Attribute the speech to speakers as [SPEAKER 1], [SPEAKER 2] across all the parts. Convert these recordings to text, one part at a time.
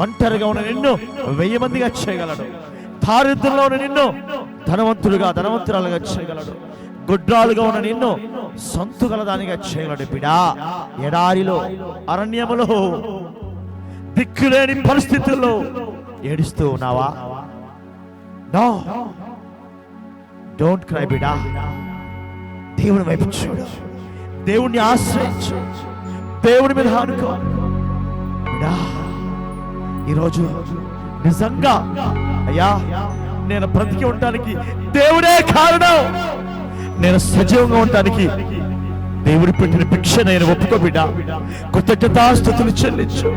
[SPEAKER 1] ఒంటరిగా ఉన్న నిన్ను 1000 మందిగా చేయగలడు. దారిద్ర్యంలో ఉన్న నిన్ను ధనవంతురాలుగా చేయగలడు. గుడ్రాలుగా ఉన్న నిన్ను సొంతుగలదానిగా చేయగలడు. బిడా, ఎడారిలో, అరణ్యములో, దిక్కులేని పరిస్థితుల్లో ఏడుస్తూ ఉన్నావా? నో, డోంట్ క్రై బిడా. దేవుని వైపు చూడు, దేవుణ్ణి ఆశ్రయించు, దేవుని మీద ఆనుకో బిడా. ఈరోజు నిజంగా అయ్యా, నేను బ్రతికి ఉండడానికి దేవుడే కారణం, నేను సజీవంగా ఉండడానికి దేవుడి పెట్టిన భిక్ష నేను ఒప్పుకో బిడ్డ. కృతజ్ఞతాస్తుతులు చెల్లించు,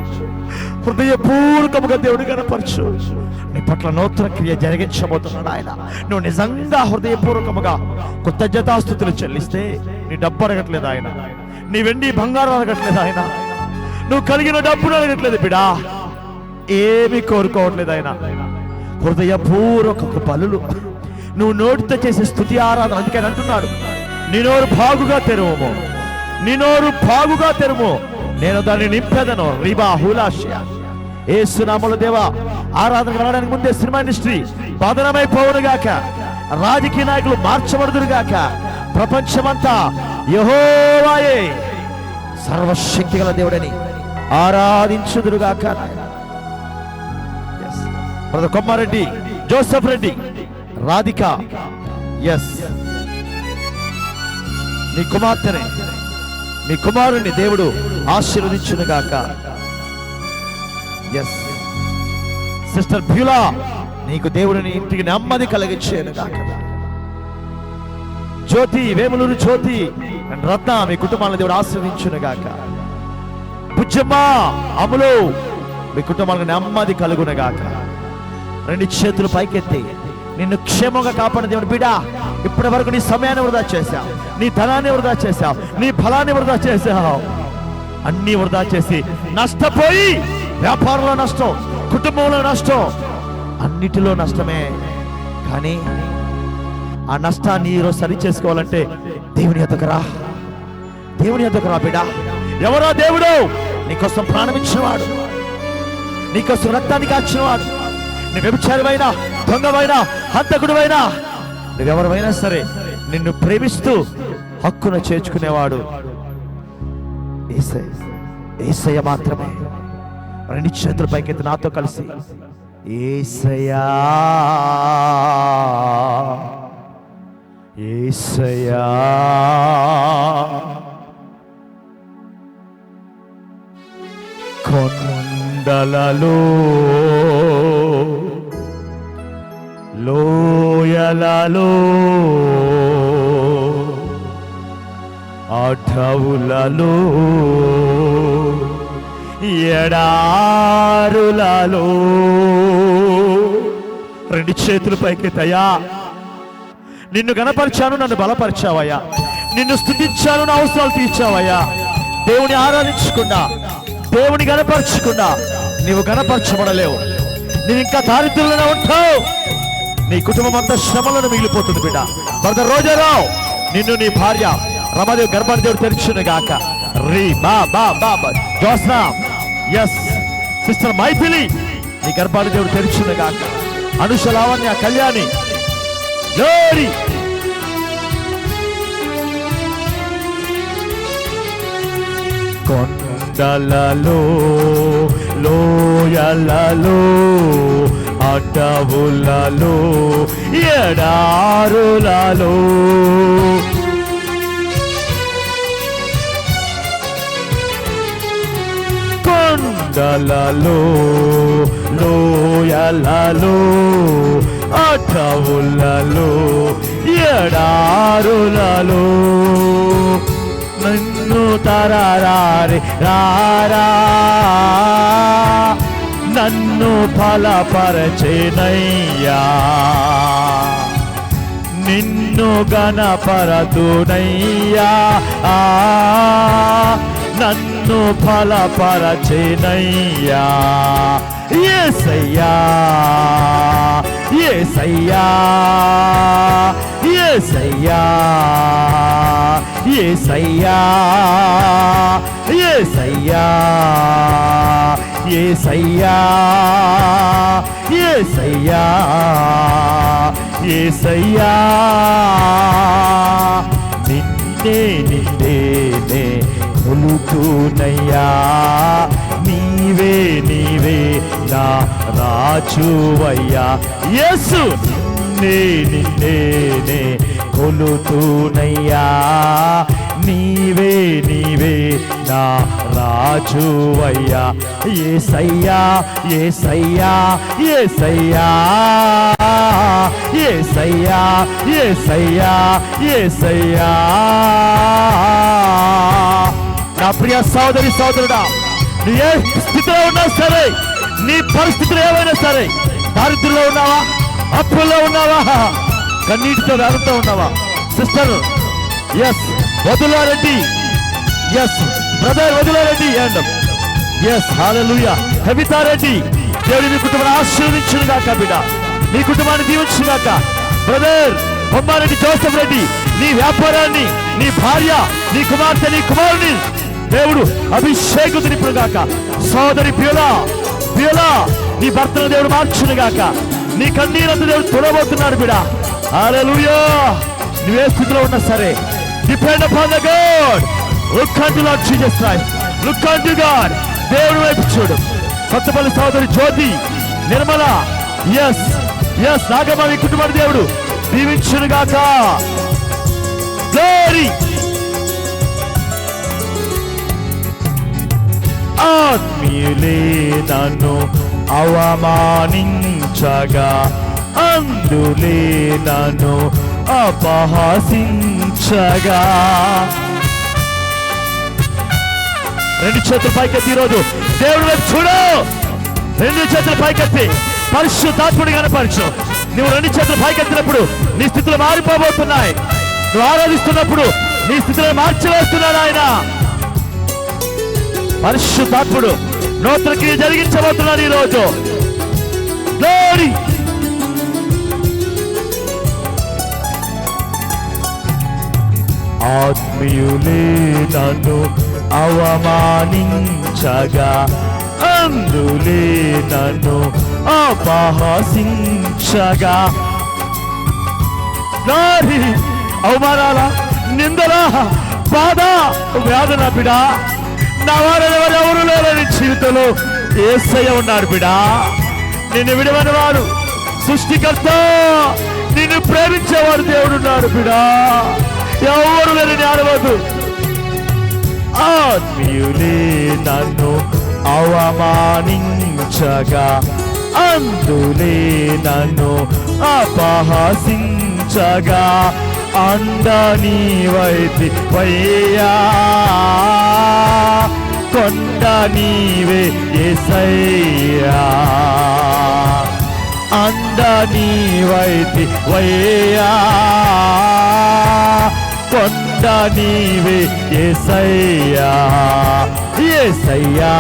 [SPEAKER 1] హృదయపూర్వకముగా దేవుడి కనపరచు. నీ పట్ల నూతన క్రియ జరిగించబోతున్నాడు ఆయన. నువ్వు నిజంగా హృదయపూర్వకముగా కృతజ్ఞతాస్తుతులు చెల్లిస్తే నీ డబ్బు అడగట్లేదు ఆయన, నీ వెండి బంగారం అడగట్లేదు ఆయన, నువ్వు కలిగిన డబ్బును అడగట్లేదు బిడా, ఏమీ కోరుకోవట్లేదు ఆయన. హృదయపూర్వక బలులు నువ్వు నోటితో చేసే స్తుతి ఆరాధన. అందుకని అంటున్నాడు, నీ నోరు బాగుగా తెరువుము, నీ నోరు బాగుగా తెరుము, నేను దాన్ని నింపెదను. రిబా హులాషయ. యేసు నామములో దేవా, ఆరాధన రావడానికి ముందే సినిమా ఇండస్ట్రీ పతనమైపోవునుగాక, రాజకీయ నాయకులు మార్చబడుదురుగాక, ప్రపంచమంతా యెహోవాయే సర్వశక్తి గల దేవుడని ఆరాధించుదురుగాక. Brother Kommareddy, Joseph Reddy, Radhika, S, నీ కుమార్తెని, నీ కుమారుని దేవుడు ఆశీర్వదించునుగాక. ఎస్ సిస్టర్ బ్యూలా, నీకు దేవుడిని ఇంటికి నెమ్మది కలిగించేనుగాక. జ్యోతి, వేములూరు జ్యోతి అండ్ రత్న, మీ కుటుంబాలను దేవుడు ఆశీర్వదించునుగాక. బుజ్జమ్మ, అమలు, మీ కుటుంబాలకు నెమ్మది కలుగునుగాక. 2 చేతులు పైకెత్తి, నిన్ను క్షేమంగా కాపాడిన దేవుడు బిడా, ఇప్పటి వరకు నీ సమయాన్ని వృధా చేశావు, నీ ధనాన్ని వృధా చేశావు, నీ ఫలాన్ని వృధా చేశావు, అన్నీ వృధా చేసి నష్టపోయి, వ్యాపారంలో నష్టం, కుటుంబంలో నష్టం, అన్నిటిలో నష్టమే. కానీ ఆ నష్టాన్ని ఈరోజు సరి చేసుకోవాలంటే దేవుని యొద్దకు రా, దేవుని యొద్దకు రా బిడా. ఎవరో దేవుడు? నీకోసం ప్రాణం ఇచ్చినవాడు, నీకోసం రక్తాన్ని కాచినవాడు. నువ్వు వ్యభిచారివైనా, దొంగవైనా, హంతకుడివైనా, నువ్వెవరైనా సరే నిన్ను ప్రేమిస్తూ హక్కున చేర్చుకునేవాడు యేసయ్య మాత్రమే. 2 చేతుల పైకెత్తి నాతో కలిసి, యేసయ్యా, యేసయ్యా, కొండలలో, లోయలలో, అడవులలో, ఎడారులలో, 2 చేతుల పైకెత్తయ్యా. నిన్ను గణపరిచాను, నన్ను బలపరిచావయ్యా, నిన్ను స్తుతించాను, నా అవసరాలు తీర్చావయ్యా. దేవుని ఆరాధించకుండా, దేవుని గణపరచకుండా నీవు గణపరచబడలేవు. నీవు ఇంకా దారిద్ర్యంలోనే ఉంటావు, నీ కుటుంబం అంతా శ్రమలను మిగిలిపోతుంది బిడ్డ. బ్రదర్ రోజారావు, నిన్ను నీ భార్య రమాదేవి గర్భాన్ని దేవుడు తెరిచునుగాక. రీ బా బా బా బా జోస్న, ఎస్ సిస్టర్ మైథిలి, నీ గర్భాన్ని దేవుడు తెరిచునుగాక. అనుష, లావణ్య, కళ్యాణి, గ్లోరీ, కొండలలో, లోయలలో, అడవులలో, ఎడారులలో, కొండలలో, లోయలలో, అడవులలో, ఎడారులలో, నన్ను తరారే రారా, నన్ను ఫలపరచేనయ్యా, నిన్ను గణపరతునయ్యా, నన్ను ఫలపరచేనయ్యా. యేసయ్యా, యేసయ్యా, యేసయ్యా, యేసయ్యా, యేసయ్యా, యేసయ్యా యేసయ్యా యేసయ్యా నిన్నే నిన్నే కొలుతునయ్యా నీవే నీవే నా రాజువయ్యా యేసు నిన్నే నిన్నే కొలుతునయ్యా నీవే నీవే నా రాజువయ్యా యేసయ్యా యేసయ్యా యేసయ్యా యేసయ్యా యేసయ్యా యేసయ్యా నా ప్రియ సోదరి సోదరుడా, నీ ఏ స్థితిలో ఉన్నా సరే, నీ పరిస్థితులు ఏమైనా సరే, దారిద్ర్యంలో ఉన్నావా, అప్పుల్లో ఉన్నావా, కన్నీటితో వేలంతో ఉన్నావా, sister S Vadulareddy, S brother Vadulareddy and S hallelujah Kavithareddy, దేవుడి మీ కుటుంబాన్ని ఆశీర్వదించును గాక బిడ్డ, నీ కుటుంబాన్ని దీవించును గాక. బ్రదర్ బొమ్మారెడ్డి జోసెఫ్ రెడ్డి, నీ వ్యాపారాన్ని, నీ భార్య, నీ కుమార్తె, నీ కుమారుని దేవుడు అభిషేకుని ఇప్పుడు గాక. సోదరి ప్రియులా నీ భర్తను దేవుడు మార్చును గాక. నీ కన్నీరంతా దేవుడు తొడబోతున్నాడు బిడ. హల్లెలూయా. నువ్వే స్థితిలో ఉన్నా సరే, depend upon the God. Look an to lord Jesus Christ. Look an to God. దేవుడి వైపు చూడు. కొత్తపల్లి సోదరి జ్యోతి, నిర్మల, ఎస్ ఎస్ నాగమ్మ, మీ కుటుంబాన్ని దేవుడు దీవించును గాక. గ్లోరీ. ఆత్మీయులే నన్ను అవమానించగా, అందులే నన్ను అపహసించగా. రెండు చేతులు పైకెత్తి ఈరోజు దేవుడి వైపు చూడు. రెండు చేతులు పైకెత్తి పరిశుద్ధాత్ముడి కనపరచు. నువ్వు రెండు చేతులు పైకెత్తినప్పుడు నీ స్థితులు మారిపోబోతున్నాయి. నువ్వు ఆరాధిస్తున్నప్పుడు నీ స్థితిలో మార్చివేస్తున్నాడు ఆయన. పరిశుద్ధాత్ముడు నూతన క్రియ జరిగించబోతున్నాడు ఈరోజు. గ్లోరీ. ఆత్మీయులే నన్ను అవమానించగా, అందులే నన్ను అపహసించగా. గ్లోరీ. అవమానాల, నిందల, బాధ, వేదన బిడా, నా వారెవరెవరు లేని జీవితంలో యేసయ్య ఉన్నాడు బిడా. నిన్ను విడవని వాడు సృష్టికర్త, నిన్ను ప్రేమించేవాడు దేవుడున్నాడు బిడా. ఎవరు లేని ఆడవద్దు. ఆత్మీయులే నన్ను అవమానించగా, అందులే నన్ను అపహసించగా. అండ నీవైతే వయ్యా, కొండ నీవే యేసయ్యా. అండ నీవైతే వయ్యా, కొండ నీవే యేసయ్యా. యేసయ్యా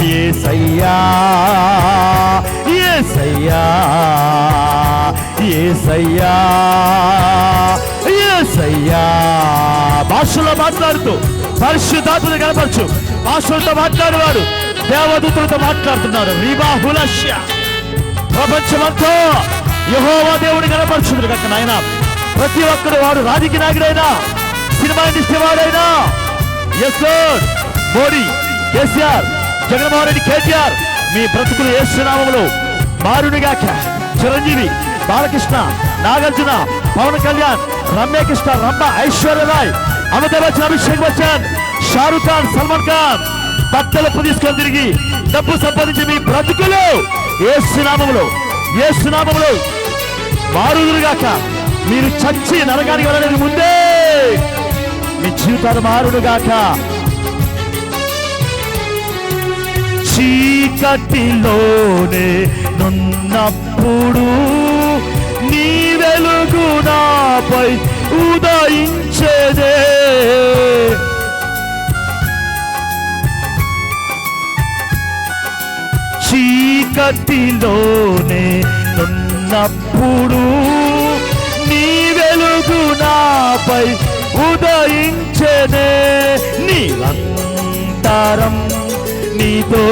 [SPEAKER 1] యేసయ్యా యేసయ్యా యేసయ్యా యేసయ్యా. భాషలో మాట్లాడుతూ పరిశుద్ధాత్మని కనపరచు. భాషలతో మాట్లాడేవాడు దేవదూతులతో మాట్లాడుతున్నాడు. రీబాహులశ్య. ప్రపంచమంతా యెహోవా దేవుని కనపరచుదురు కనుక నాయన, ప్రతి ఒక్కడు వాడు రాజకీయ నాయకుడైనా, సినిమా ఇండస్ట్రీ వాడైనా, ఎస్ లార్డ్, మోడీ, కేసీఆర్, జగన్మోహన్ రెడ్డి, కేటీఆర్, మీ బ్రతుకులు యేసు నామములో మారునిగాక. చిరంజీవి, బాలకృష్ణ, నాగార్జున, పవన్ కళ్యాణ్, రమ్యకృష్ణ, రమ్మ, ఐశ్వర్యరాయ్, అమితాబ్ బచ్చన్, అభిషేక్ బచ్చన్, షారుఖ్ ఖాన్, సల్మాన్ ఖాన్ బట్టలు తీసుకొని తిరిగి డబ్బు సంపాదించి మీ బ్రతుకులు యేసు నామములో మారుదురుగాక. మీరు చచ్చి నరకానికి వెళ్ళడానికి ముందే మీ జీవితాలు మారుడుగాక. చీకటిలోనే నున్నప్పుడు నీ వెలుగు నాపై ఉదయించేదే. చీకటిలోనే నున్నప్పుడు నీ వెలుగు నాపై ఉదయించేదే. నిరంతరం నీతో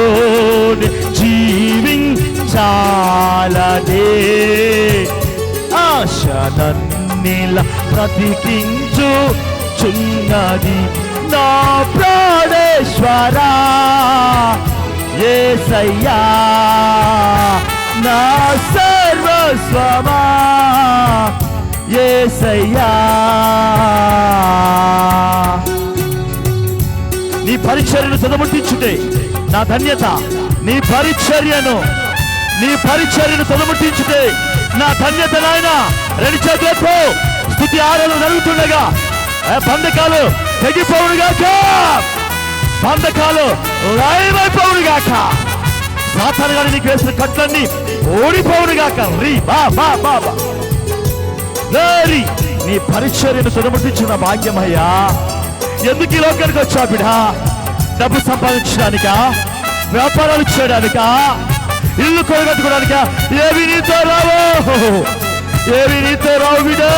[SPEAKER 1] జీవించాలనే ఆశ నన్నిలా బ్రతికించు చున్నది నా ప్రాణేశ్వరా యేసయ్యా నా సర్వస్వమా యేసయ్యా నీ పరిచర్యను తుదముట్టించుటే నా ధన్యత నీ పరిచర్యను తుదముట్టించుటే నా ధన్యత నాయన రెండు చేతులతో స్తుతి ఆరాధన జరుగుతుండగా బంధకాలు తెగిపోవునుగాక బంధకాలు లయమైపోవునుగాక సాతాను గాని నీకు వేసిన కట్లన్నీ ఓడిపోవునుగాక రీ బా బా బా బా నీ పరిచర్యను తుదముట్టించిన భాగ్యమయ్యా ఎందుకు ఈ లోకానికి వచ్చా బిడా డబ్బు సంపాదించడానికా వ్యాపారాలు చేయడానికా ఇల్లు కొనగట్టుకోవడానికా ఏవి నీతో రావు బిడా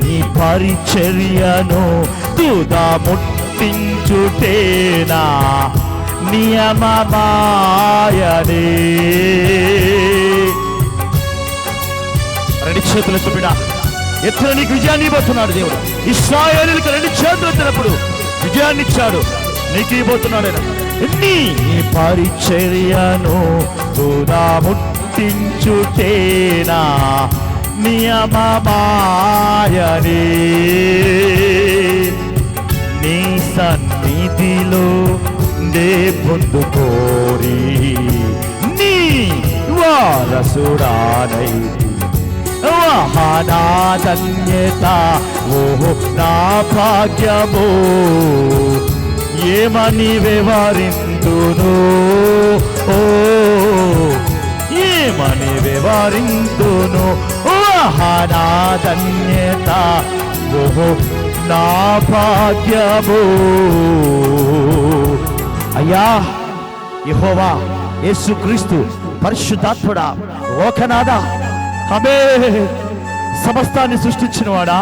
[SPEAKER 1] నీ పరిచర్యను తుదా ముట్టించుటేనా నియమమాయనే రెండు చేతులు ఎత్తు బిడ్డ ఎత్తున నీకు విజయాన్ని ఇవ్వబోతున్నాడు దేవుడు ఇశ్రాయేలులకు రెండు చేతులు ఎత్తినప్పుడు విజయాన్ని ఇచ్చాడు నీకు ఇవ్వబోతున్నాడు నీ పరిచర్యను తుదా ముట్టించుటేనా నియమమాయనే నీ సన్నిధిలో దే పొందుకోరి నీ వారసురానైతి నా ధన్యత ఓహో నా భాగ్యము ఏమని వివరింతును ఏమని వివరింతును నా ధన్యత ఓహో నా భాగ్యము అయ్యా యెహోవా యేసుక్రీస్తు పరిశుద్ధాత్ముడా లోకనాథా ఆమె సమస్తాన్ని సృష్టించిన వాడా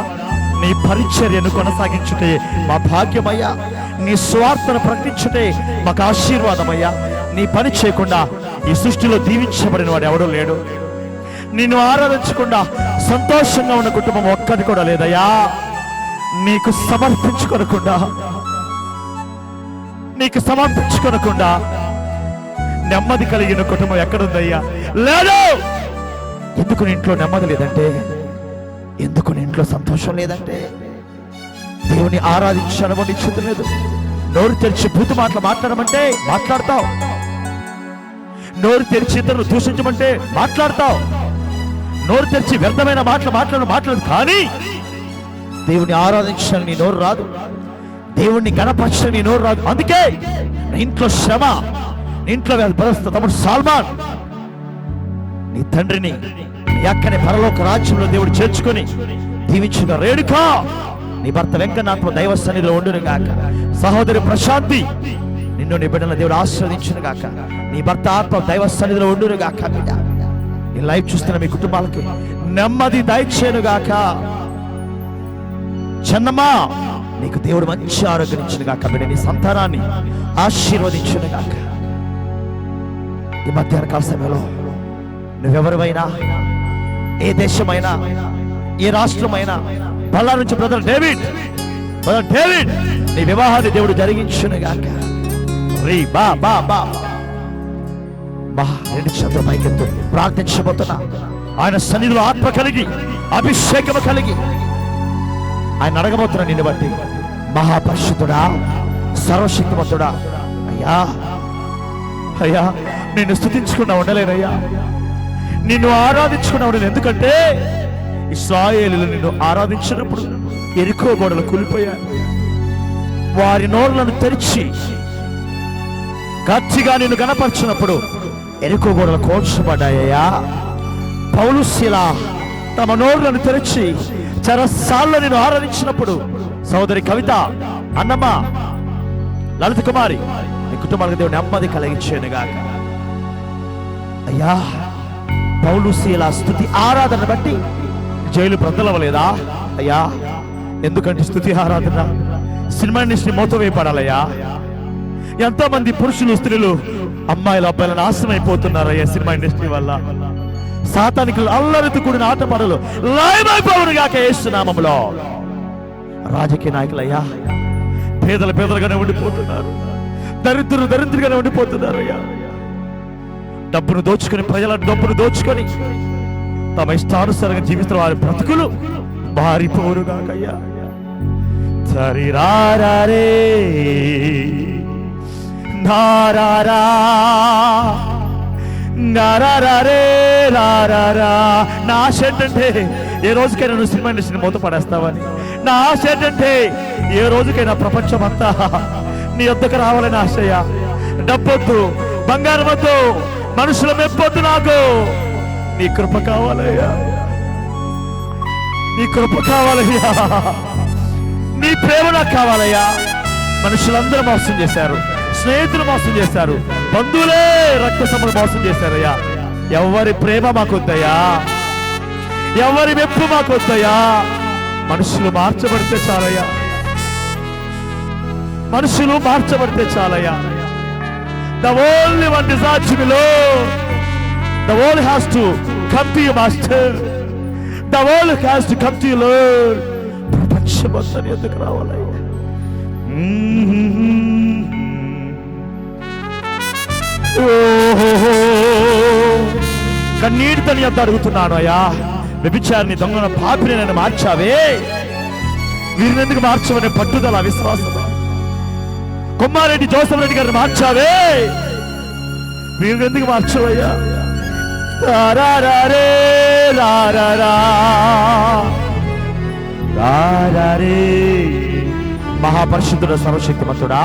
[SPEAKER 1] నీ పరిచర్యను కొనసాగించుటే మా భాగ్యమయ్యా నీ స్వార్థను ప్రకటించుటే మాకు ఆశీర్వాదమయ్యా నీ పని చేయకుండా ఈ సృష్టిలో దీవించబడిన వాడు ఎవడో లేడు నిన్ను ఆరాధించకుండా సంతోషంగా ఉన్న కుటుంబం ఒక్కటి కూడా లేదయ్యా నీకు సమర్పించుకొనకుండా నెమ్మది కలిగిన కుటుంబం ఎక్కడుందయ్యా లేదు ఎందుకు నీ ఇంట్లో నెమ్మది లేదంటే ఎందుకు నీ ఇంట్లో సంతోషం లేదంటే దేవుని ఆరాధించడం నిశ్చితం లేదు నోరు తెరిచి బూతు మాటలు మాట్లాడమంటే మాట్లాడతావు నోరు తెరిచి ఇతరులు దూషించమంటే మాట్లాడతావు నోరు తెరిచి వ్యర్థమైన మాటలు మాట్లాడు కానీ దేవుని ఆరాధించడం నీ నోరు రాదు దేవుణ్ణి గణపరచడం నీ నోరు రాదు అందుకే నీ ఇంట్లో శ్రమ నీ ఇంట్లో తమ్ముడు సాల్మాన్ నీ తండ్రిని నీ అక్కని పరలోక రాజ్యంలో దేవుడు చేర్చుకొని దీవించుగా రేణుకా నీ భర్త వెంకనాథ్ దైవ సన్నిధిలో ఉండును గాక సహోదరి ప్రశాంతి నిన్ను నీ బిడ్డల దేవుడు ఆశీర్వదించును గాక నీ భర్త ఆత్మ దైవ సన్నిధిలో ఉండును గాక బిడ్డ ఈ లైవ్ చూస్తున్న మీ కుటుంబాలకి నెమ్మది దయచేయును గాక చెన్నమ్మా నీకు దేవుడు మంచి ఆరోగ్యం ఇచ్చును గాక బిడ్డ నీ సంతానాన్ని ఆశీర్వదించును గాక ఈ మధ్యాహ్న కాల సమయంలో నువ్వెవరివైనా ఏ దేశమైనా ఏ రాష్ట్రమైనా బల్లా నుంచి బ్రదర్ డేవిడ్ నీ వివాహాన్ని దేవుడు జరిగించును గాక రీ బా బా బా బా రెండు చేతుల పైకెత్తు ప్రార్థించబోతున్నా ఆయన సన్నిధిలో ఆత్మ కలిగి అభిషేకము కలిగి ఆయన అడగబోతున్నా నిన్ను బట్టి మహాపరిశుద్ధుడా సర్వశక్తిమంతుడా అయ్యా అయ్యా నిన్ను స్తుతించకుండా ఉండలేనయ్యా నిన్ను ఆరాధించుకున్నా ఉండను ఎందుకంటే ఇశ్రాయేలులు నిన్ను ఆరాధించినప్పుడు ఎరికో గోడలు కూలిపోయారు వారి నోళ్లను తెరిచి గట్టిగా నిన్ను గణపరిచినప్పుడు ఎరికో గోడలు కోల్చబడ్డాయ్యా పౌలు శీల తమ నోళ్లను తెరిచి చెరసాల్లో నిన్ను ఆరాధించినప్పుడు సోదరి కవిత అన్నమ్మ లలిత కుమారి నీ కుటుంబాలకు దేవుడు నెమ్మది కలిగించేనుగాక అయ్యా పౌలు శీల స్తుతి ఆరాధన బట్టి జైలు బ్రతలవలేదా అయ్యా, ఎందుకంటే స్తుతి ఆరాధన సినిమా ఇండస్ట్రీ మొత్తం వేయపడాలయ్యా. ఎంతో మంది పురుషులు, స్త్రీలు, అమ్మాయిలు, అబ్బాయిలు నాశనం అయిపోతున్నారయ్యా సినిమా ఇండస్ట్రీ వల్ల. సాతానికి అల్లరితో కూడిన ఆటపాటలు లయమైపోవును గాక యేసు నామములో. రాజకీయ నాయకులయ్యా పేదలు పేదలుగానే ఉండిపోతున్నారు, దరిద్రులు దరిద్రులుగానే ఉండిపోతున్నారు అయ్యా. డబ్బును దోచుకొని, ప్రజల డబ్బును దోచుకొని తమ ఇష్టానుసారంగా జీవిస్తున్న వారి బ్రతుకులు మారిపోరుగాకయ్యా. సరిరారే నారారా నారారే రారా. నా ఆశ ఏంటంటే ఏ రోజుకైనా నువ్వు సినిమా ఇండస్ట్రీని మూత పడేస్తావని. నా ఆశ ఏంటంటే ఏ రోజుకైనా ప్రపంచం అంతా నీ వద్దకు రావాలని ఆశయ్యా. డబ్బొద్దు, బంగారం వద్దు, మనుషుల మెప్పొద్దు, నాకు నీ కృప కావాలయ్యా, నీ కృప కావాలయ్యా, నీ ప్రేమ నాకు కావాలయ్యా. మనుషులందరూ మోసం చేశారు, స్నేహితులు మోసం చేశారు, బంధువులే రక్త సంబంధం మోసం చేశారయ్యా. ఎవరి ప్రేమ మాకొద్దయ్యా, ఎవరి మెప్పు మాకొద్దయ్యా. మనుషులు మార్చబడితే చాలయ్యా, మనుషులు మార్చబడితే చాలయ్యా. The only one desires to be Lord. The world has to come to you, Master. The world has to come to you, Lord. ప్రపంచమంతా ఎందుకు రావాలయ్యా? కన్నీటితో నీ వద్ద అడుగుతున్నాను అయ్యా. వ్యభిచారిని, దొంగను, పాపిని నన్ను మార్చావే, వీరిని ఎందుకు మార్చవనే పట్టుదల, విశ్వాసం. కొమ్మారెడ్డి జోసఫ్ రెడ్డి గారిని మార్చావే, వీరిని ఎందుకు మార్చవయ్యా? మహాపరిశుద్ధుడ, సర్వశక్తిమంతుడా,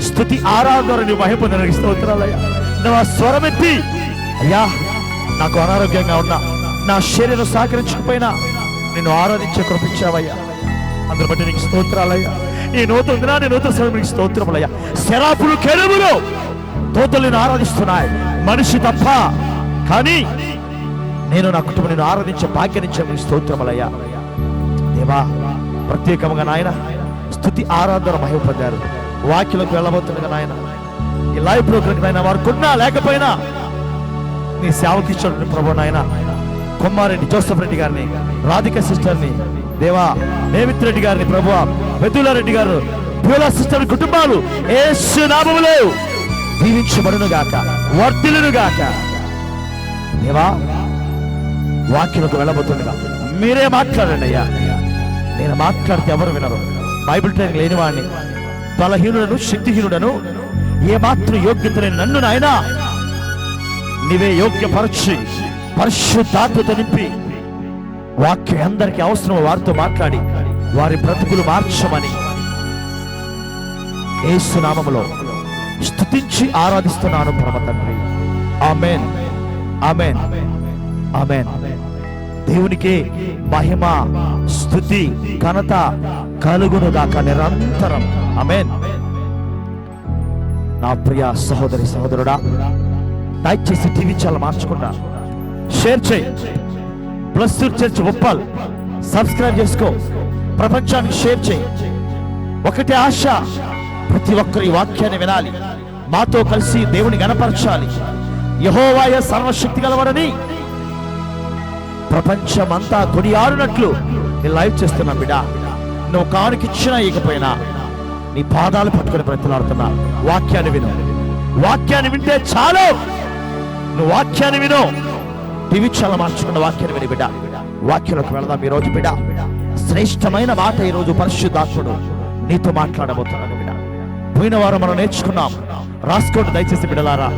[SPEAKER 1] స్తుతి ఆరాధన నువ్వు మహిమ పొందడానికి స్తోత్రాలయ్యా. నువ్వు ఆ స్వరమెత్తి, అయ్యా నాకు అనారోగ్యంగా ఉన్నా, నా శరీరం సహకరించకపోయినా నిన్ను ఆరాధించే కృపించావయ్యా. అందరి బట్టి నీకు స్తోత్రాలయ్యా. ఈ నూతన దినాన్ని, నూతన సమయానికి స్తోత్రములయ్యా. శరాపులు, కెరూబులు తోతలను ఆరాధిస్తున్నాయి, మనిషి తప్ప. కానీ నేను నా కుటుంబం నిన్ను ఆరాధించే భాగ్యాన్నిచ్చే నీకు స్తోత్రములయ్యా. దేవా, ప్రత్యేకంగా నాయన స్తుతి ఆరాధన మహిమ పొందారు. వాక్యలకు వెళ్ళబోతుండగా నాయన ఈ లైవ్ ప్రోగ్రామ్ నాయన వారు కొన్నా లేకపోయినా నీ సేవకి ఇచ్చాడు ప్రభు. నాయన కొమ్మారెడ్డి జోసఫ్ రెడ్డి గారిని, రాధిక సిస్టర్ని, దేవా నేమిత్ రెడ్డి గారిని, ప్రభు బెతులారెడ్డి గారు, పూలా సిస్టర్ కుటుంబాలు యేసు నామములో దీవించబడును గాక, వర్ధిల్లును గాక. దేవా, వాక్యలకు వెళ్ళబోతుండగా మీరే మాట్లాడండి అయ్యా. నేను మాట్లాడితే ఎవరు వినరు. బైబిల్ ట్రైనింగ్ లేని వాడిని, బలహీనుడను, శక్తిహీనుడను, ఏ మాత్రం యోగ్యత లేని నన్ను నాయనా నీవే యోగ్యపరచి పరిశుద్ధాత్మతో నింపి వాక్యం అందరికీ అవసరం వారితో మాట్లాడి వారి బ్రతుకులు మార్చమని యేసు నామములో స్తుతించి ఆరాధిస్తున్నాను పరమ తండ్రి. ఆమేన్, ఆమేన్, ఆమేన్. దేవునికి మహిమ, స్తుతి, ఘనత కలుగును గాక నిరంతరం. ఆమేన్. నా ప్రియ సహోదరి సహోదరుడా, దయచేసి టీవీ ఛానల్ మార్చకుండా షేర్ చేయి. బ్లెస్డ్ చర్చ్ ఉప్పల్ సబ్స్క్రైబ్ చేసుకో, ప్రపంచానికి షేర్ చేయి. ఒకటే ఆశ, ప్రతి ఒక్కరు ఈ వాక్యాన్ని వినాలి, మాతో కలిసి దేవుని గణపరచాలి. యెహోవాయే సర్వశక్తి గలవాడని ప్రపంచమంతా కొనియాడినట్లు నేను లైవ్ చేస్తున్నా బిడ్డ. నువ్వు కానుకిచ్చినా ఇకపోయినా నీ పాదాలు పట్టుకొని బ్రతిలాడుతున్నా. వాక్యాన్ని విను, వాక్యాన్ని వింటే చాలు. నువ్వు వాక్యాన్ని విను, టీవీ ఛానల్ మార్చుకున్న వాక్యాన్ని విని బిడ్డ. వాక్యంలోకి వెళదాం ఈరోజు బిడ్డ. శ్రేష్టమైన మాట ఈరోజు పరిశుద్ధాత్ముడు నీతో మాట్లాడబోతున్నాడు బిడ్డ. పోయిన వారం మనం నేర్చుకున్నాం. రాసుకోండి దయచేసి బిడ్డలారా,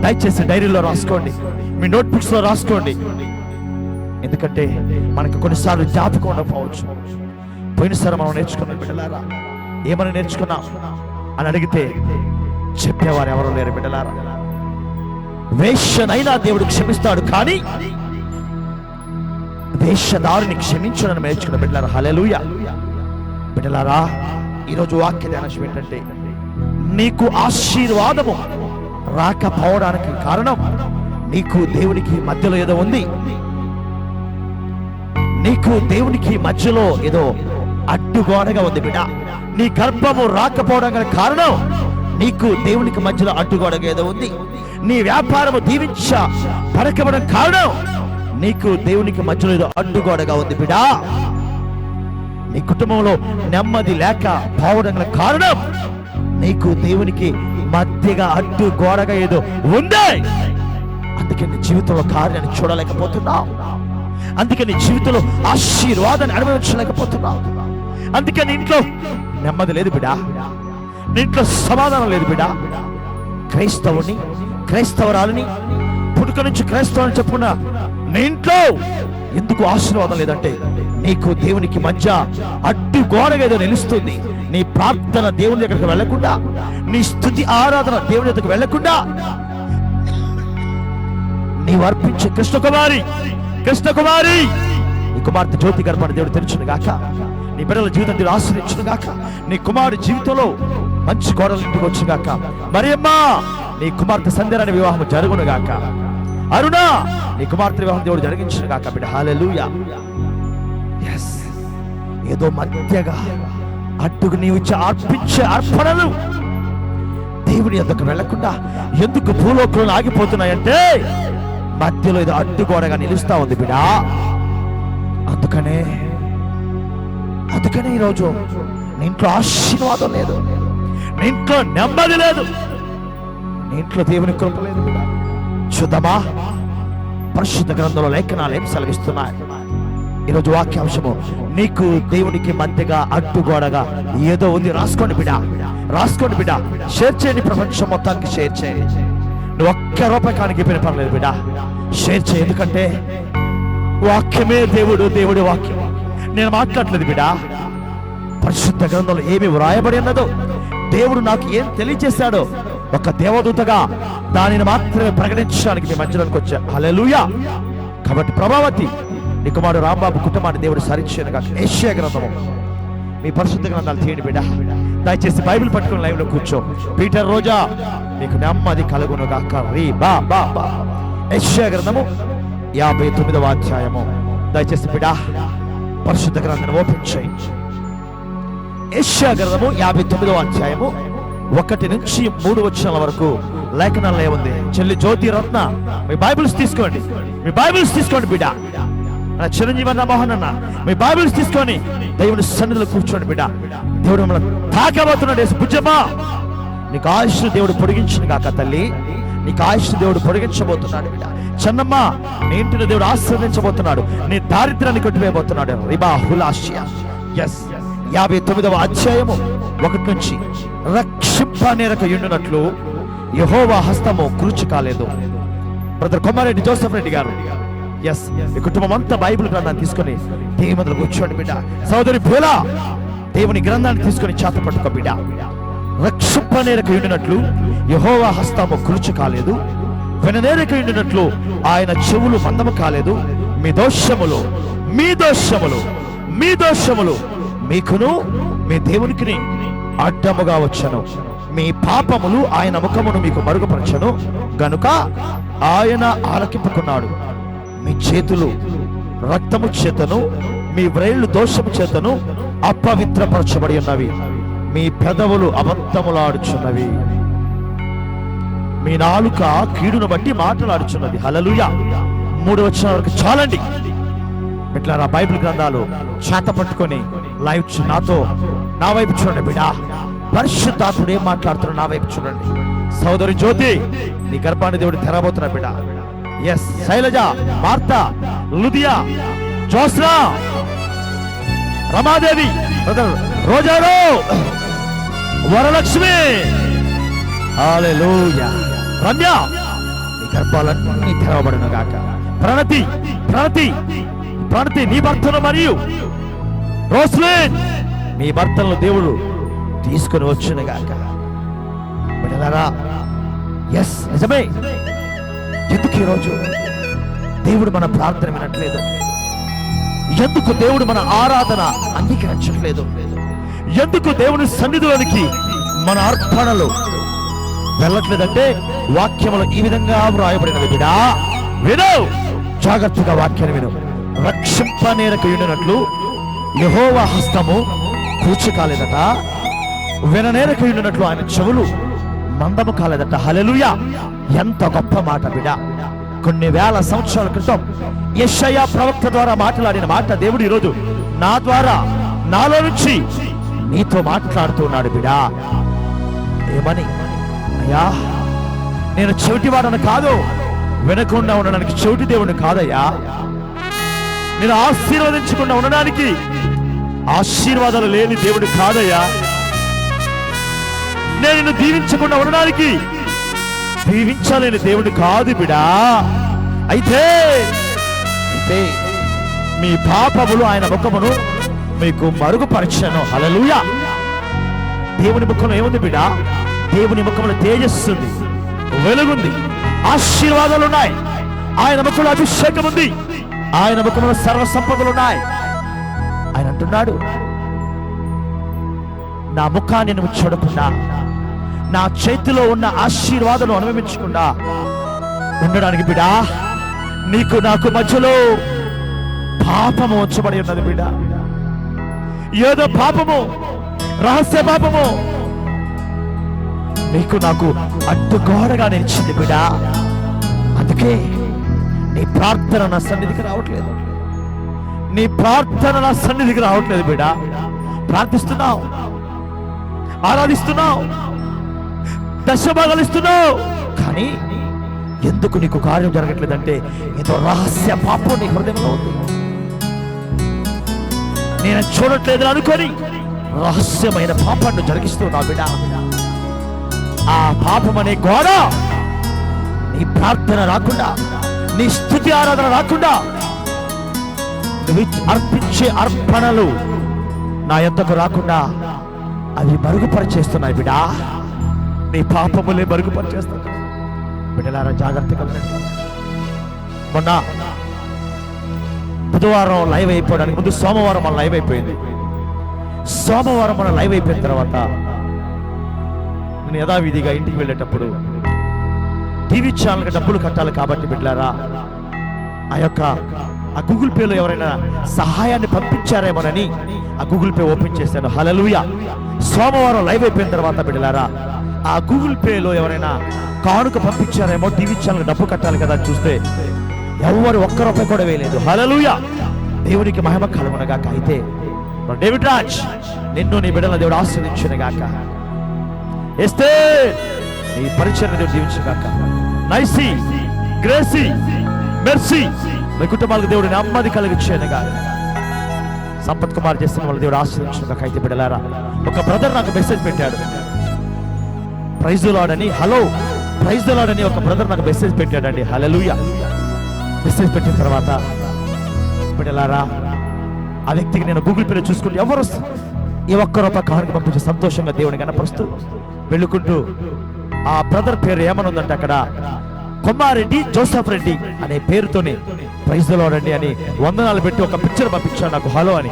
[SPEAKER 1] దయచేసి డైరీలో రాసుకోండి, మీ నోట్బుక్స్ లో రాసుకోండి. ఎందుకంటే మనకు కొన్నిసార్లు జ్ఞాపకం ఉండకపోవచ్చు. పోయినసారి మనం నేర్చుకున్నాం బిడ్డలారా, ఏమని నేర్చుకున్నాం అని అడిగితే చెప్పేవారు ఎవరు లేరు బిడ్డలారా. వేశ్యనైనా దేవుడు క్షమిస్తాడు, కానీ వేశ్యదారుని క్షమించడని నేర్చుకున్న బిడ్డలారా. హల్లెలూయా. బిడ్డలారా, ఈరోజు వాక్య ధ్యానం ఏంటంటే, నీకు ఆశీర్వాదము రాకపోవడానికి కారణం నీకు దేవునికి మధ్యలో ఏదో ఉంది. నీకు దేవునికి మధ్యలో ఏదో అడ్డుగోడగా ఉంది బిడ్డ. నీ గర్భము రాకపోవడం గల కారణం నీకు దేవునికి మధ్యలో అడ్డుగోడగా ఏదో ఉంది. నీ వ్యాపారము పడకపోవడం కారణం నీకు దేవునికి మధ్యలో ఏదో అడ్డుగోడగా ఉంది బిడ్డ. నీ కుటుంబంలో నెమ్మది లేక పోవడం గల కారణం నీకు దేవునికి మధ్యగా అడ్డుగోడగా ఏదో ఉంది. అందుకే నీ జీవితంలో కార్యాన్ని చూడలేకపోతున్నావు. అందుకే నీ జీవితంలో ఆశీర్వాదాన్ని అనుభవించలేకపోతున్నావు. అందుకే నీ ఇంట్లో నెమ్మది లేదు బిడా. నీ ఇంట్లో సమాధానం లేదు బిడా. క్రైస్తవుని క్రైస్తవరాలని పుట్టుక నుంచి క్రైస్తవుని చెప్పుకున్నా నీ ఇంట్లో ఎందుకు ఆశీర్వాదం లేదంటే నీకు దేవునికి మధ్య అడ్డుగోడగా ఏదో నిలుస్తుంది. నీ ప్రార్థన దేవుని దగ్గరికి వెళ్లకుండా, నీ స్తుతి ఆరాధన దేవుని దగ్గరికి వెళ్లకుండా నీవు అర్పించే కృష్ణకుమారి నీ కుమార్తె జ్యోతి గర్భాన్ని దేవుడు తెరుచును గాక. నీ బిడ్డల జీవితం దేవుడు ఆశ్రయించును గాక. నీ కుమారుడి జీవితంలో మంచి కోడలు ఇంటికి వచ్చును గాక. మరియమ్మ నీ కుమార్తె సంధ్యారాణి వివాహం జరుగును గాక. అరుణ నీ కుమార్తె వివాహం దేవుడు జరిగించును గాక బిడ్డ. హల్లెలూయా. yes ఏదో మధ్యగా అడ్డుకు నీవు అర్పించే అర్పణలు దేవుని యొద్దకు వెళ్లకుండా ఎందుకు భూలోకంలో ఆగిపోతున్నాయంటే మధ్యలో ఏదో అడ్డుగోడగా నిలుస్తా ఉంది బిడా. అందుకనే ఈరోజు నీ ఇంట్లో ఆశీర్వాదం లేదు, నీ ఇంట్లో నెమ్మది లేదు, నీ ఇంట్లో దేవుని కృప లేదు బిడా. చూద్దామా పరిశుద్ధ గ్రంథంలో లేఖనాలు ఏం సెలవిస్తున్నాయి? ఈరోజు వాక్యాంశము నీకు దేవునికి మధ్యగా అడ్డుగోడగా ఏదో ఉంది. రాసుకోండి బిడా, రాసుకోండి బిడా. షేర్ చేయండి, ప్రపంచం మొత్తానికి షేర్ చేయండి. నువ్వు ఒక్క రూపాయి కానికి పర్లేదు బిడా, షేర్ చేయి. ఎందుకంటే వాక్యమే దేవుడి వాక్యం. నేను మాట్లాడలేదు బిడా. పరిశుద్ధ గ్రంథంలో ఏమి వ్రాయబడి ఉన్నదో, దేవుడు నాకు ఏం తెలియజేశాడో ఒక దేవదూతగా దానిని మాత్రమే ప్రకటించడానికి మీ మధ్యలోకి వచ్చా. హల్లెలూయా. కాబట్టి ప్రభావతి నీ కుమారుడు రాంబాబు కుటుంబాన్ని దేవుడు సరించేయనుగా. యెషయా గ్రంథము మీ పరిశుద్ధ గ్రంథాలు తీయండి బిడ్డ. దయచేసి బైబిల్ పట్టుకుని లైవ్ లో కూర్చో. పీటర్ రోజా నీకు నెమ్మది కలుగును గాక. యెషయా గ్రంథము 59వ అధ్యాయము. దయచేసి బిడ్డ పరిశుద్ధ గ్రంథాన్ని ఓపెన్ చేయి. యెషయా గ్రంథము 59వ అధ్యాయము 1 నుంచి 3 వచనాల వరకు లేఖనాల్లో ఏముంది? చెల్లి జ్యోతి రత్న మీ బైబిల్స్ తీసుకోండి, మీ బైబిల్స్ తీసుకోండి బిడ్డ. చిరంజీవి అన్న మోహన్ అన్న మీ బైబిల్స్ తీసుకొని దేవుని సన్నిధిలో కూర్చోండి బిడ్డ. దేవుడు మిమ్మల్ని తాకబోతున్నాడు. బుజ్జమ్మా నీకు ఆయుష్ దేవుడు పొడిగించును గాక తల్లి. నీకు ఆయుష్ దేవుడు పొడిగించబోతున్నాడు బిడ్డ. చెన్నమ్మ నీ ఇంటిని దేవుడు ఆశీర్వదించబోతున్నాడు. నీ దారిద్ర్యాన్ని కొట్టివేయబోతున్నాడు. రిబా హులాషియా. ఎస్ 59వ అధ్యాయము 1 నుంచి రక్షింపనేరక యుండునట్లు యెహోవా హస్తము కృచి కాలేదు. బ్రదర్ కొమ్మారెడ్డి జోసెఫ్ రెడ్డి గారు ఎస్ మీ కుటుంబం అంతా బైబిల్ గ్రంథాన్ని తీసుకొని దేవుని ముందు కూర్చోండి బిడ్డ. సోదరి భూలా దేవుని గ్రంథాన్ని తీసుకొని చేత పట్టుకో బిడ్డ. రక్షింపనేరక యుండినట్లు యెహోవా హస్తము కృచి కాలేదు, విననేరక యుండినట్లు ఆయన చెవులు మందము కాలేదు. మీ దోషములు మీకును మీ దేవునికి అడ్డముగా వచ్చను. మీ పాపములు ఆయన ముఖమును మీకు మరుగుపరచను గనుక ఆయన ఆలకింపుకున్నాడు. మీ చేతులు రక్తము చేతను, మీ వ్రేళ్లు దోషము చేతను అపవిత్రపరచబడి ఉన్నవి. మీ పెదవులు అబద్ధములాడుచున్నవి. మీ నాలుక కీడును బట్టి మాటలాడుచున్నది. హల్లెలూయా. 3 వచనాల వరకు చాలండి. ఇట్లా బైబిల్ గ్రంథాలు చేత పట్టుకొని లైవ్ నా వైపు చూడండి బిడా. పరిశుద్ధాత్ముడు ఏం మాట్లాడుతున్నాడు నా వైపు చూడండి. సోదరి జ్యోతి నీ గర్భాన్ని దేవుడు తెరబోతున్నా బిడా. Yes Shailaja, Martha, Lydia, Josna, Ramadevi, రోజారో, Varalakshmi, హల్లెలూయా. రమ్య నీ గర్భాలన్నీ తెరవబడును గాక. ప్రణతి నీ భర్తను మరియు రోస్లిన్ మీ భర్తలను దేవుడు తీసుకొని వచ్చును గాక. ఎస్ నిజమే. ఎందుకు ఈరోజు దేవుడు మన ప్రార్థన వినట్లేదు? ఎందుకు దేవుడు మన ఆరాధన అంగీకరించట్లేదు? ఎందుకు దేవుని సన్నిధిలోనికి మన అర్పణలు వెళ్ళట్లేదంటే వాక్యములు ఈ విధంగా వ్రాయబడినవి. విను, జాగ్రత్తగా వాక్యాన్ని విను. రక్షింపనేరకయుండినట్లు యెహోవా హస్తము కూర్చు కాలేదట, విననేరకయుండినట్లు ఆయన చెవులు మందము కాలేదట. హల్లెలూయా! ఎంత గొప్ప మాట బిడ్డ. కొన్ని వేల సంవత్సరాల క్రితం యెషయా ప్రవక్త ద్వారా మాట్లాడిన మాట దేవుడు ఈరోజు నా ద్వారా, నాలో నుంచి నీతో మాట్లాడుతున్నాడు బిడా. ఏమని? అయ్యా, నేను చెవిటివాడను కాదు, వినకుండా ఉండడానికి చెవిటి దేవుడిని కాదయ్యా. నేను ఆశీర్వదించకుండా ఉండడానికి ఆశీర్వాదాలు లేని దేవుడు కాదయ్యా. నేను నిన్ను దీవించకుండా ఉండడానికి దీవించలేని దేవుడు కాదు బిడా. అయితే మీ పాపములు ఆయన ముఖమును మీకు మరుగుపరచను. హల్లెలూయా! దేవుని ముఖంలో ఏముంది బిడా? దేవుని ముఖంలో తేజస్సుంది, వెలుగుంది, ఆశీర్వాదాలు ఉన్నాయి. ఆయన ముఖంలో అభిషేకం ఉంది, ఆయన ముఖంలో సర్వ సంపదలు ఉన్నాయి. ఆయన అంటున్నాడు, నా ముఖాన్ని నువ్వు చూడకుండా, నా చేతిలో ఉన్న ఆశీర్వాదాలు అనుభవించకుండా ఉండడానికి బిడా, నీకు నాకు మధ్యలో పాపము వచ్చబడి ఉన్నది బిడ్డ. ఏదో పాపము, రహస్య పాపము నీకు నాకు అడ్డుగోడగా నిలిచింది బిడ్డ. అందుకే నీ ప్రార్థన నా సన్నిధికి రావట్లేదు, నీ ప్రార్థన నా సన్నిధికి రావట్లేదు బిడ్డ. ప్రార్థిస్తున్నావు, ఆరాధిస్తున్నావు, దశభాగాలు ఇస్తున్నావు, కానీ ఎందుకు నీకు కార్యం జరగట్లేదంటే ఏదో రహస్య పాపం నీ హృదయంలో ఉంది. నేను చూడట్లేదు అనుకొని రహస్యమైన పాపాన్ని జరిగిస్తున్నావు బిడ్డ. ఆ పాపం అనే గోడ నీ ప్రార్థన రాకుండా, నీ స్తుతి ఆరాధన రాకుండా, నువ్వు అర్పించే అర్పణలు నా యొద్దకు రాకుండా అవి మరుగుపరిచేస్తున్నాయి బిడ్డ. నీ పాపములే మరుగుపరిచేస్తున్నాయి బిడ్డలారా. జాగ్రత్తగా ఉండండి. మొన్న బుధవారం లైవ్ అయిపోవడానికి ముందు సోమవారం మన లైవ్ అయిపోయింది. సోమవారం మన లైవ్ అయిపోయిన తర్వాత నేను యథావిధిగా ఇంటికి వెళ్ళేటప్పుడు టీవీ ఛానల్కి డబ్బులు కట్టాలి కాబట్టి బిడ్డలారా, ఆ గూగుల్ పేలో ఎవరైనా సహాయాన్ని పంపించారేమోనని ఆ గూగుల్ పే ఓపెన్ చేశాను. హల్లెలూయా! సోమవారం లైవ్ అయిపోయిన తర్వాత బిడ్డలారా, ఆ గూగుల్ పేలో ఎవరైనా కానుక పంపించారేమో, టీవీ ఛానల్ డబ్బు కట్టాలి కదా చూస్తే ఎవరు ఒక్క రూపాయి కూడా వేయలేదు. హల్లెలూయా! దేవునికి మహిమ కలుగునగాక. అయితే డేవిడ్ రాజ్, నిన్ను నీ బిడ్డల దేవుడు ఆశీర్వదించునుగాక. ఎస్తే నీ పరిచయం దేవుడు దీవించుగాక. నైసీ, గ్రేసీ, మెర్సీ, మీ కుటుంబాలకు దేవుడు నెమ్మది కలిగించునుగాక. సంపత్ కుమార్ చేసిన వాళ్ళ దేవుడు ఆశీర్వదించుగాక. అయితే బిడ్డలారా, ఒక బ్రదర్ నాకు మెసేజ్ పెట్టాడు, ప్రైజ్ ది లార్డ్ అని. హలో, ప్రైజ్ ది లార్డ్ అని ఒక బ్రదర్ నాకు మెసేజ్ పెట్టాడండి. హల్లెలూయా! మెసేజ్ పెట్టిన తర్వాత బిడ్డలారా, ఆ వ్యక్తికి నేను గూగుల్ పేలో చూసుకుంటూ ఎవరు ఈ ఒక్క రూపాయి కానుక పంపించి సంతోషంగా దేవుని కనపరుస్తూ వెళ్ళుకుంటూ ఆ బ్రదర్ పేరు ఏమనుందంటే అక్కడ కొమ్మారెడ్డి జోసెఫ్ రెడ్డి అనే పేరుతోనే ప్రైజ్ ది లార్డ్ అండి అని వందనాలు పెట్టి ఒక పిక్చర్ పంపించాడు నాకు, హలో అని.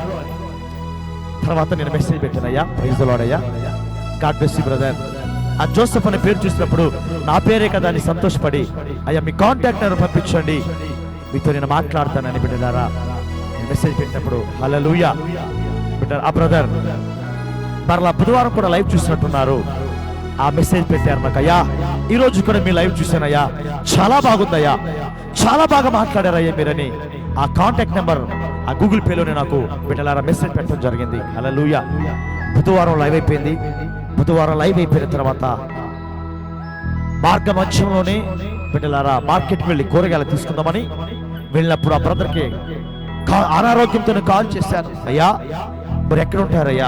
[SPEAKER 1] తర్వాత నేను మెసేజ్ పెట్టాను, అయ్యా ప్రైజ్ ది లార్డ్ అయ్యా, గాడ్ బ్లెస్ యు బ్రదర్. ఆ జోసెఫ్ అనే పేరు చూసినప్పుడు నా పేరే కదా అని సంతోషపడి, అయ్యా మీ కాంటాక్ట్ నెంబర్ పంపించండి, మీతో నేను మాట్లాడతానని బిడ్డలారా మెసేజ్ పెట్టినప్పుడు హల్లెలూయా బిడ్డ. ఆ బ్రదర్ మరలా బుధవారం కూడా లైవ్ చూసినట్టున్నారు, ఆ మెసేజ్ పెట్టారు నాకు, అయ్యా ఈ రోజు కూడా మీ లైవ్ చూశానయ్యా, చాలా బాగుందయ్యా, చాలా బాగా మాట్లాడారయ్యా మీరని ఆ కాంటాక్ట్ నెంబర్ ఆ గూగుల్ పేలోనే నాకు బిడ్డలారా మెసేజ్ పెట్టడం జరిగింది. హల్లెలూయా! బుధవారం లైవ్ అయిపోయింది. బుధవారం లైవ్ అయిపోయిన తర్వాత మార్గ మధ్యంలోనే బిడ్డలారా మార్కెట్కి వెళ్ళి కూరగాయలు తీసుకుందామని వెళ్ళినప్పుడు ఆ బ్రదర్కి అనారోగ్యంతో కాల్ చేశాను, అయ్యా మీరు ఎక్కడ ఉంటారయ్యా,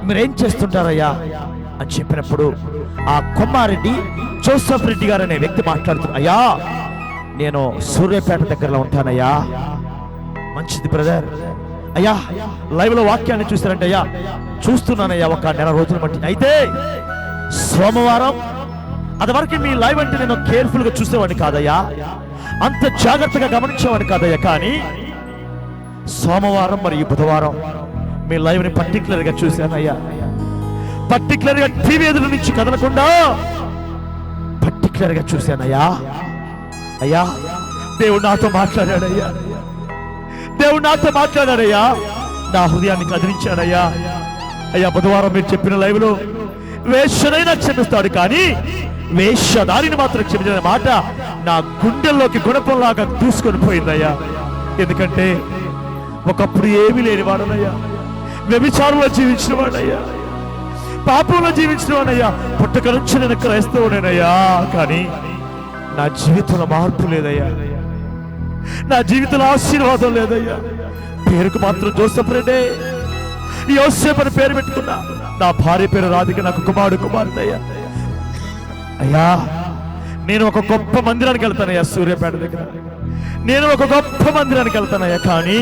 [SPEAKER 1] మీరేం చేస్తుంటారయ్యా అని చెప్పినప్పుడు ఆ కొమ్మారెడ్డి జోసెఫ్ రెడ్డి గారు అనే వ్యక్తి మాట్లాడుతున్నారు, అయ్యా నేను సూర్యాపేట దగ్గరలో ఉంటానయ్యా. మంచిది బ్రదర్. అయ్యా లైవ్ లో వాక్యాన్ని చూస్తారంటే, అయ్యా చూస్తున్నానయ్యా ఒక నెల రోజుల మట్టి. అయితే సోమవారం అది వరకు మీ లైవ్ అంటే నేను కేర్ఫుల్ గా చూసేవాడిని కాదయ్యా, అంత జాగ్రత్తగా గమనించేవాడిని కాదయ్యా, కానీ సోమవారం మరియు బుధవారం మీ లైవ్ ని పర్టికులర్ గా చూశానయ్యా. పర్టికులర్ గా టీవీ ఎదురు నుంచి కదలకుండా పర్టికులర్ గా చూశానయ్యా. అయ్యా దేవుడు నాతో మాట్లాడాడయ్యా, దేవుడు నాతో మాట్లాడాడయ్యా, నా హృదయాన్ని కదిలించాడయ్యా. అయ్యా, బుధవారం మీరు చెప్పిన లైవ్లో వేశ్యనైనా క్షమిస్తాడు కానీ వేశ్యదారిని మాత్రం క్షమించిన మాట నా గుండెల్లోకి గుణపంలాగా దూసుకొని పోయిందయ్యా. ఎందుకంటే ఒకప్పుడు ఏమీ లేని వాడనయ్యా, వ్యభిచారంలో జీవించిన వాడయ్యా, పాపంలో జీవించిన వాడయ్యా, పుట్టక నుంచి నేను క్రైస్తవుడేనయ్యా. కానీ నా జీవితంలో మార్పు లేదయ్యా, నా జీవితంలో ఆశీర్వాదం లేదయ్యా. పేరుకు మాత్రం జోసెఫ్ రెడ్డి, యోసేపు అని పేరు పెట్టుకున్నా. నా భార్య పేరు రాధిక, నాకు కుమార్తె అయ్యా. అయ్యా, నేను ఒక గొప్ప మందిరానికి వెళ్తానయ్యా, సూర్యాపేట దగ్గర నేను ఒక గొప్ప మందిరానికి వెళ్తానయ్యా. కానీ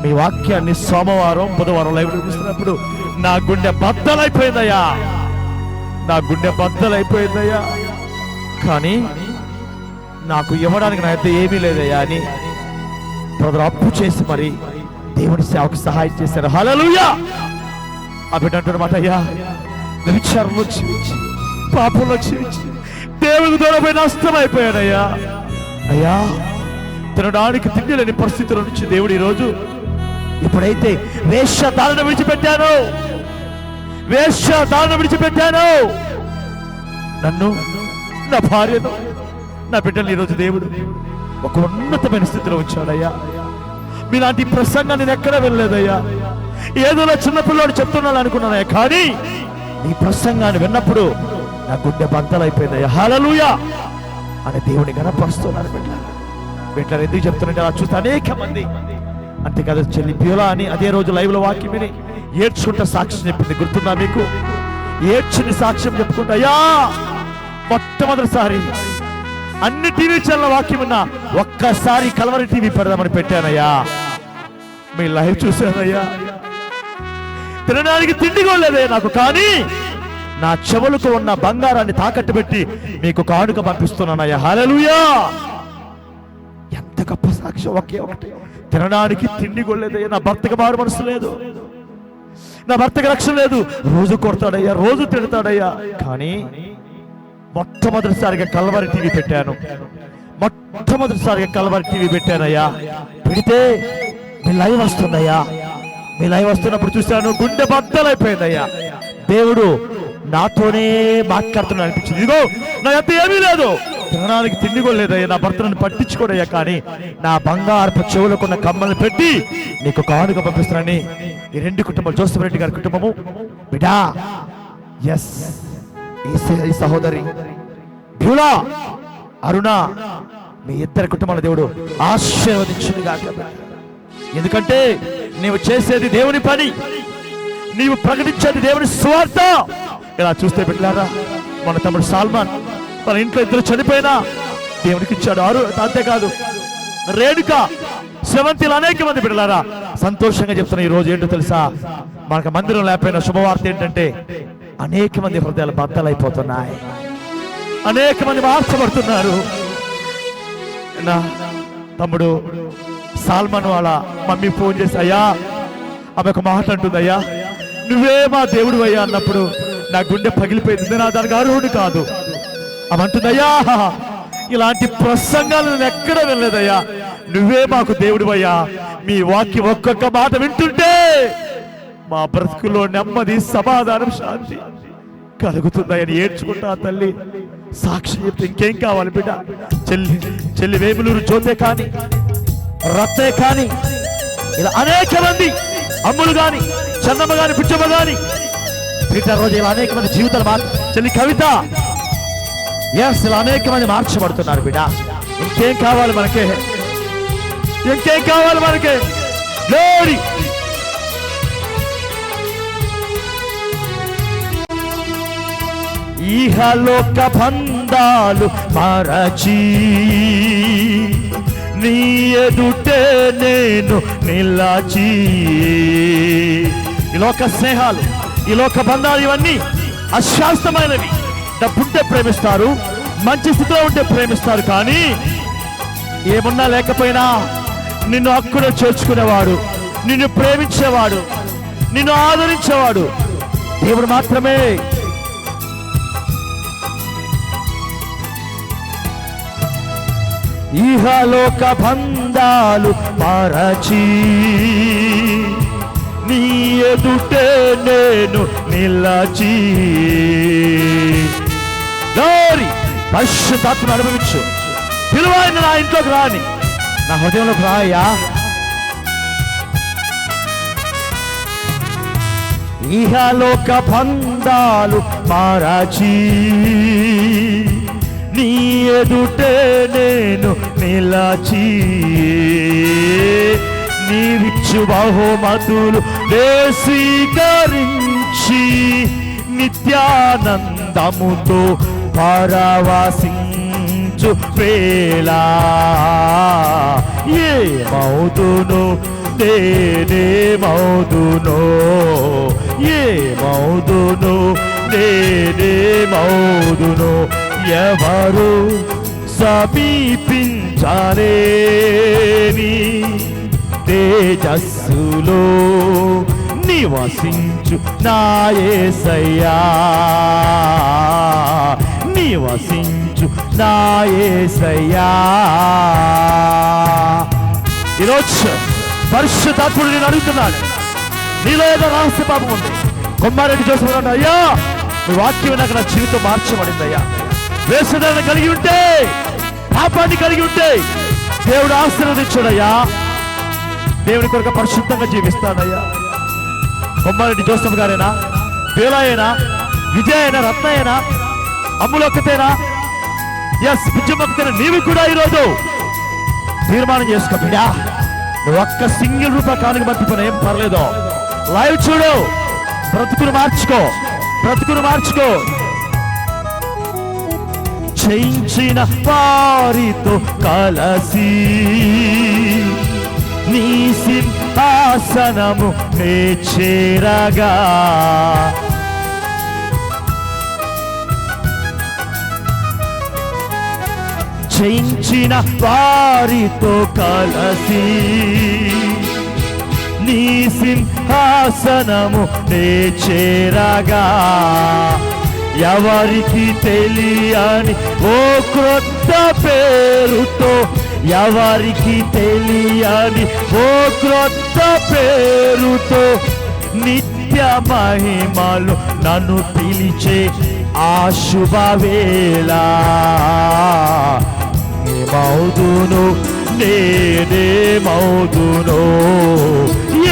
[SPEAKER 1] మీ వాక్యాన్ని సోమవారం బుధవారం లైవ్ చూస్తున్నప్పుడు నా గుండె బద్దలైపోయిందయ్యా, నా గుండె బద్దలైపోయిందయ్యా. కానీ నాకు ఇవ్వడానికి నా యొక్క ఏమీ లేదయ్యా అని బ్రదర్ అప్పు చేసి మరి దేవుని సేవకు సహాయం చేశారు. హల్లెలూయా. ఆ బిడ్డ అంటున్నమాట, అయ్యా వ్యభిచారంలో జీవించి, పాపంలో జీవించి దేవునికి దూరమైన నష్టమైపోయానయ్యా. అయ్యా, తినడానికి తిండి లేని పరిస్థితుల నుంచి దేవుడు ఈరోజు ఇప్పుడైతే వేశ్యదారుని విడిచిపెట్టాను, నన్ను, నా భార్యను, నా బిడ్డలు ఈరోజు దేవుడు ఒక ఉన్నతమైన స్థితిలో ఉంచాడయ్యా. మీలాంటి ప్రసంగాన్ని నేను ఎక్కడ వెళ్ళలేదయ్యా. ఏదో చిన్నపిల్లాడు చెప్తున్నాను అనుకున్నానయ్యా, కానీ ఈ ప్రసంగాన్ని విన్నప్పుడు నా గుండె బద్దలైపోయిందయ్యా. హల్లెలూయా అని దేవుని గణపరుస్తున్నాను. బిడ్డలు ఎందుకు చెప్తున్నట్టు అలా చూస్తే అనేక మంది, అంతేకాదు చెల్లి బ్యూలా అని అదే రోజు లైవ్ లో వాక్యం విని ఏడ్చుకుంటా సాక్ష్యం చెప్పింది, గుర్తుందా మీకు? ఏడ్చుని సాక్ష్యం చెప్పుకుంటా, అయ్యా మొట్టమొదటిసారి అన్ని టీవీ ఛానల్ వాక్యం ఉన్నా ఒక్కసారి కలవరి టీవీ పెడదామని పెట్టానయ్యా. మీ లైవ్ చూశానయ్యా, తినడానికి తిండి కొనలేదయ్యా నాకు, కానీ నా చెవులకు ఉన్న బంగారాన్ని తాకట్టు పెట్టి మీకు కానుక పంపిస్తున్నానయ్యా. హల్లెలూయా. ఎంత గొప్ప సాక్ష్యం. ఒకే ఒకటి, తినడానికి తిండి కొనలేదయ్యా. నా భర్తకి మారు మనసు లేదు, నా భర్తకి రక్షణ లేదు. రోజు కొడతాడయ్యా, రోజు తిడతాడయ్యా. కానీ మొట్టమొదటిసారిగా కల్వరి టీవీ పెట్టానయ్యా. పెడితే మీ లైవ్ వస్తుందయ్యా. మీ లైవ్ వస్తున్నప్పుడు చూశాను, గుండె బద్దలైపోయిందయ్యా. దేవుడు నాతోనే మాట్లాడుతున్నాడు అనిపించింది. ఇదిగో నా ఎంత ఏమీ లేదు, తినడానికి తిండి కూడా లేదయ్యా, నా భర్తను పట్టించుకోడయ్యా, కానీ నా బంగారపు చెవులకున్న కమ్మల్ని పెట్టి నీకు కానుక పంపిస్తున్నానని ఈ రెండు కుటుంబాలు, జోసెఫ్ రెడ్డి గారి కుటుంబము, బిడా ఎస్ ఈ సహోదరి బ్యూలా, అరుణ, మీ ఇద్దరి కుటుంబాల దేవుడు ఆశీర్వదించునుగాక. ఎందుకంటే నీవు చేసేది దేవుని పని, నీవు ప్రకటించేది దేవుని స్వార్థ. ఇలా చూస్తే బిడ్డలారా, మన తమ్ముడు సాల్మాన్ మన ఇంట్లో ఇద్దరు చనిపోయినా దేవునికి ఇచ్చాడు. అంతేకాదు రేణుక, శ్రవంతిలు, అనేక మంది బిడ్డలారా సంతోషంగా చెప్తున్నా. ఈ రోజు ఏంటో తెలుసా, మనకు మందిరం లేకపోయినా శుభవార్త ఏంటంటే అనేక మంది హృదయాలు బద్దలైపోతున్నాయి, అనేక మంది మార్చబడుతున్నారు. నా తమ్ముడు సాల్మాన్ వాళ్ళ మమ్మీ ఫోన్ చేసి, అయ్యా ఆమె ఒక మాట అంటుంది, అయ్యా నువ్వే మా దేవుడు అయ్యా అన్నప్పుడు నా గుండె పగిలిపోయింది. నా దానికి అర్హుడు కాదు. ఆమె అంటుంది, అయ్యా ఇలాంటి ప్రసంగాలు నేను ఎక్కడ వెళ్ళలేదయ్యా, నువ్వే మాకు దేవుడు అయ్యా. మీ వాక్యం ఒక్కొక్క మాట వింటుంటే మా బ్రతుకులో నెమ్మది, సమాధానం, శాంతి కలుగుతుందని ఏడ్చుకుంటా తల్లి సాక్షి చెప్తే ఇంకేం కావాలి బిడ్డ. చెల్లి వేములూరు జ్యోతే కానీ, రత్తే కానీ, ఇలా అనేక మంది అమ్ములు గాని, చందమ్మ గాని, బుచ్చమ్మ గాని, పీటర్ రోజు ఇలా అనేక మంది జీవితాలు చెల్లి కవిత, ఎస్ ఇలా అనేక మంది మార్చబడుతున్నారు బిడ్డ. ఇంకేం కావాలి మనకే, ఇంకేం కావాలి మనకే? గ్లోరీ. ఇహలోక బంధాలు మరచి నీ ఎదుటే నేను నిలచి. ఈ లోక స్నేహాలు, ఈ లోక బంధాలు ఇవన్నీ అశాస్త్రమైనవి. డబ్బుంటే ప్రేమిస్తారు, మంచి స్థితిలో ఉంటే ప్రేమిస్తారు, కానీ ఏమున్నా లేకపోయినా నిన్ను హక్కులో చేర్చుకునేవాడు, నిన్ను ప్రేమించేవాడు, నిన్ను ఆదరించేవాడు దేవుడు మాత్రమే. ఇహలోక బంధాలు మరచి నీ ఎదుటే నేను నిలచి. గౌరీ పరిశుద్ధాత్మను అనుభవించు. పిలువాయన నా ఇంట్లోకి రాని, నా హృదయంలోకి రాయా. ఇహలోక బంధాలు మరచి నీ ఎదుటే నేను నిలచి. నీవిచ్చు బహుమతులు స్వీకరించి నిత్యానందముతో పరవశించు వేళ ఏ మౌదును నేనే మౌదును, ఏ మౌదును నేనే మౌదును. ఎవరు సమీపించలేని తేజస్సులో నివసించు నా యేసయ్యా, నివసించు నా యేసయ్యా. ఈరోజు పరిశుద్ధాత్ముడు నేను అడుగుతున్నాను, నీలో ఏదో రహస్య పాపం ఉంది. కొమ్మారెడ్డి జోసెఫ్ అయ్యా, మీ వాక్యం నాకు నా జీవితం మార్చబడిందయ్యా. వేషధారణ కలిగి ఉంటే, పాపాన్ని కలిగి ఉంటే దేవుడు ఆశీర్వదించాడయ్యా. దేవుని కొరకు పరిశుద్ధంగా జీవిస్తానయ్యా. కొమ్మారెడ్డి జోసెఫ్ గారేనా, బేలాయేనా, విజయ అయినా, రత్న అయినా, అమ్ములొక్కతేనా, ఎస్ బుజ్జమ్మొక్కతేనా, నీవు కూడా ఈరోజు తీర్మానం చేసుకో బిడ్డా. నువ్వు ఒక్క సింగిల్ రూపాయి కానుక పంపిపోయినా ఏం పర్లేదు. లైవ్ చూడు, బ్రతుకును మార్చుకో, బ్రతుకును మార్చుకో. జయించిన వారితో కలసి నీ సింహాసనము నే చేరగా. జయించిన వారితో కలసి నీ సింహాసనము నే చేరగా. ఎవరికి తెలియని ఓ క్రొత్త పేరుతో, ఎవరికి తెలియని ఓ క్రొత్త పేరుతో నిత్య మహిమలు నన్ను పిలిచే ఆ శుభవేళ. మౌదును నేనే మౌదును,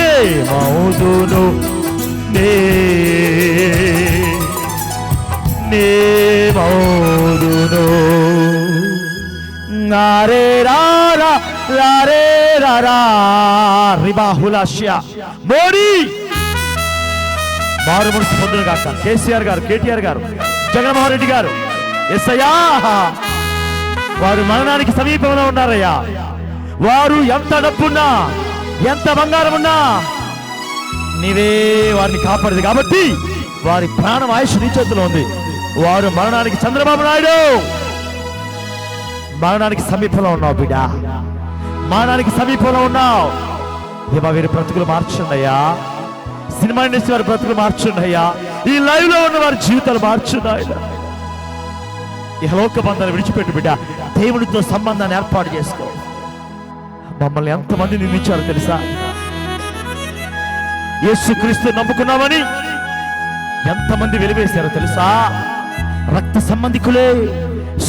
[SPEAKER 1] ఏ మౌదును నే మౌదును. నారే రారా రారే రారా రిబాహులాష్యా మోడీ మారు మనసు పొందును కాక. కేసీఆర్ గారు, కేటీఆర్ గారు, జగన్మోహన్ రెడ్డి గారు, ఎస్ఐయా వారు మరణానికి సమీపంలో ఉన్నారయ్యా. వారు ఎంత డబ్బున్నా, ఎంత బంగారం ఉన్నా నీవే వారిని కాపాడదు కాబట్టి వారి ప్రాణం ఆయుష్ నీ చేతిలో ఉంది. వారు మరణానికి, చంద్రబాబు నాయుడు మరణానికి సమీపంలో ఉన్నావు బిడ్డ, మరణానికి సమీపంలో ఉన్నావు. దేవా వీరి బ్రతుకులు మార్చండి అయ్యా. సినిమా ఇండస్ట్రీ వారి బ్రతుకులు మార్చండి అయ్యా. ఈ లైవ్ లో ఉన్న వారి జీవితాలు మార్చండి ఆయన. ఇహలోక బంధాలు విడిచిపెట్టు బిడ్డ, దేవునితో సంబంధాన్ని ఏర్పాటు చేసుకో. మమ్మల్ని ఎంతమంది నిందించారో తెలుసా? యేసుక్రీస్తు నమ్ముకున్నామని ఎంతమంది వెలివేశారో తెలుసా? రక్త సంబంధికులే,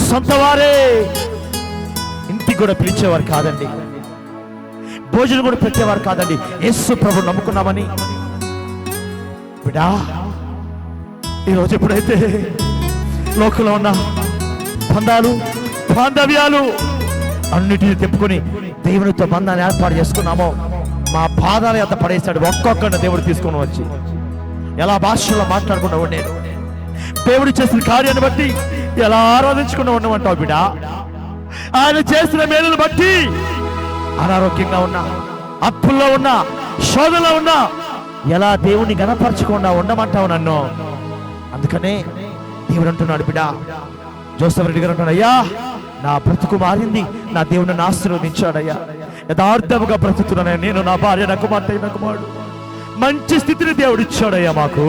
[SPEAKER 1] సొంత వారే ఇంటికి కూడా పిలిచేవారు కాదండి, భోజనం కూడా పెట్టేవారు కాదండి. యేసు ప్రభు నమ్ముకున్నామని బిడా ఈరోజు ఎప్పుడైతే లోకంలో ఉన్న బంధాలు, బాంధవ్యాలు అన్నిటిని తెప్పుకొని దేవునితో బంధాన్ని ఏర్పాటు చేసుకున్నామో, మా పాదాల ఎంత పడేశాడు. ఒక్కొక్కడిని దేవుడు తీసుకొని వచ్చి ఎలా భాషలో మాట్లాడకుండా ఉండేది, దేవుడు చేసిన కార్యాన్ని బట్టి ఎలా ఆరాధించకుండా ఉండమంటావు బిడా. ఆయన చేసిన మేలును బట్టి అనారోగ్యంగా ఉన్నా, అప్పుల్లో ఉన్నా, శోధనలో ఉన్నా ఎలా దేవుణ్ణి గణపరచకుండా ఉండమంటావు నన్ను. అందుకనే దేవుడు అంటున్నాడు బిడా, జోసెఫ్ రెడ్డి గారు అంటున్నాడు, అయ్యా నా బ్రతుకు మారింది, నా దేవుడు నన్ను ఆశీర్వదించాడయ్యా. యథార్థముగా బ్రతుకుతున్నాను నేను, నా భార్య, నా కుమార్తె, నా కుమారుడు, మంచి స్థితిని దేవుడు ఇచ్చాడయ్యా మాకు.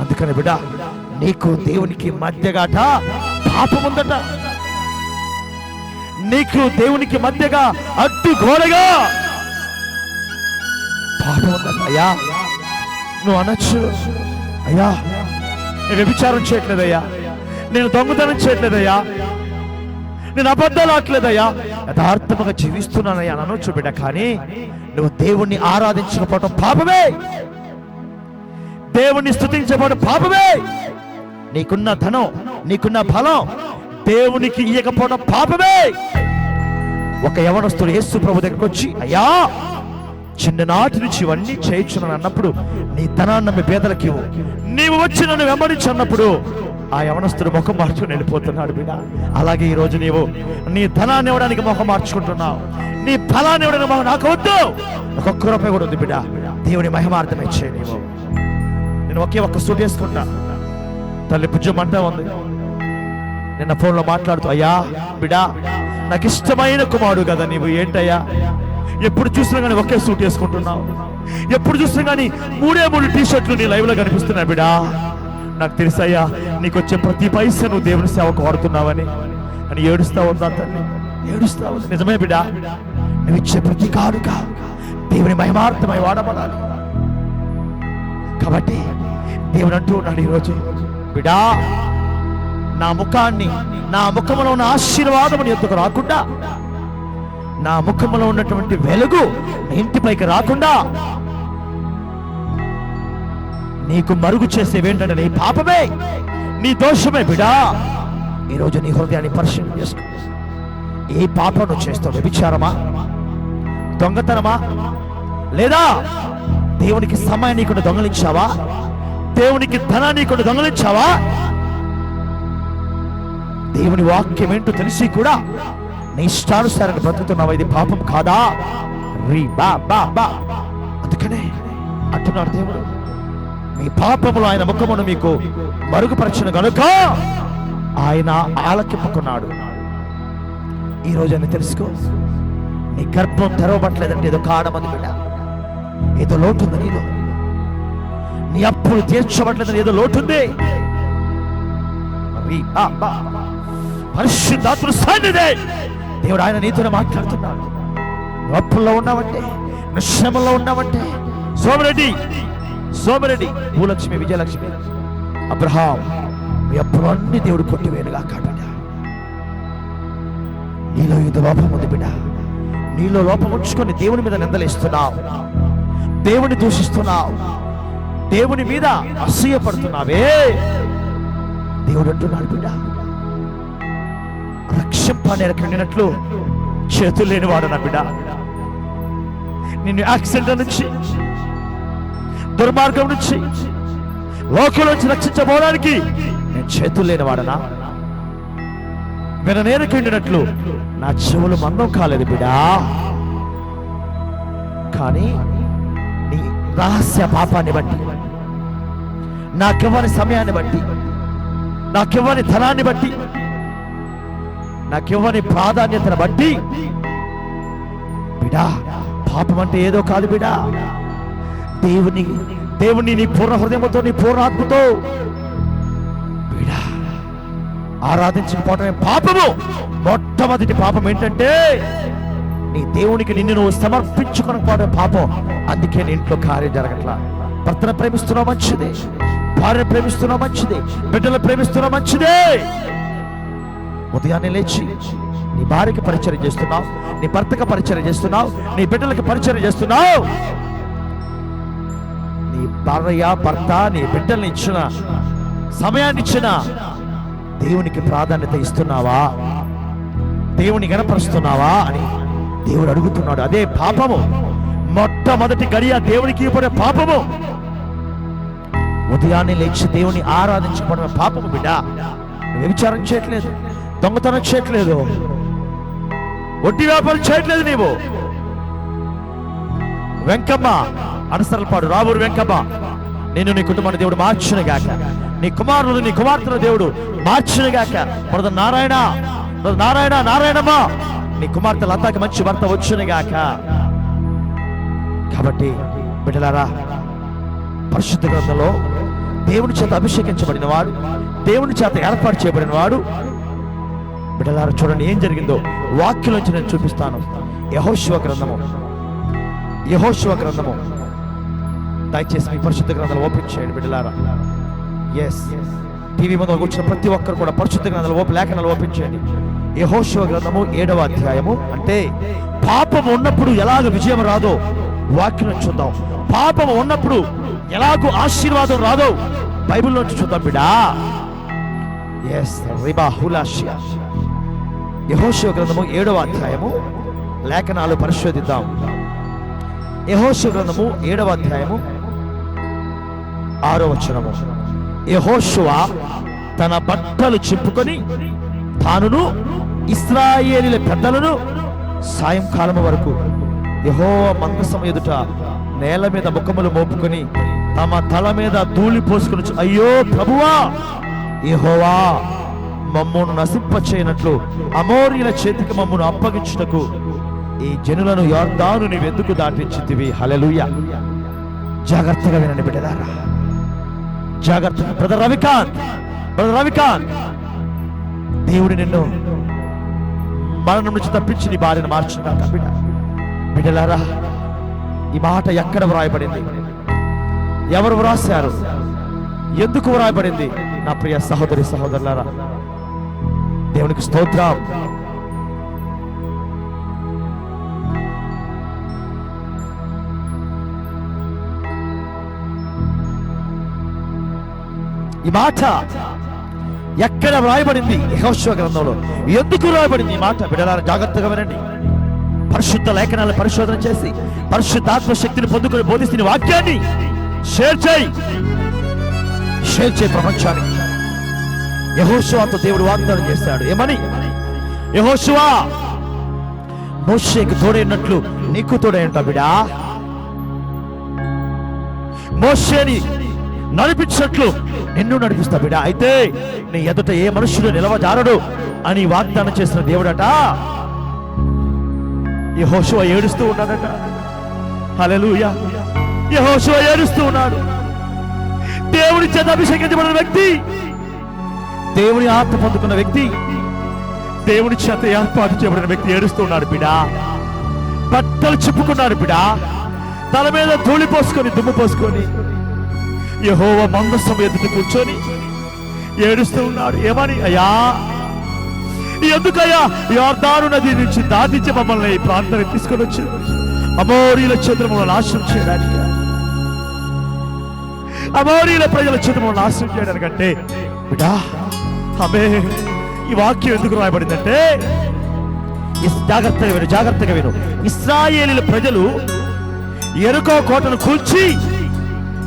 [SPEAKER 1] అందుకని బిడ్డ, నీకు దేవునికి మధ్యగాట పాపం ఉందట. నీకు దేవునికి మధ్యగా అడ్డు గోడగా పాపం ఉందంట. అయ్యా నువ్వు అనొచ్చు, అయ్యా నేను వ్యభిచారం చేయట్లేదయ్యా, నేను దొంగతనం చేయట్లేదయ్యా, నేను అబద్ధాలు ఆడలేదయ్యా, యథార్థముగా జీవిస్తున్నానయ్యా అని అనొచ్చు బిడ్డ. కానీ నువ్వు దేవుణ్ణి ఆరాధించకపోవడం పాపమే, దేవుణ్ణి స్తుతించకపోవడం పాపమే. నీకున్న ధనం, నీకున్న బలం దేవునికి ఇయ్యకపోవడం పాపమే. ఒక యవనస్తుడు యేసు ప్రభు దగ్గరకు వచ్చి, అయ్యా చిన్ననాటి నుంచి ఇవన్నీ చేయించున్నాను అన్నప్పుడు, నీ ధనాన్ని మీ పేదలకి ఇవ్వు, నీవు వచ్చి నన్ను వెంబడించు అన్నప్పుడు ఆ యవనస్తుడు ముఖం మార్చుకుని వెళ్ళిపోతున్నాడు బిడ్డ. అలాగే ఈరోజు నీవు నీ ధనాన్ని ఇవ్వడానికి ముఖం మార్చుకుంటున్నావు, నీ ఫలాన్ని ఇవ్వడానికి మొహం నాకు వద్దు, నాకు ఒక్క రూపాయి కూడా ఉంది బిడ్డ, దేవుని మహిమార్థం ఇచ్చే. నేను ఒక్క సూట్ వేసుకుంటా, తల్లి పుజ్జమంటా ఉంది. నిన్న ఫోన్లో మాట్లాడుతూ, అయ్యా బిడా నాకు ఇష్టమైన కుమారుడు కదా నీవు, ఏంటయ్యా ఎప్పుడు చూసినా కానీ ఒకే సూట్ వేసుకుంటున్నావు, ఎప్పుడు చూసినా కానీ 3 టీషర్ట్లు నీ లైవ్ లో కనిపిస్తున్నాయి బిడా. నాకు తెలుసయ్యా నీకు వచ్చే ప్రతి పైసా నువ్వు దేవుని సేవకు వాడుతున్నావని అని ఏడుస్తా ఉందా తల్లి, ఏడుస్తా ఉంది. నిజమే బిడా, నువ్వు ఇచ్చే ప్రతి కానుక దేవుని మహిమార్థమై వాడబడాలి. కాబట్టి దేవుడు అంటూ ఉన్నాడు ఈరోజు, బిడా నా ముఖాన్ని, నా ముఖంలో ఉన్న ఆశీర్వాదం నీ యొద్దకు రాకుండా, నా ముఖంలో ఉన్నటువంటి వెలుగు నీ ఇంటిపైకి రాకుండా నీకు మరుగు చేసేవేంటంటే నీ పాపమే, నీ దోషమే బిడా. ఈరోజు నీ హృదయాన్ని పరిశీలన చేసుకో. ఏ పాపం నువ్వు చేస్తావు? వ్యభిచారమా, దొంగతనమా, లేదా దేవునికి సమయాన్ని కూడా దొంగలించావా, దేవునికి ధనాన్ని కూడా దొంగలించావా? దేవుని వాక్యం ఏంటో తెలిసి కూడా నీ ఇష్టానుసారాన్ని బ్రతుకుతున్నావా? ఇది పాపం కాదా? అందుకనే అంటున్నాడు దేవుడు, మీ పాపములు ఆయన ముఖమును మీకు మరుగుపరచును గనుక ఆయన ఆలకింపుకున్నాడు. ఈ రోజు అని తెలుసుకో, నీ గర్భం తెరవబట్టలేదంటే ఏదో కారణమంది బిడ్డ, ఏదో లోటుంది నీలో. నీ అప్పులు తీర్చబట్టలేదని ఏదో లోటుంది. పరిశుద్ధాత్మ సన్నిధి దేవుడు ఆయన నీతోనే మాట్లాడుతున్నాడు. నువ్వు అప్పుల్లో ఉన్నావంటే, నువ్వు శ్రమలో ఉన్నావంటే, సోమిరెడ్డి, భూలక్ష్మి, విజయలక్ష్మి, అబ్రహాం, మీ అప్పులు అన్ని దేవుడు కొట్టివేనుగా బిడ్డ. నీలో ఇది లోపం ఉంది బిడ్డ. నీలో లోపం ఉంచుకొని దేవుని మీద నిందలేస్తున్నావు, దేవుని దూషిస్తున్నావు, దేవుని మీద అసూయపడుతున్నావే. దేవుడు అంటున్నాడు బిడ్డ, రక్షింపనేరకండినట్లు చేతులు లేనివాడు నా బిడ్డ. నిన్ను యాక్సిడెంట్ నుంచి, దుర్మార్గం నుంచి, లోకం నుంచి రక్షించబోవడానికి నేను చేతులు లేనివాడనా? విననేరకండినట్లు నా చెవులు మందం కాలేదు బిడా. కానీ నీ రహస్య పాపాన్ని బట్టి, నాకివ్వని సమయాన్ని బట్టి, నాకివ్వని ధనాన్ని బట్టి, నాకివ్వని ప్రాధాన్యతను బట్టి బిడా, పాపం అంటే ఏదో కాదు బిడా. దేవుని నీ పూర్ణ హృదయంతో, నీ పూర్ణ ఆత్మతో బిడా ఆరాధించకపోవటమే పాపము. మొట్టమొదటి పాపం ఏంటంటే నీ దేవునికి నిన్ను నువ్వు సమర్పించుకోకపోవడం పాపం. అందుకే నీ ఇంట్లో కార్యం జరగట్లా. భర్తను ప్రేమిస్తున్నావు మంచిదే, భార్యను ప్రేమిస్తున్నావు మంచిదే, బిడ్డలు ప్రేమిస్తున్నావు మంచిదే. ఉదయాన్నే లేచి నీ భార్యకి పరిచయం చేస్తున్నావు, నీ భర్తకి పరిచయం చేస్తున్నావు, నీ బిడ్డలకి పరిచయం చేస్తున్నావు. నీ భార్య, భర్త, నీ బిడ్డల్ని ఇచ్చిన సమయాన్ని ఇచ్చిన దేవునికి ప్రాధాన్యత ఇస్తున్నావా, దేవుని గణపరుస్తున్నావా అని దేవుడు అడుగుతున్నాడు. అదే పాపము. మొట్టమొదటి గడియ దేవునికి ఇవ్వబడే పాపము. ఉదయాన్నే లేచి దేవుని ఆరాధించబడిన పాపము బిడ్డ. వ్యభిచారం చేయట్లేదు, దొంగతనం చేయట్లేదు, వడ్డీ వ్యాపారం చేయట్లేదు. నీవు వెంకమ్మ, అనసరపాడు రాబూరు వెంకమ్మ, నేను నీ కుటుంబాన్ని దేవుడు మార్చునుగాక, నీ కుమారులు, నీ కుమార్తెను దేవుడు మార్చునుగాక. బ్రదర్ నారాయణ, నారాయణమ్మ, నీ కుమార్తె లతాకి మంచి భర్త వచ్చునుగాక. కాబట్టి బిడ్డలారా, పరిశుద్ధ గ్రంథంలో దేవుని చేత అభిషేకించబడిన వాడు, దేవుని చేత ఏర్పాటు చేయబడిన వాడు బిడ్డలారా చూడండి ఏం జరిగిందో వాక్యంలోంచి నేను చూపిస్తాను. యెహోషువ గ్రంథము దయచేసి మీ పరిశుద్ధ గ్రంథాలు ఓపెన్ చేయండి బిడ్డలారా. ఎస్, టీవీ ముందు కూర్చున్న ప్రతి ఒక్కరు కూడా పరిశుద్ధ గ్రంథాలు లేఖనాలు ఓపెన్ చేయండి. యెహోషువ గ్రంథము 7వ అధ్యాయము. అంటే పాపం ఉన్నప్పుడు ఎలాగ విజయం రాదో వాక్యం చూద్దాం. పాపం ఉన్నప్పుడు ఎలాగో ఆశీర్వాదం రాదో బైబిల్లోంచి చూద్దాం బిడా. ఎస్, రిబాహులాషియా. యెహోషువ గ్రంథము 7వ అధ్యాయము లేఖనాలు పరిశోధిద్దాం. యెహోషువ గ్రంథము 7వ అధ్యాయము 6వ వచనము. యెహోషువ తన బట్టలు చింపుకొని తానును ఇశ్రాయేలీయుల పెద్దలను సాయంకాలం వరకు యెహోవా మందసము ఎదుట నేల మీద ముఖములు మోపుకొని తమ తల మీద ధూళి పోసుకుని, అయ్యో ప్రభువా యెహోవా, మమ్మును నశింపచేయనట్లు అమోరీయుల చేతికి మమ్మును అప్పగించుటకు ఈ జనులను యొర్దాను నీవెందుకు దాటించితివి? హల్లెలూయా. జాగ్రత్తగా వినండి బిడ్డలారా, జాగ్రత్తగా. బ్రదర్ రవికాంత్, దేవుడు నిన్ను మరణం నుంచి తప్పించి నీ భార్యను మార్చున్నాక బిడ్డలారా, ఈ మాట ఎక్కడ వ్రాయబడింది? ఎవరు వ్రాశారు? ఎందుకు వ్రాయబడింది? నా ప్రియ సహోదరులారా, దేవునికి స్తోత్రం. ఈ మాట ఎక్కడ వ్రాయబడింది? యెహోషువ గ్రంథంలో. ఎందుకు వ్రాయబడింది ఈ మాట? బిడ్డలారా జాగ్రత్తగా వినండి. పరిశుద్ధ లేఖనాలను పరిశోధన చేసి పరిశుద్ధాత్మ శక్తిని పొందుకొని బోధిస్తున్న వాక్యాన్ని షేర్ చేయి ప్రపంచానికి. యెహోషువతో దేవుడు వాగ్దానం చేశాడు. ఏమని? యెహోషువ, మోషేకు తోడైనట్లు నీకు తోడై ఉంటా బిడా. మోషేని నడిపించినట్లు నిన్ను నడిపిస్తా బిడా. అయితే నీ ఎదుట ఏ మనుషుడు నిలవజారడు అని వాగ్దానం చేసిన దేవుడట. యెహోషువ ఏడుస్తూ ఉన్నాడట. హల్లెలూయా. యెహోషువ ఏడుస్తూ ఉన్నాడు. దేవుని చేత అభిషేకించబడిన వ్యక్తి, దేవుని ఆత్మ పొందుకున్న వ్యక్తి, దేవుని చేత ఏర్పాటు చేయబడిన వ్యక్తి ఏడుస్తూ ఉన్నాడు బిడా. బట్టలు చింపుకున్నాడు బిడా. తల మీద ధూళి పోసుకొని దుమ్ము పోసుకొని యెహోవా మందసం ఎదుట కూర్చొని ఏడుస్తూ ఉన్నాడు. ఏమని? అయ్యా, ఎందుకయ్యా యొర్దాను నది నుంచి దాటించి మమ్మల్ని ఈ ప్రాంతానికి తీసుకొని వచ్చి అమోరీయుల చేతులు మమ్మల్ని నాశనం చేయడానికి, అమోరీయుల ప్రజల చేతులు మమ్మల్ని నాశనం చేయడానికంటే బిడా ఆమె ఈ వాక్యం ఎందుకు రాయబడిందంటే, జాగ్రత్తగా విను. ఇశ్రాయేలీయుల ప్రజలు యెరికో కోటను కూల్చి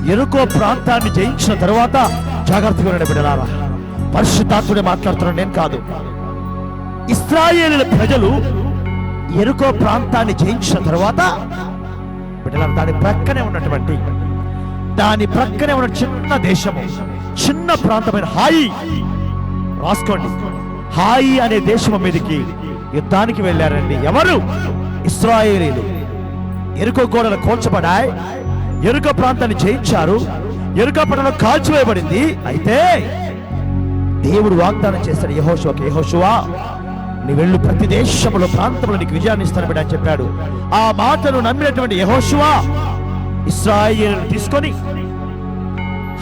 [SPEAKER 1] యెరికో ప్రాంతాన్ని జయించిన తరువాత, జాగ్రత్తగా వినండి బిడ్డలారా, పరిశుద్ధాత్ముడే మాట్లాడుతున్నాడు, నేను కాదు. ఇశ్రాయేలీయుల ప్రజలు యెరికో ప్రాంతాన్ని జయించిన తరువాత బిడ్డలారా, దాని ప్రక్కనే ఉన్న చిన్న దేశము, చిన్న ప్రాంతమైన హాయి, రాసుకోండి, హాయి అనే దేశం మీదకి యుద్ధానికి వెళ్ళారండి. ఎవరు? ఇశ్రాయేలీయులు. యెరికో గోడలు కూల్చబడాయి, యెరికో ప్రాంతాన్ని జయించారు, యెరికో పట్టణం కాల్చివేయబడింది. అయితే దేవుడు వాగ్దానం చేశాడు యెహోషువకి, యెహోషువ, నీ వెళ్ళు ప్రతి దేశంలో ప్రాంతంలో నీకు విజయాన్ని ఇస్తాను బిడ్డ అని చెప్పాడు. ఆ మాటను నమ్మినటువంటి యెహోషువ ఇశ్రాయేలును తీసుకొని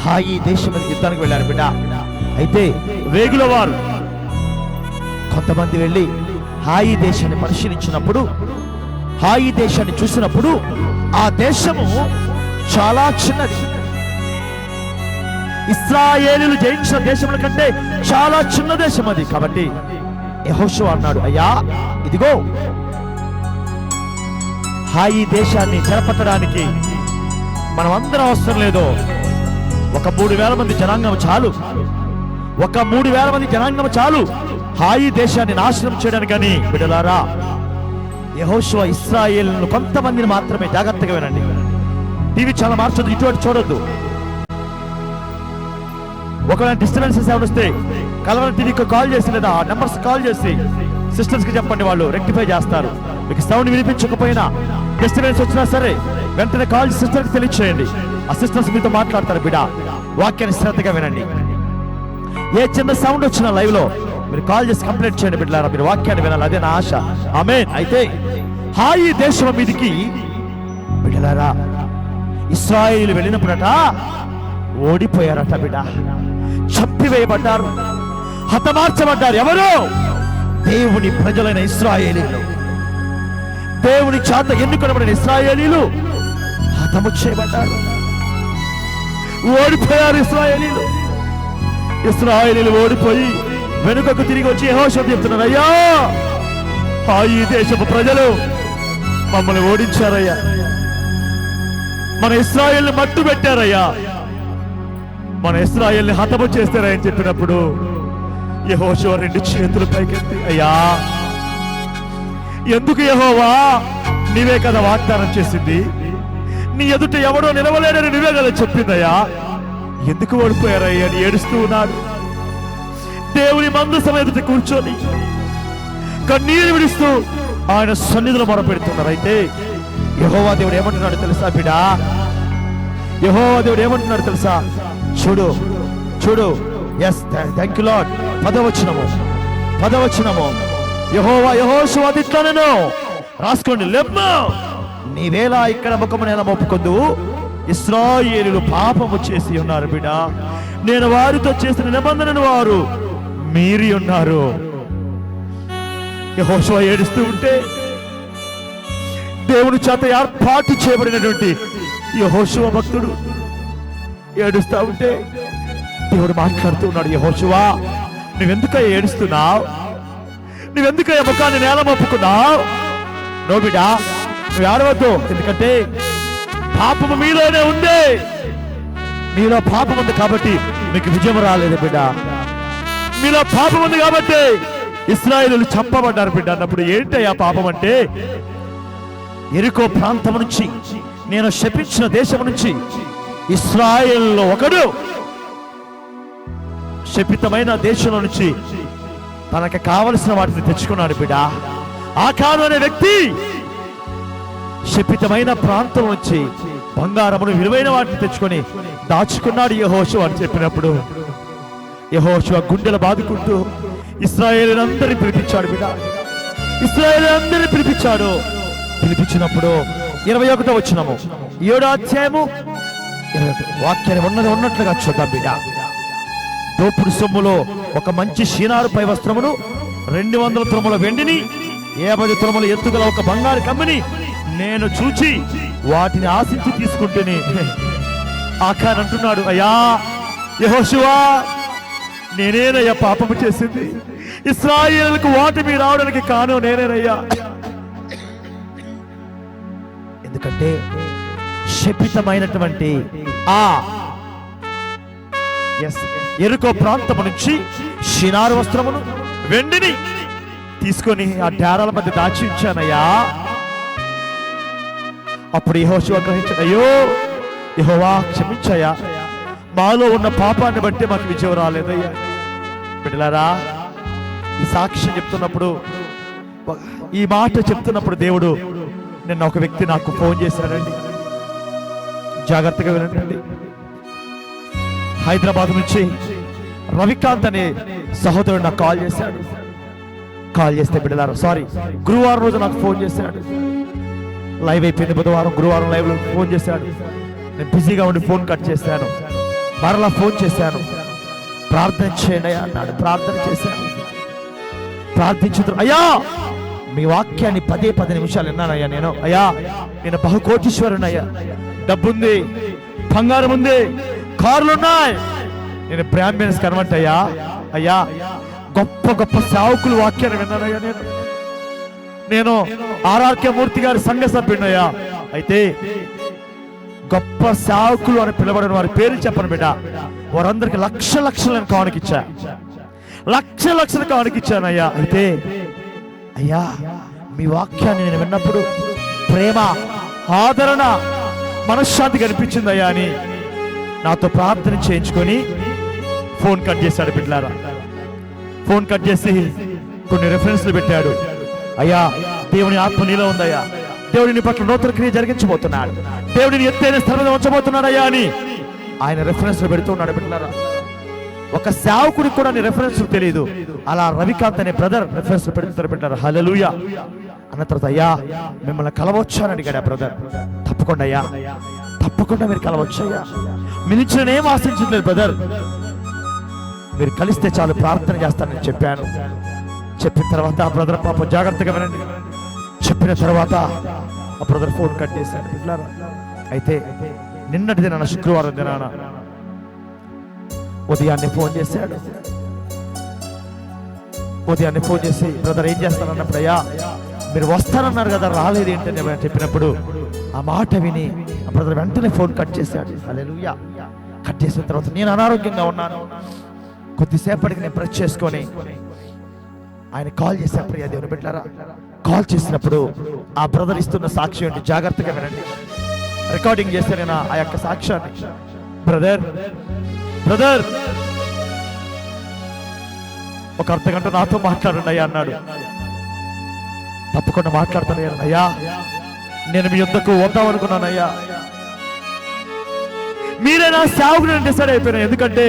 [SPEAKER 1] హాయి దేశం యుద్ధానికి వెళ్ళారు బిడ్డ. అయితే వేగుల వారు కొంతమంది వెళ్ళి హాయి దేశాన్ని పరిశీలించినప్పుడు, హాయి దేశాన్ని చూసినప్పుడు ఆ దేశము చాలా చిన్నది. ఇశ్రాయేలీయులు జయించిన దేశముల కంటే చాలా చిన్న దేశం అది. కాబట్టి యెహోషువ అన్నాడు, అయ్యా ఇదిగో హాయి దేశాన్ని చెరపట్టడానికి మనం అందరం అవసరం లేదు. ఒక 3,000 మంది జనాంగం చాలు, ఒక 3,000 మంది జనాంగం చాలు హాయి దేశాన్ని నాశనం చేయడానికని. బిడ్డలారా, యెహోషువ ఇశ్రాయేలును కొంతమందిని మాత్రమే, జాగ్రత్తగా వినండి, టీవీ చాలా మార్చొద్దు, ఇటువంటి చూడొద్దు. ఒకవేళ డిస్టర్బెన్సెస్ ఏమైనా వస్తే కలవరం టీవీకి కాల్ చేసి లేదా ఆ నెంబర్స్ కాల్ చేసి సిస్టర్స్కి చెప్పండి, వాళ్ళు రెక్టిఫై చేస్తారు. మీకు సౌండ్ వినిపించకపోయినా డిస్టర్బెన్స్ వచ్చినా సరే వెంటనే కాల్ సిస్టర్కి తెలియచేయండి. ఆ సిస్టర్స్ మీతో మాట్లాడతారు. బిడ్డ, వాక్యాన్ని శ్రద్ధగా వినండి. ఏ చిన్న సౌండ్ వచ్చినా లైవ్ లో మీరు కాల్ చేసి కంప్లైంట్ చేయండి బిడ్డలారా, మీరు వాక్యాన్ని వినాలి, అదే నా ఆశ. ఆమేన్. అయితే హాయి దేశం మీదికి బిడ్డలారా ఇశ్రాయేలు వెళ్ళినప్పుడట ఓడిపోయారట బిడ్డ, చంపివేయబడ్డారు, హతమార్చబడ్డారు. ఎవరు? దేవుని ప్రజలైన ఇశ్రాయేలీలు, దేవుని చేత ఎన్నుకొనబడిన ఇశ్రాయేలీలు హతము చేయబడ్డారు, ఓడిపోయారు. ఇశ్రాయేలీలు ఓడిపోయి వెనుకకు తిరిగి వచ్చి యెహోషువ చెప్తున్నారు, అయ్యా ఈ దేశపు ప్రజలు మమ్మల్ని ఓడించారయ్యా, మన ఇశ్రాయేల్ని మట్టు పెట్టారయ్యా, మన ఇశ్రాయేల్ని హతము చేస్తారని చెప్పినప్పుడు యెహోషువ 2 చేతులు పైకెత్తి, అయ్యా ఎందుకు యెహోవా, నీవే కదా వాగ్దానం చేసింది, నీ ఎదుట ఎవడో నిలవలేడని నువ్వే కదా చెప్పిందయ్యా, ఎందుకు ఓడిపోయారయ్యా అని ఏడుస్తూ ఉన్నాడు. దేవుని మందసం ఎదుట కూర్చొని కన్నీరు విడుస్తూ ఆయన సన్నిధిలో మొరపెడుతున్నారు. అయితే యెహోవా దేవుడు ఏమంటున్నాడు తెలుసా బిడా? యెహోవా దేవుడు ఏమంటున్నాడు తెలుసా? చూడు చూడు. Yes, thank you lord. 10వ వచనము యెహోవా యెహోషువ ఇట్లనెను, రాసుకోండి. లెమ్మా, నీవేలా ఇక్కడ ముఖము నేల మోపుకొందు, ఇశ్రాయేలీయులు పాపము చేసి ఉన్నారు బిడ్డ, నేను వారితో చేసిన నిబంధనను వారు మీరి ఉన్నారు. యెహోషువ ఏడుస్తూ ఉంటే దేవుని చేత ఏర్పాటు చేయబడినటువంటి యెహోషువ భక్తుడు ఏడుస్తూ ఉంటే దేవుడు మాట్లాడుతూ ఉన్నాడు, యెహోషువ నువ్వెందుకయ్యా ఏడుస్తున్నావు, నువ్వెందుకయ్యా ముఖాన్ని నేల మోపుకున్నావు? నో బిడ్డా, నువ్వు ఏడవద్దు, ఎందుకంటే పాపము మీలోనే ఉంది, మీలో పాపం ఉంది కాబట్టి మీకు విజయం రాలేదు బిడ్డ, మీలో పాపం ఉంది కాబట్టి ఇశ్రాయేలీయులు చంపబడ్డారు బిడ్డ అన్నప్పుడు ఏంటయ్యా పాపం అంటే? యెరికో ప్రాంతం నుంచి, నేను శపించిన దేశం నుంచి ఇశ్రాయేలులో ఒకడు శపితమైన దేశంలో నుంచి తనకు కావలసిన వాటిని తెచ్చుకున్నాడు బిడ్డ. ఆకాను అనే వ్యక్తి శపితమైన ప్రాంతం నుంచి బంగారమును విలువైన వాటిని తెచ్చుకొని దాచుకున్నాడు యెహోషువ అని చెప్పినప్పుడు యెహోషువ గుండెలు బాదుకుంటూ ఇశ్రాయేలీయులందరినీ పిలిపించాడు బిడ్డ. ఇశ్రాయేలీయులందరినీ పిలిపించినప్పుడు 21వ వచనము 7వ అధ్యాయము 21 వాక్యాన్ని ఉన్నట్లుగా చూద్దాం బిడ్డ. దోపుడు సొమ్ములో ఒక మంచి షీనారు పై వస్త్రమును, 200 తులముల వెండిని, 50 తులముల ఎత్తుగల ఒక బంగారు కమ్మిని నేను చూచి వాటిని ఆశించి తీసుకుంటేనే. ఆకాన్ అంటున్నాడు, అయ్యా యెహోషువ నేనేనయ్యా పాపము చేసింది, ఇశ్రాయేలుకు ఓటమి రావడానికి కాను నేనేనయ్యా. ఎందుకంటే శపితమైనటువంటి ఆ యెరికో ప్రాంతము నుంచి షినారు వస్త్రమును వెండిని తీసుకొని ఆ డేరాల మధ్య దాచి ఉంచానయ్యా. అప్పుడు యెహోషువ గ్రహించాడు, అయ్యో యెహోవా క్షమించయ్యా, మాలో ఉన్న పాపాన్ని బట్టి మాకు విజయం రాలేదయ్యా. బిడ్డలారా, ఈ సాక్ష్యం చెప్తున్నప్పుడు, ఈ మాట చెప్తున్నప్పుడు దేవుడు నిన్న ఒక వ్యక్తి నాకు ఫోన్ చేశాడండి. జాగ్రత్తగా వినండి. హైదరాబాద్ నుంచి రవికాంత్ అనే సహోదరుడు నాకు కాల్ చేశాడు. కాల్ చేస్తే బిడ్డలారా, సారీ, గురువారం రోజు నాకు ఫోన్ చేశాడు. లైవ్ అయిపోయింది బుధవారం, గురువారం లైవ్ లో ఫోన్ చేశాడు. నేను బిజీగా ఉండి ఫోన్ కట్ చేశాను. మరలా ఫోన్ చేశాను, ప్రార్థన చేయండి అన్నాడు. ప్రార్థన చేశాను. ప్రార్థించుతూ, అయ్యా మీ వాక్యాన్ని 10 నిమిషాలు విన్నానయ్యా నేను. అయ్యా నేను బహుకోటీశ్వరునయ్యా, డబ్బుంది, బంగారం ఉంది, కార్లున్నాయి, నేను బ్రాహ్మణ్స్ కన్వర్ట్ అయ్యా. అయ్యా గొప్ప గొప్ప సేవకులు వాక్యాన్ని విన్నానయ్యా. నేను ఆర్ఆర్కే మూర్తి గారి సంఘ సభ్యుడయ్యా. అయితే గొప్ప సేవకులు అని పిలవడిన వారి పేర్లు చెప్పను బిడ్డ. వారందరికి లక్షలు కానుకిచ్చా, లక్షలు కానుకిచ్చానయ్యా. అయితే అయ్యా మీ వాక్యాన్ని నేను విన్నప్పుడు ప్రేమ, ఆదరణ, మనశ్శాంతి కనిపించింది అయ్యా అని నాతో ప్రార్థన చేయించుకొని ఫోన్ కట్ చేశాడు బిడ్డలారా. ఫోన్ కట్ చేసి కొన్ని రెఫరెన్స్లు పెట్టాడు. అయ్యా దేవుని ఆత్మ నీలో ఉందయ్యా, దేవుడిని పట్ల నూతన క్రియ జరిగించబోతున్నాడు, దేవుడిని ఎత్తైన స్థలంలో ఉంచబోతున్నాడు అయ్యా అని ఆయన రెఫరెన్స్లు పెడుతున్నాడు బిడ్డలారా. ఒక సేవకుడికి కూడా నీ రెఫరెన్స్ తెలియదు, అలా రవికాంత్ అనే బ్రదర్ రెఫరెన్స్ పెట్టారు. హల్లెలూయా అన్న తర్వాత, అయ్యా మిమ్మల్ని కలవచ్చు అని అడిగాడు ఆ బ్రదర్. తప్పకుండా అయ్యా, తప్పకుండా మీరు కలవచ్చు అయ్యా, మీ నుంచి నేనేం ఆశించలేదు బ్రదర్, మీరు కలిస్తే చాలు ప్రార్థన చేస్తానని చెప్పాను. చెప్పిన తర్వాత ఆ బ్రదర్ పాప జాగ్రత్తగా వినండి, చెప్పిన తర్వాత ఆ బ్రదర్ ఫోన్ కట్ చేశాడు. అయితే నిన్నటి దినాన, శుక్రవారం దినాన ఉదయాన్నే ఫోన్ చేశాడు. ఉదయాన్నే ఫోన్ చేసి, బ్రదర్ ఏం చేస్తానన్నప్పుడు, అయ్యా మీరు వస్తానన్నారు కదా, రాలేదు ఏంటని చెప్పినప్పుడు ఆ మాట విని ఆ బ్రదర్ వెంటనే ఫోన్ కట్ చేశాడు. హల్లెలూయా. కట్ చేసిన తర్వాత, నేను అనారోగ్యంగా ఉన్నాను, కొద్దిసేపటికి నేను బ్రష్ చేసుకొని ఆయన కాల్ చేశాను. ప్రియ దేవుని బిడ్డలారా, కాల్ చేసినప్పుడు ఆ బ్రదర్ ఇస్తున్న సాక్ష్యం ఏంటి జాగ్రత్తగా వినండి. రికార్డింగ్ చేశాను నేను ఆ యొక్క సాక్ష్యాన్ని. బ్రదర్ బ్రదర్ ఒక అర్ధగంట నాతో మాట్లాడండి అయ్యా అన్నాడు. తప్పకుండా మాట్లాడతాను అయ్యా, నేను మీ యొద్దకు వద్దాం అనుకున్నానయ్యా, మీరే నా సేవకుడు డిసైడ్ అయిపోయినా. ఎందుకంటే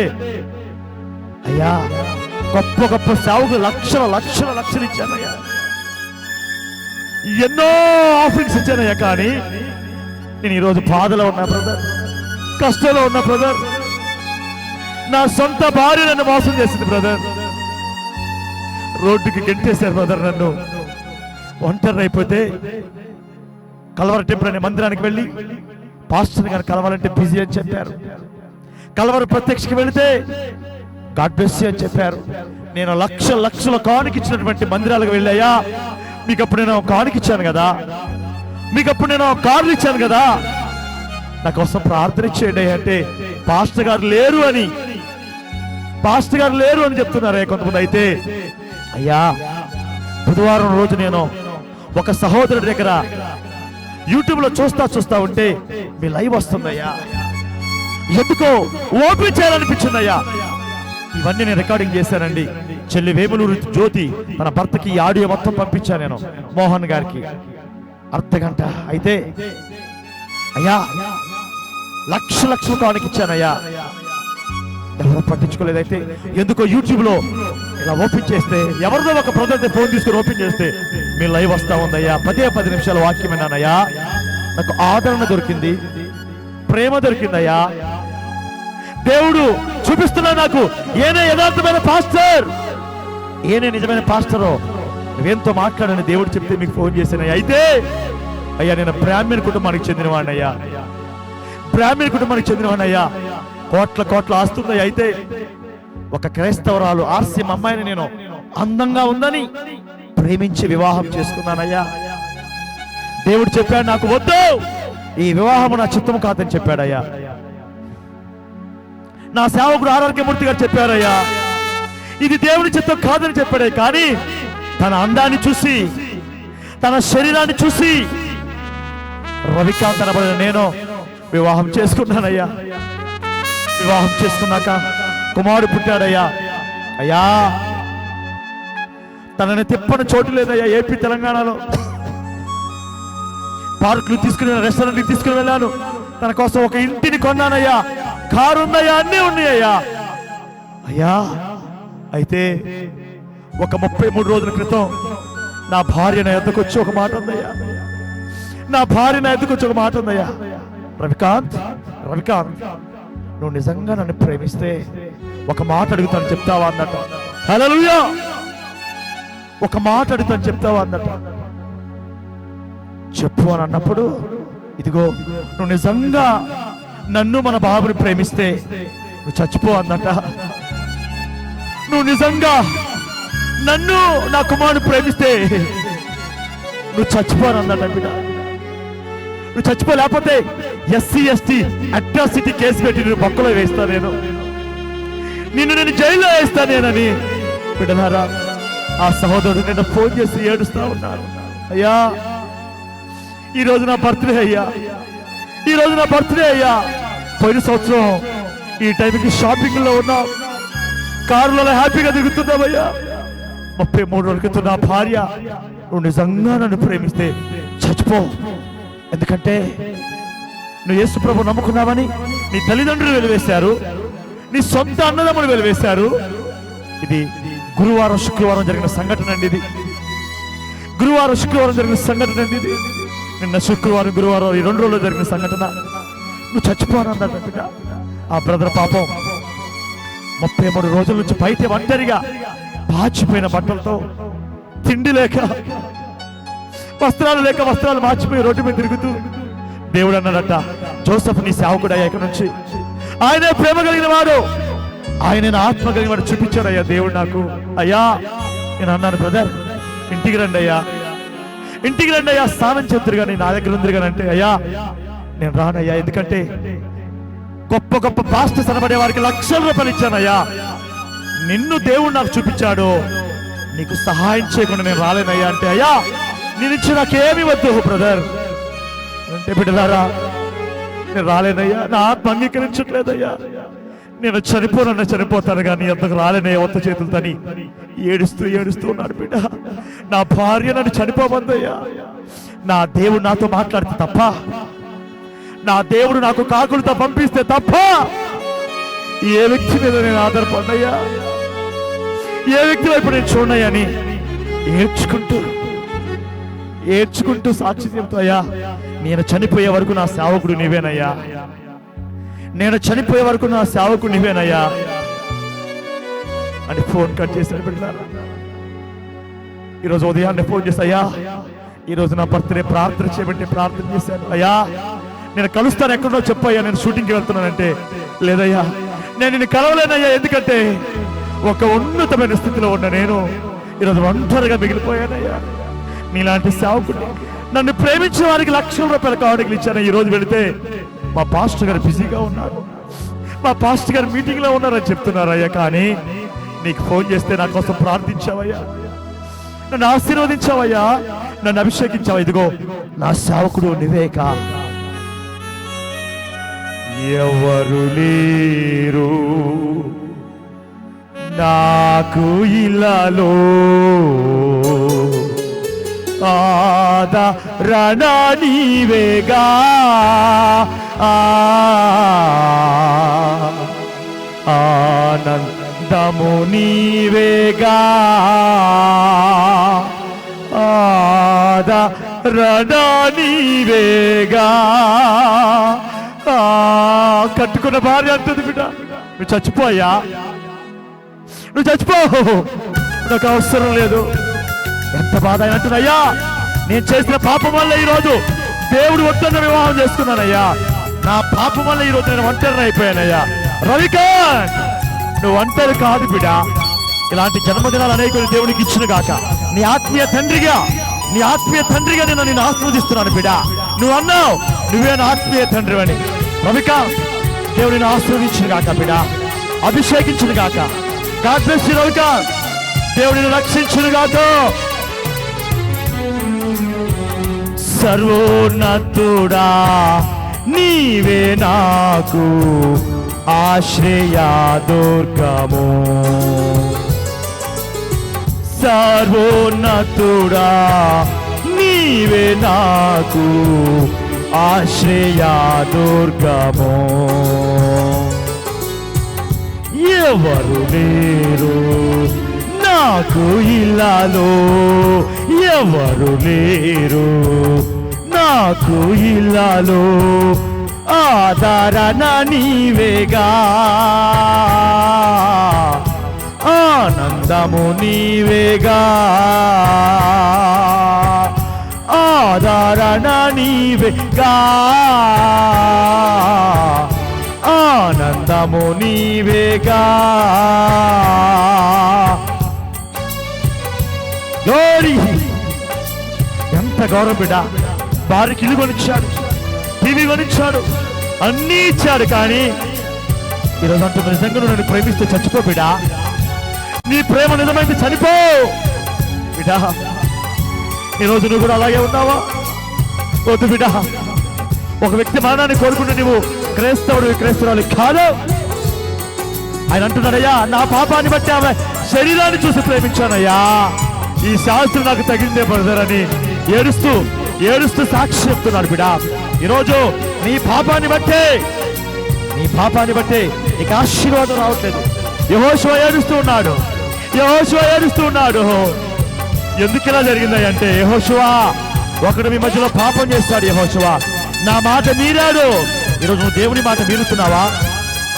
[SPEAKER 1] అయ్యా గొప్ప గొప్ప సేవకులు లక్షల లక్షల లక్షలు ఇచ్చానయ్యా, ఎన్నో ఆఫరింగ్స్ ఇచ్చానయ్యా, కానీ నేను ఈరోజు బాధలో ఉన్నా బ్రదర్, కష్టంలో ఉన్నా బ్రదర్. నా సొంత భార్య నన్ను మోసం చేసింది బ్రదర్, రోడ్డుకి గెంటేశారు బ్రదర్ నన్ను. ఒంటరి అయిపోతే కల్వరి టెంపుల్ అనే మందిరానికి వెళ్ళి పాస్టర్ గారు కలవాలంటే బిజీ అని చెప్పారు. కల్వరి ప్రత్యక్షకి వెళితే గాడ్ బ్లెస్ యు అని చెప్పారు. నేను లక్షల లక్షల కానుకిచ్చినటువంటి మందిరాలకు వెళ్ళాయా, మీకు అప్పుడు నేను కానుకిచ్చాను కదా, మీకు అప్పుడు నేను కార్లు ఇచ్చాను కదా, నా కోసం ప్రార్థన చేయండి అంటే పాస్టర్ గారు లేరు అని, పాస్టర్ గారు లేరు అని చెప్తున్నారు కొంతమంది. అయితే అయ్యా బుధవారం రోజు నేను ఒక సహోదరుడి దగ్గర యూట్యూబ్ లో చూస్తా ఉంటే మీ లైవ్ వస్తుందయ్యా, ఎందుకో ఓపెన్ చేయాలనిపించిందయ్యా. ఇవన్నీ నేను రికార్డింగ్ చేశానండి. చెల్లి వేములూరు జ్యోతి తన భర్తకి ఈ ఆడియో మొత్తం పంపించాను నేను మోహన్ గారికి, అర్ధగంట. అయితే అయ్యా లక్ష లక్షలు కానుకిచ్చానయ్యా, ఎవరు పట్టించుకోలేదు. అయితే ఎందుకో యూట్యూబ్ లో ఇలా ఓపెన్ చేస్తే, ఎవరిదో ఒక బ్రదర్ ఫోన్ తీసుకుని ఓపెన్ చేస్తే మీ లైవ్ వస్తా ఉందయ్యా. 10 నిమిషాల వాక్యం విన్నానయ్యా, నాకు ఆదరణ దొరికింది, ప్రేమ దొరికిందయ్యా. దేవుడు చూపిస్తున్నా నాకు ఏనే యథార్థమైన పాస్టర్, ఏనే నిజమైన పాస్టరో, నువ్వేంతో మాట్లాడని దేవుడు చెప్తే మీకు ఫోన్ చేశానయ్యా. అయితే అయ్యా నేను బ్రాహ్మణ కుటుంబానికి చెందినవాడినయ్యా, బ్రాహ్మణ కుటుంబానికి చెందినవాడినయ్యా, కోట్ల కోట్ల ఆస్తుందయ్యా. అయితే ఒక క్రైస్తవరాలు ఆర్సీఎం అమ్మాయిని నేను అందంగా ఉందని ప్రేమించి వివాహం చేసుకున్నానయ్యా. దేవుడు చెప్పాడు నాకు, వద్దు, ఈ వివాహం నా చిత్తము కాదని చెప్పాడయ్యా. నా సేవకుడు ఆరోగ్యమూర్తి గారు చెప్పారయ్యా, ఇది దేవుడి చిత్తం కాదని చెప్పాడే. కానీ తన అందాన్ని చూసి, తన శరీరాన్ని చూసి రవికాంత్ అనబడిన నేను వివాహం చేసుకున్నానయ్యా. వివాహం చేసుకున్నాక కుమారుడు పుట్టాడయ్యా. అయ్యా తనని తిప్పని చోటు లేదయ్యా ఏపీ తెలంగాణలో. పార్కులు తీసుకుని, రెస్టారెంట్కి తీసుకుని వెళ్ళాను, తన కోసం ఒక ఇంటిని కొన్నానయ్యా, కారు ఉందయ్యా, అన్నీ ఉన్నాయ్యా అయ్యా. అయితే ఒక 33 రోజుల క్రితం నా భార్య నా ఎద్దకు వచ్చి ఒక మాట ఉందయ్యా, నా భార్య నా ఎద్దకు వచ్చి ఒక మాట ఉందయ్యా, రవికాంత్ రవికాంత్ నువ్వు నిజంగా నన్ను ప్రేమిస్తే ఒక మాట అడుగుతాను చెప్తావా అన్నట్ట. హల్లెలూయా. ఒక మాట అడుగుతాను చెప్తావా అన్నట్ట. చెప్పు అని అన్నప్పుడు, ఇదిగో నువ్వు నిజంగా నన్ను మన బాబుని ప్రేమిస్తే నువ్వు చచ్చిపో అన్నట. నువ్వు నిజంగా నన్ను నా కుమారుని ప్రేమిస్తే నువ్వు చచ్చిపోను అన్నట. బిడ్డ నువ్వు చచ్చిపో, లేకపోతే SC ST అట్రాసిటీ కేసు పెట్టి నేను బొక్కలో వేస్తా, నిన్ను నేను జైల్లో వేస్తా నేనని. బిడ్డలారా, ఆ సహోదరుడు నేను ఫోన్ చేసి ఏడుస్తా ఉన్నాను. అయ్యా ఈరోజు నా బర్త్డే అయ్యా, ఈరోజు నా బర్త్డే అయ్యా. పోయిన సంవత్సరం ఈ టైంకి షాపింగ్ లో ఉన్నాం, కారులో హ్యాపీగా తిరుగుతున్నామయ్యా. 33 రోజుల క్రితం నా భార్య, నువ్వు నిజంగా నన్ను ప్రేమిస్తే చచ్చిపో, ఎందుకంటే నువ్వు యేసు ప్రభు నమ్ముకున్నావని నీ తల్లిదండ్రులు వెలివేశారు, నీ సొంత అన్నదమ్ములు వెలివేశారు. ఇది గురువారం శుక్రవారం జరిగిన సంఘటన అండి. ఇది గురువారం శుక్రవారం జరిగిన సంఘటన అండి. ఇది నిన్న శుక్రవారం గురువారం ఈ 2 రోజుల్లో జరిగిన సంఘటన. నువ్వు చచ్చిపోనన్నాడు బిడ్డ. ఆ బ్రదర్ పాపం 33 రోజుల నుంచి బయట ఒంటరిగా పాచిపోయిన బట్టలతో, తిండి లేక, వస్త్రాలు లేక, వస్త్రాలు మార్చిపోయి రోడ్డు మీద తిరుగుతూ దేవుడు అన్నాడట, జోసెఫ్ నీ సేవకుడయ్యా, ఇక నుంచి ఆయనే ప్రేమ కలిగిన వాడు, ఆయన ఆత్మ కలిగిన వాడు చూపించాడయ్యా దేవుడు నాకు. అయ్యా నేను అన్నాను, బ్రదర్ ఇంటికి రండి అయ్యా, ఇంటికి రండి అయ్యా, స్నానం చేతురు కానీ నా దగ్గర ఉంది కానీ అంటే, అయ్యా నేను రానయ్యా, ఎందుకంటే గొప్ప గొప్ప పాస్టర్స్ అనబడే వారికి లక్షల రూపాయలు ఇచ్చానయ్యా, నిన్ను దేవుడు నాకు చూపించాడు, నీకు సహాయం చేయకుండా నేను రాలేనయ్యా అంటే, అయ్యా నేను ఇచ్చి నాకేమి వద్దు బ్రదర్ అంటే, బిడ్డలారా నేను రాలేనయ్యా, నా ఆత్మ అంగీకరించట్లేదయ్యా, నేను చనిపోతాను కానీ ఎంతకు రాలేనయ్యా ఒత్త చేతులతోని ఏడుస్తూ ఏడుస్తూ ఉన్నాడు బిడ్డ. నా భార్య నన్ను చనిపోమందయ్యా, నా దేవుడు నాతో మాట్లాడితే తప్ప, నా దేవుడు నాకు కాకులతో పంపిస్తే తప్ప ఏ వ్యక్తి మీద నేను ఆధారపడ్డయ్యా, ఏ వ్యక్తి వైపు నేను చూడనయ్యని ఏడ్చుకుంటూ సాక్షి చెప్తాయా, నేను చనిపోయే వరకు నా సేవకుడు నీవేనయ్యా, నేను చనిపోయే వరకు నా సేవకుడు నీవేనయ్యా అని ఫోన్ కట్ చేశాడు బిడ్డలారా. ఈరోజు ఉదయాన్నే ఫోన్ చేశాయ్యా, ఈరోజు నా బర్త్డే ప్రార్థన చేయబట్టి ప్రార్థన చేశాను, అయ్యా నేను కలుస్తాను, ఎక్కడో చెప్పయ్యా, నేను షూటింగ్కి వెళ్తున్నానంటే, లేదయ్యా నేను నిన్ను కలవలేనయ్యా, ఎందుకంటే ఒక ఉన్నతమైన స్థితిలో ఉన్న నేను ఈరోజు ఒంటరిగా మిగిలిపోయానయ్యా, నీలాంటి సేవకుడు నన్ను ప్రేమించిన వారికి లక్షల రూపాయల కానుకలు ఇచ్చాను. ఈ రోజు వెళితే మా పాస్టర్ గారు బిజీగా ఉన్నారు, మా పాస్టర్ గారు మీటింగ్ లో ఉన్నారని చెప్తున్నారయ్యా, కానీ నీకు ఫోన్ చేస్తే నా కోసం ప్రార్థించావయ్యా, నన్ను ఆశీర్వదించావయ్యా, నన్ను అభిషేకించావా, ఇదిగో నా సేవకుడు నీవేక, ఎవరు లేరు నాకు ఇలాలో ఆదరణ నీవేగా, ఆనందము నీవేగా, ఆదరణ నీవేగా. కట్టుకున్న భార్య అంటుంది, బిడ్డ నువ్వు చచ్చిపోయా, నువ్వు చచ్చిపో, నాకు అవసరం లేదు. ఎంత బాధ అయినట్టునయ్యా, నేను చేసిన పాపం వల్ల ఈరోజు దేవుడు ఒంటరిని వివాహం చేసుకున్నానయ్యా, నా పాపం వల్ల ఈరోజు నేను ఒంటరిని అయిపోయానయ్యా. రవికాంత్ నువ్వు ఒంటరి కాదు బిడ్డ, ఇలాంటి జన్మదినాలు అనేకులు దేవునికి ఇచ్చిన గాక, నీ ఆత్మీయ తండ్రిగా నేను ఆస్వాదిస్తున్నాను బిడ్డ. నువ్వు అన్నావు నువ్వే నా ఆత్మీయ తండ్రి అని. రవికాంత్ దేవుడిని ఆస్వాదించిన గాక బిడ్డ, అభిషేకించిన గాక. గాడ్ బ్లెస్ యు రవికాంత్, దేవుడిని రక్షించును గాక. సర్వోన్నతుడా నీవే నాకు ఆశ్రయ దుర్గము, సర్వోన్నతుడా నీవే నాకు ఆశ్రయ దుర్గము, ఎవరు లేరు నాకు ఇలాలో, ఎవరు లేరు నాకు ఇలాలో, ఆదరణ నీవేగా, ఆనందము నీవేగా, ఆదరణ నీవేగా, ఆనందము నీవేగా. ఎంత గౌరవం బిడ్డ, భార్యకి ఇల్లు కొనిచ్చాడు, టీవీ కొనిచ్చాడు, అన్నీ ఇచ్చాడు, కానీ ఈరోజు అంత నిజంగా నన్ను ప్రేమిస్తే చచ్చిపో బిడ్డ, నీ ప్రేమ నిజమైతే చనిపో బిడ్డ. ఈరోజు నువ్వు కూడా అలాగే ఉన్నావా? వద్దు బిడ్డ, ఒక వ్యక్తి మరణాన్ని కోరుకుంటే నువ్వు క్రైస్తవురాలు కాదు. ఆయన అంటున్నాడయ్యా, నా పాపాన్ని బట్టి ఆమె శరీరాన్ని చూసి ప్రేమించానయ్యా, ఈ శాస్త్రం నాకు తగిందే బ్రదర్ అని ఏడుస్తూ సాక్షి చెప్తున్నాడు బిడ్డ. ఈరోజు నీ పాపాన్ని బట్టే నీ పాపాన్ని బట్టే నీకు ఆశీర్వాదం రావట్లేదు. యెహోషువ ఏడుస్తూ ఉన్నాడు, యెహోషువ ఏడుస్తూ ఉన్నాడు. ఎందుకు ఇలా జరిగిందంటే, యెహోషువ ఒకడు మీ మధ్యలో పాపం చేస్తాడు. యెహోషువ నా మాట మీరాడు. ఈరోజు నువ్వు దేవుని మాట మీరుతున్నావా?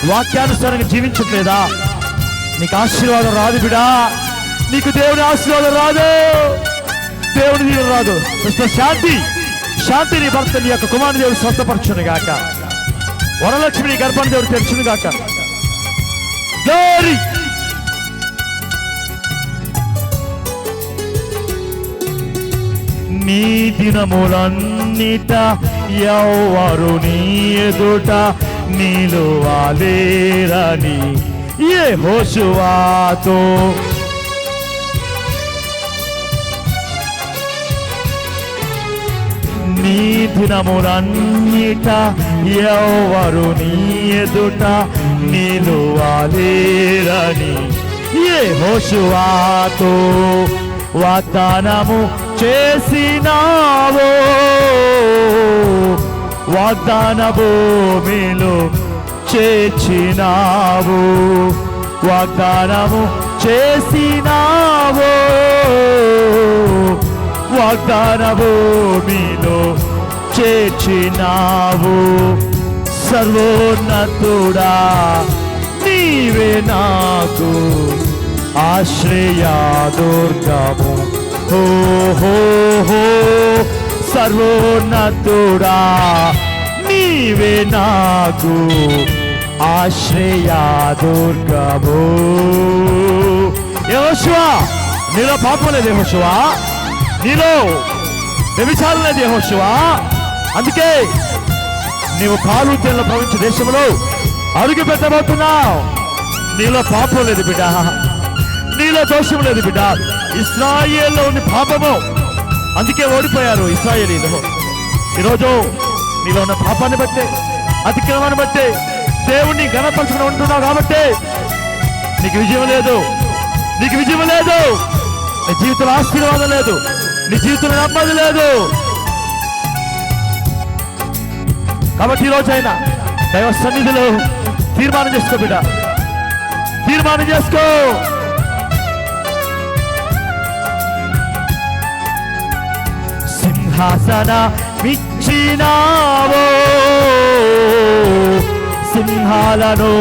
[SPEAKER 1] వాక్యానుసారంగా జీవించట్లేదా? నీకు ఆశీర్వాదం రాదు బిడా, నీకు దేవుని ఆశీర్వాదం రాదు, దేవుని దీవెన రాదు. శాంతి శాంతి నీ భర్త నీ యొక్క కుమారుని దేవుడు స్వస్థపరచును గాక. వరలక్ష్మి నీ గర్భాన్ని దేవుడు తెరచును గాక. గ్లోరీ. నీ దినములన్నిట ఎవ్వరు నీ ఎదుట నిలువలేరని యెహోషువతో నీ దినములన్నిట ఎవ్వరు నీ ఎదుట నిలువలేరని యెహోషువతో వాగ్దానము చేసినావో, వాగ్దాన భూమిలో చేర్చినావు, వాగ్దానము చేసినావో, వాగ్దాన భూమిలో చేర్చినావు. సర్వోన్నతుడా నీవే నాకు ఆశ్రయదుర్గము. హో హో హో సర్వోన్నతుడా నీవే నాకు ఆశ్రయదుర్గము. యెహోషువ నీలో పాపం లేదు, యెహోషువ నీలో వ్యభిచారం లేదు, యెహోషువ. అందుకే నీవు పాలు తేనెలు ప్రవహించే దేశంలో అడుగు పెట్టబోతున్నావు. నీలో పాపం లేదు బిడ్డ, నీలో దోషం లేదు బిడ్డ. ఇశ్రాయేల్లో ఉంది పాపము, అందుకే ఓడిపోయారు ఇశ్రాయేలీలు. ఈరోజు నీలో ఉన్న పాపాన్ని బట్టే, అతిక్రమాన్ని బట్టే దేవుణ్ణి ఘనపరచుకుని ఉంటున్నావు కాబట్టి నీకు విజయం లేదు, నీకు విజయం లేదు. నీ జీవితంలో ఆశీర్వాదం లేదు, నీ జీవితంలో నెమ్మది లేదు. కాబట్టి ఈరోజైనా దైవ సన్నిధిలో తీర్మానం చేసుకో బిడ్డ, తీర్మానం చేసుకో. సింహాసన మిచ్చినావో, సింహాలను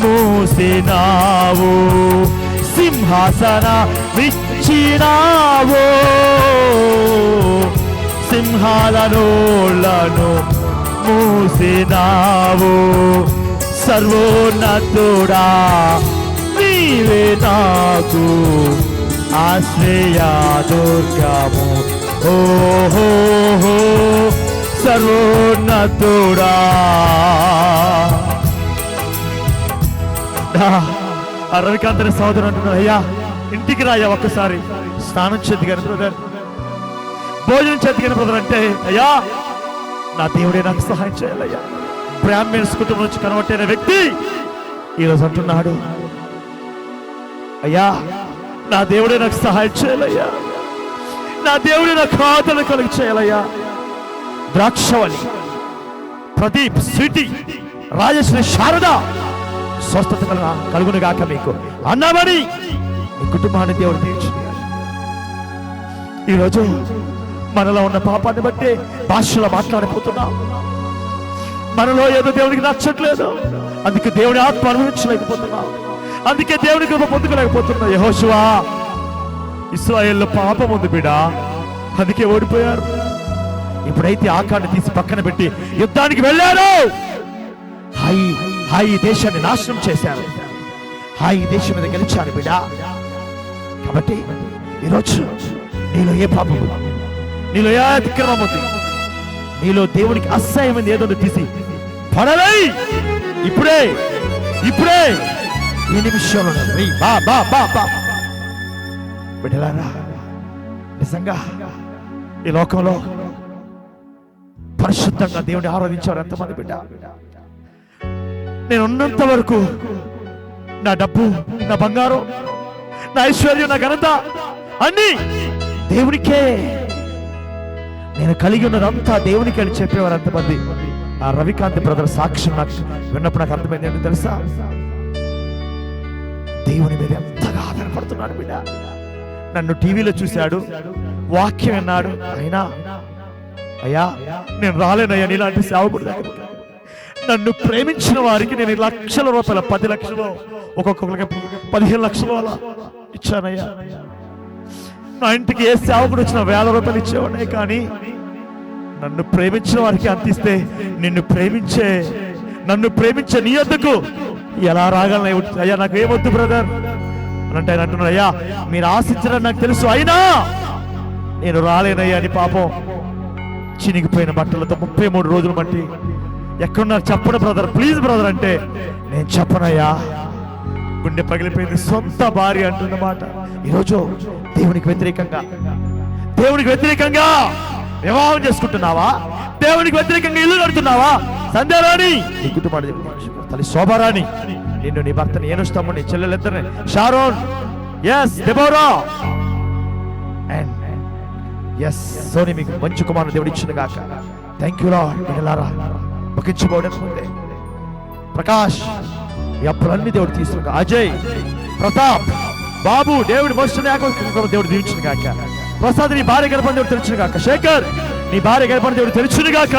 [SPEAKER 1] మూసినావు, సింహాసన మిచ్చినావో, సింహాలను మూసినావు. సర్వోన్నతుడా నీవే నాకు ఆశ్రయదుర్గము. ఓ హో హో సర్వోన్నతుడా. రవికాంతని సోదరు అంటున్నారు, అయ్యా ఇంటికి రాయ్యా ఒక్కసారి స్నానం చేతిగాను బ్రదర్, భోజనం చేతిగాను బ్రదర్ అంటే, అయ్యా నా దేవుడే నాకు సహాయం చేయాలయ్యా. బ్రాహ్మణ్స్ కుటుంబం నుంచి కన్వర్ట్ అయిన వ్యక్తి ఈరోజు అంటున్నాడు, అయ్యా నా దేవుడే నాకు సహాయం చేయాలయ్యా, నా దేవుడే నాకు ఆదరణ కలిగి చేయాలయ్యా. ద్రాక్షవల్లి, ప్రదీప్, స్వీటీ, రాజశ్రీ, శారద స్వస్థత కలుగును గాక మీకు అన్నామని మీ కుటుంబాన్ని దేవుడు తీర్చున్నాడు. ఈరోజు మనలో ఉన్న పాపాన్ని బట్టి భాషలో మాట్లాడిపోతున్నాం. మనలో ఏదో దేవునికి నచ్చట్లేదు, అందుకే దేవుని ఆత్మ అనుభవించలేకపోతున్నాం, అందుకే దేవుని కృప పొందుకోలేకపోతున్నా. యెహోషువ ఇశ్రాయేల్లో పాపం ఉంది బిడా, అందుకే ఓడిపోయారు. ఇప్పుడైతే ఆకాన్ని తీసి పక్కన పెట్టి యుద్ధానికి వెళ్ళారు, హాయి దేశాన్ని నాశనం చేశారు, హాయి దేశం మీద గెలిచారు బిడా. కాబట్టి ఈరోజు నీలో ఏ పాపం ఉంది, నీలో ఏ అతిక్రమం ఉంది, నీలో దేవునికి అసహ్యమైంది ఏదో తీసి పడలై ఇప్పుడే ఇప్పుడే ఈ నిమిషంలో బిడ్డలారా. నిజంగా ఈ లోకంలో పరిశుద్ధంగా దేవుని ఆరాధించారు ఎంతమంది బిడ్డ? నేను ఉన్నంత వరకు నా డబ్బు, నా బంగారం, నా ఐశ్వర్యం, నా ఘనత అన్ని దేవునికే, నేను కలిగి ఉన్నదంతా దేవునికి అని చెప్పేవారు ఎంతమంది? ఆ రవికాంత్ బ్రదర్ సాక్ష్యం నాకు విన్నప్పుడు నాకు అర్థమైంది ఏంటో తెలుసా? దేవుని మీద ఎంతగా ఆధారపడుతున్నాడు బిడ్డ. నన్ను టీవీలో చూశాడు, వాక్యం విన్నాడు, అయినా అయ్యా నేను రాలేనయ్యా నీలాంటి సేవకుడు దగ్గర. నన్ను ప్రేమించిన వారికి నేను లక్షల రూపాయల 10 లక్షలు ఒక్కొక్కరికి 15 లక్షలు అలా ఇచ్చానయ్యా. నా ఇంటికి ఏ సేవకుడు వచ్చినా 1000 రూపాయలు ఇచ్చేవాడే, కానీ నన్ను ప్రేమించిన వారికి అంతిస్తే నన్ను ప్రేమించే నీ వద్దకు ఎలా రాగలను అయ్యా? నాకు ఏమొద్దు బ్రదర్ అని అంటే ఆయన అంటున్నాడు, అయ్యా మీరు ఆశించారని నాకు తెలుసు, అయినా నేను రాలేనయ్యా అని పాపం చినిగిపోయిన బట్టలతో 33 రోజులు బట్టి ఎక్కడున్నారు చెప్పండి బ్రదర్, ప్లీజ్ బ్రదర్ అంటే నేను చెప్పనయ్యా. గుండె పగిలిపోయింది. సొంత భార్య అంటున్నమాట. ఈరోజు దేవునికి వ్యతిరేకంగా వివాహం చేసుకుంటున్నావా? దేవునికి వ్యతిరేకంగా ఇల్లు కడుతున్నావా? సంధ్యారాణి నీ కుటుంబాన్ని తల్లి శోభారాణి, నిన్ను నీ భర్తని ఏనుస్తాము, నీ చెల్లెలిద్దరిని Sharon, S Deborah and S Soni మీకు మంచి కుమారుని దేవుడు ఇచ్చిన గాక. Thank you Lord. వినలారా ముగించుకోవడం ముందే ప్రకాష్ ఈ అప్పులన్నీ దేవుడు తీసుకుని, అజయ్, ప్రతాప్, బాబు, దేవుడు మోషన్ దేవుడు దీవించిన గాక. ప్రసాద్ నీ భార్య గర్భం దేవుడు తెరిచిన గాక. శేఖర్ నీ భార్య గర్భం దేవుడు తెరిచిన గాక.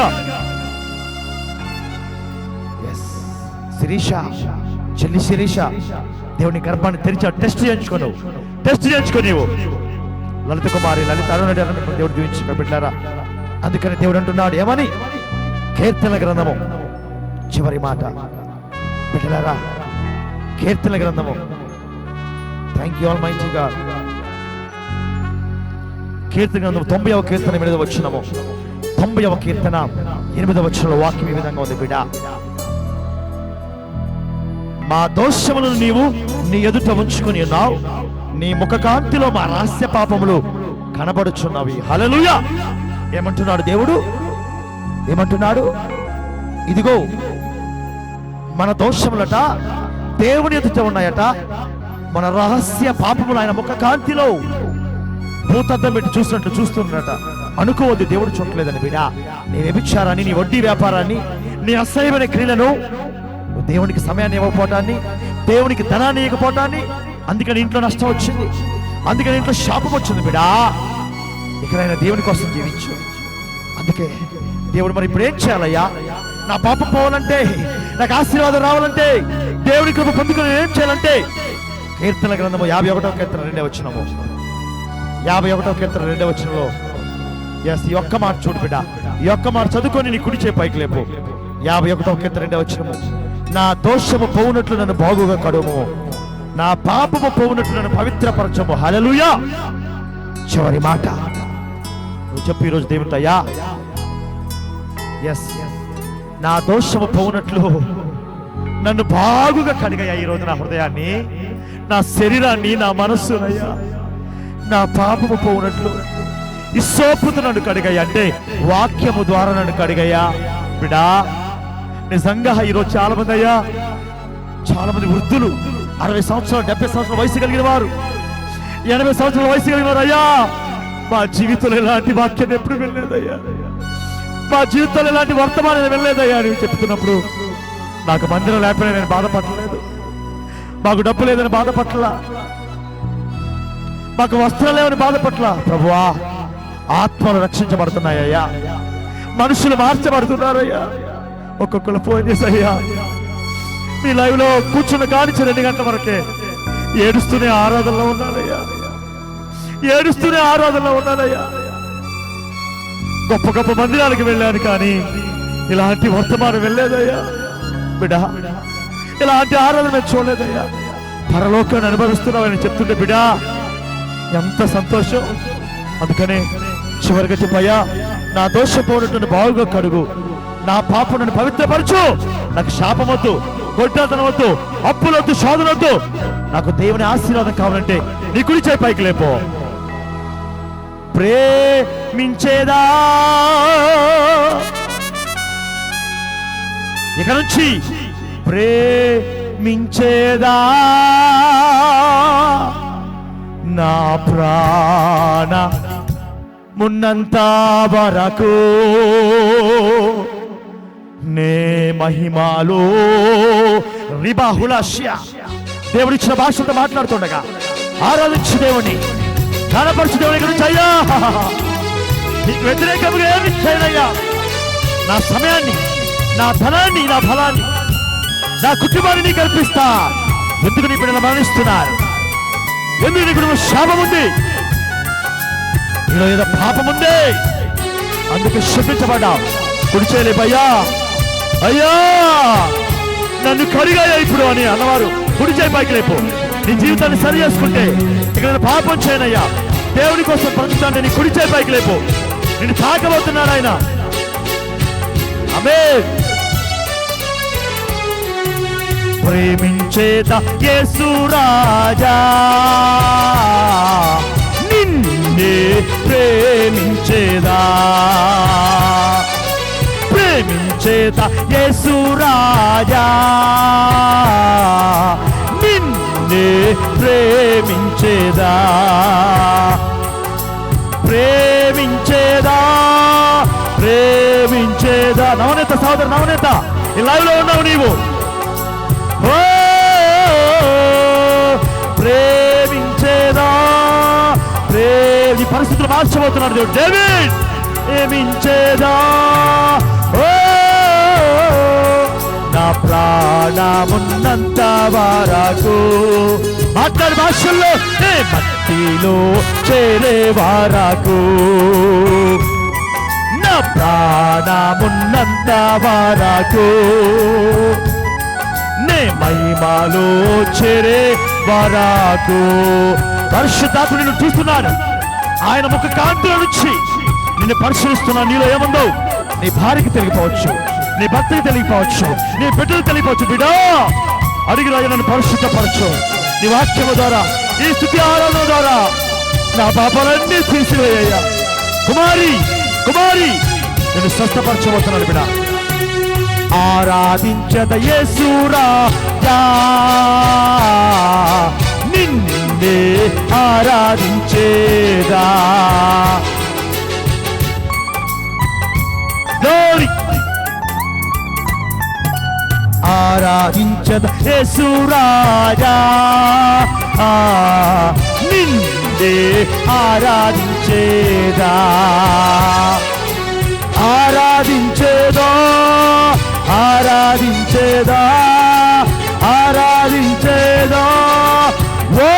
[SPEAKER 1] శిరీష, చెల్లి శిరీష దేవుని గర్భాన్ని తెరిచాడు. టెస్ట్ చేయించుకోనివు. లలిత కుమారి, లలిత అరుణుడి దేవుడు దీవించుకో బిడ్డారా. అందుకని దేవుడు అంటున్నాడు ఏమని? కీర్తన గ్రంథము చివరి మాట బిడ్డలారా, కీర్తన గ్రంథము. Thank you almighty God. కీర్తన గ్రంథం 90వ కీర్తన 8వ వచనము. 90వ కీర్తన 8వ వచనంలో వాక్యం ఈ విధంగా ఉంది, బిడ్డ మా దోషములను నీవు నీ ఎదుట ఉంచుకొని ఉన్నావు, నీ ముఖకాంతిలో మా రహస్య పాపములు కనబడుచున్నవి. హల్లెలూయా. ఏమంటున్నాడు దేవుడు? ఏమంటున్నాడు? ఇదిగో మన దోషములట దేవుని ఎదుట ఉన్నాయట, మన రహస్య పాపములు ఆయన ముఖకాంతిలో భూతద్దం పెట్టి చూసినట్లు చూస్తున్నట. అనుకోవద్దు దేవుడు చూడలేదని బిడ్డ. నీ వ్యభిచారాన్ని, నీ వడ్డీ వ్యాపారాన్ని, నీ అసహ్యమైన క్రియలను, దేవునికి సమయాన్ని ఇవ్వకపోవటాన్ని, దేవునికి ధనాన్ని ఇవ్వకపోవటాన్ని, అందుకని ఇంట్లో నష్టం వచ్చింది, అందుకని ఇంట్లో శాపం వచ్చింది బిడా. ఇకనైనా దేవుని కోసం జీవించు. అందుకే దేవుడు మరి ఇప్పుడు ఏం చేయాలయ్యా? నా పాపం పోవాలంటే, నాకు ఆశీర్వాదం రావాలంటే, దేవుని కృప పొందుకుని ఏం చేయాలంటే కీర్తన గ్రంథము 51వ కీర్తన 2వ వచనము. 51వ కీర్తన 2వ వచనంలో ఈ ఒక్క మాట చూడు బిడ్డ. ఈ ఒక్క మాట చదువుకొని నీ కుడి చేయి పైకి లేపు. 51వ కీర్తన 2వ వచనము. నా దోషము పోవునట్లు నన్ను బాగుగా కడుము, నా పాపము పోవునట్లు నన్ను పవిత్రపరచము. హల్లెలూయా. చివరి మాట నువ్వు చెప్పు ఈరోజు దేవునితో, అయ్యా ఎస్ నా దోషము పోవునట్లు నన్ను బాగుగా కడిగయ్యా. ఈరోజు నా హృదయాన్ని, నా శరీరాన్ని, నా మనస్సునయ్యా, నా పాపము పోవునట్లు ఇస్సోపుతో నన్ను కడిగయ్యా. అంటే వాక్యము ద్వారా నన్ను కడిగయ్యా. బిడా నిజంగా ఈరోజు చాలా మంది అయ్యా, చాలా మంది వృద్ధులు 60 సంవత్సరాలు 70 సంవత్సరాల వయసు కలిగిన వారు, 80 సంవత్సరాల వయసు కలిగిన వారు, అయ్యా మా జీవితంలో ఎలాంటి వాక్యాన్ని ఎప్పుడు వెళ్ళలేదయ్యా, మా జీవితంలో ఎలాంటి వర్తమానాన్ని వెళ్ళలేదయ్యా అని చెప్తున్నప్పుడు నాకు మందిరం లేకపోయినా నేను బాధపడలేదు, మాకు డబ్బు లేదని బాధపడలా, మాకు వస్త్రాలు లేవని బాధపడలా. ప్రభువా ఆత్మలు రక్షించబడుతున్నాయ్యా, మనుషులు మార్చబడుతున్నారయ్యా. ఒక్కొక్కరు ఫోన్ చేసయ్యా, మీ లైవ్ లో కూర్చున్న కానిచ్చి 2 గంటల వరకే ఏడుస్తూనే ఆరాధనలో ఉన్నానయ్యా, ఏడుస్తూనే ఆరాధనలో ఉన్నానయ్యా. గొప్ప గొప్ప మందిరాలకు వెళ్ళాను కానీ ఇలాంటి వర్తమానం వెళ్ళలేదయ్యా. బిడా ఇలాంటి ఆరాధన మేము చూడలేదయ్యా. పరలోకాన్ని అనుభవిస్తున్నామని చెప్తుంటే బిడా ఎంత సంతోషం. అందుకనే చివరిగా చెప్పయ్యా, నా దోషం పోనట్టు బాగుగా కడుగు, నా పాపం నన్ను పవిత్రపరచు. నాకు శాపమొద్దు, గొడ్డతనం వద్దు, అప్పులొద్దు, శోధనొద్దు. నాకు దేవుని ఆశీర్వాదం కావాలంటే నీ కుడి చేయి పైకి లేపో. ప్రేమించేదా ఇక నుంచి, ప్రేమించేదా నా ప్రాణ మున్నంత వరకు, నే మహిమాలో రిబాహులాష్య. దేవుడిచ్చిన భాషతో మాట్లాడుతుండగా ఆరాధించు దేవుని, కనపరచు దేవుని గురించి. అయ్యా నీకు వ్యతిరేకంగా ఏమి చేయనయ్యా. నా సమయాన్ని, నా ధనాన్ని, నా ఫలాన్ని, నా కుటుంబాన్ని నీకు కల్పిస్తా. ఎందుకు నీ బిడ్డలు మరణిస్తున్నారు? ఎందుకు నీ కుటుంబం శాపం ఉంది? నీలో ఏదో పాపం ఉంది, అందుకే శపించబడ్డావు. కుడి చేయలేపయ్యా. అయ్యా నన్ను కడిగాయా ఇప్పుడు అని అన్నవారు కుడి చేయి పైకి లేపు. నీ జీవితాన్ని సరి చేసుకుంటే ఇక్కడ పాపం చేయనయ్యా. దేవుని కోసం బ్రతుకుతాంటే నీ కుడి చేయి పైకి లేపు. నేను తాకబోతున్నాను ఆయన. ఆమేన్. ప్రేమించేదా యేసు రాజా, నిన్నే ప్రేమించేదా. ప్రేమించేదా యేసు రాజా, నిన్నే ప్రేమించేదా. ప్రేమించేదా, ప్రేమించేదా. నవనేత సోదరు, నవనేత ఈ లైవ్ లో ఉన్నావు నీవు. ప్రేమించేదా, నీ పరిస్థితులు మార్చబోతున్నాడు దేవుడు. డేవిడ్ ప్రేమించేదా. నా ప్రాణమున్నంత వరకు మాట్లాడు భాషల్లో మట్టిలో చేరే వరకు, నా ప్రాణమున్నంత వరకు, నే మహిమలో చేరే వరకు. పరిశుద్ధాత్ముడు నిన్ను చూస్తున్నాడు. ఆయన ముఖ కాంతుల నుంచి నిన్ను పరిశీలిస్తున్నాడు. నీలో ఏముందో నీ భార్యకి తెలియపోవచ్చు, నీ భర్తకి తెలియపోవచ్చు, నీ బిడ్డలు తెలియపోవచ్చు. బిడ్డా అడిగి రాజు నన్ను పరిశుద్ధపరచు. నీ వాక్యము ద్వారా, ఈ స్తుతి ఆరాధన ద్వారా నా పాపాలన్నీ తీసివేయ్యా. కుమారి, కుమారి నేను స్వస్థపరచబోతున్నాను. బిడ్డ ఆరాధించద యేసు రాజా, నిన్నే ఆరాధించేదా. ఆరాధించద యేసు రాజా, నిన్నే ఆరాధించేదా. ఆరాధించేదా, ఆరాధించేదా, ఆరాధించేదా. ఓ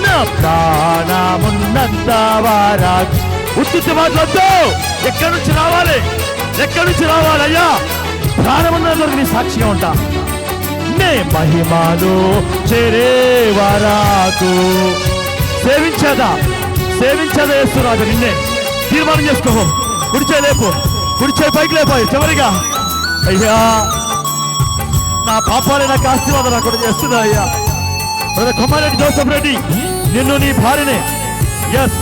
[SPEAKER 1] నా ప్రాణమున్నంత వరకు. ఉత్తుత్తి మాట్లాడద్దు. ఎక్కడి నుంచి రావాలి, ఎక్కడి నుంచి రావాలి అయ్యా? ప్రాణమున్నందుకు నీ సాక్షిగా ఉంటా. నే మహిమలో చేరే వరకు సేవించేదా, సేవించేదా యేసురాజు నిన్నే. తీర్మానం చేసుకో. కుడిచే లేపు, కుడిచే పైకి లేపోయి చివరిగా. అయ్యా నా పాపాలే నాకు ఆశీర్వాదం నాకు చేస్తున్నా అయ్యా. కొమ్మారెడ్డి జోసఫ్ రెడ్డి, నిన్ను నీ భార్యనే ఎస్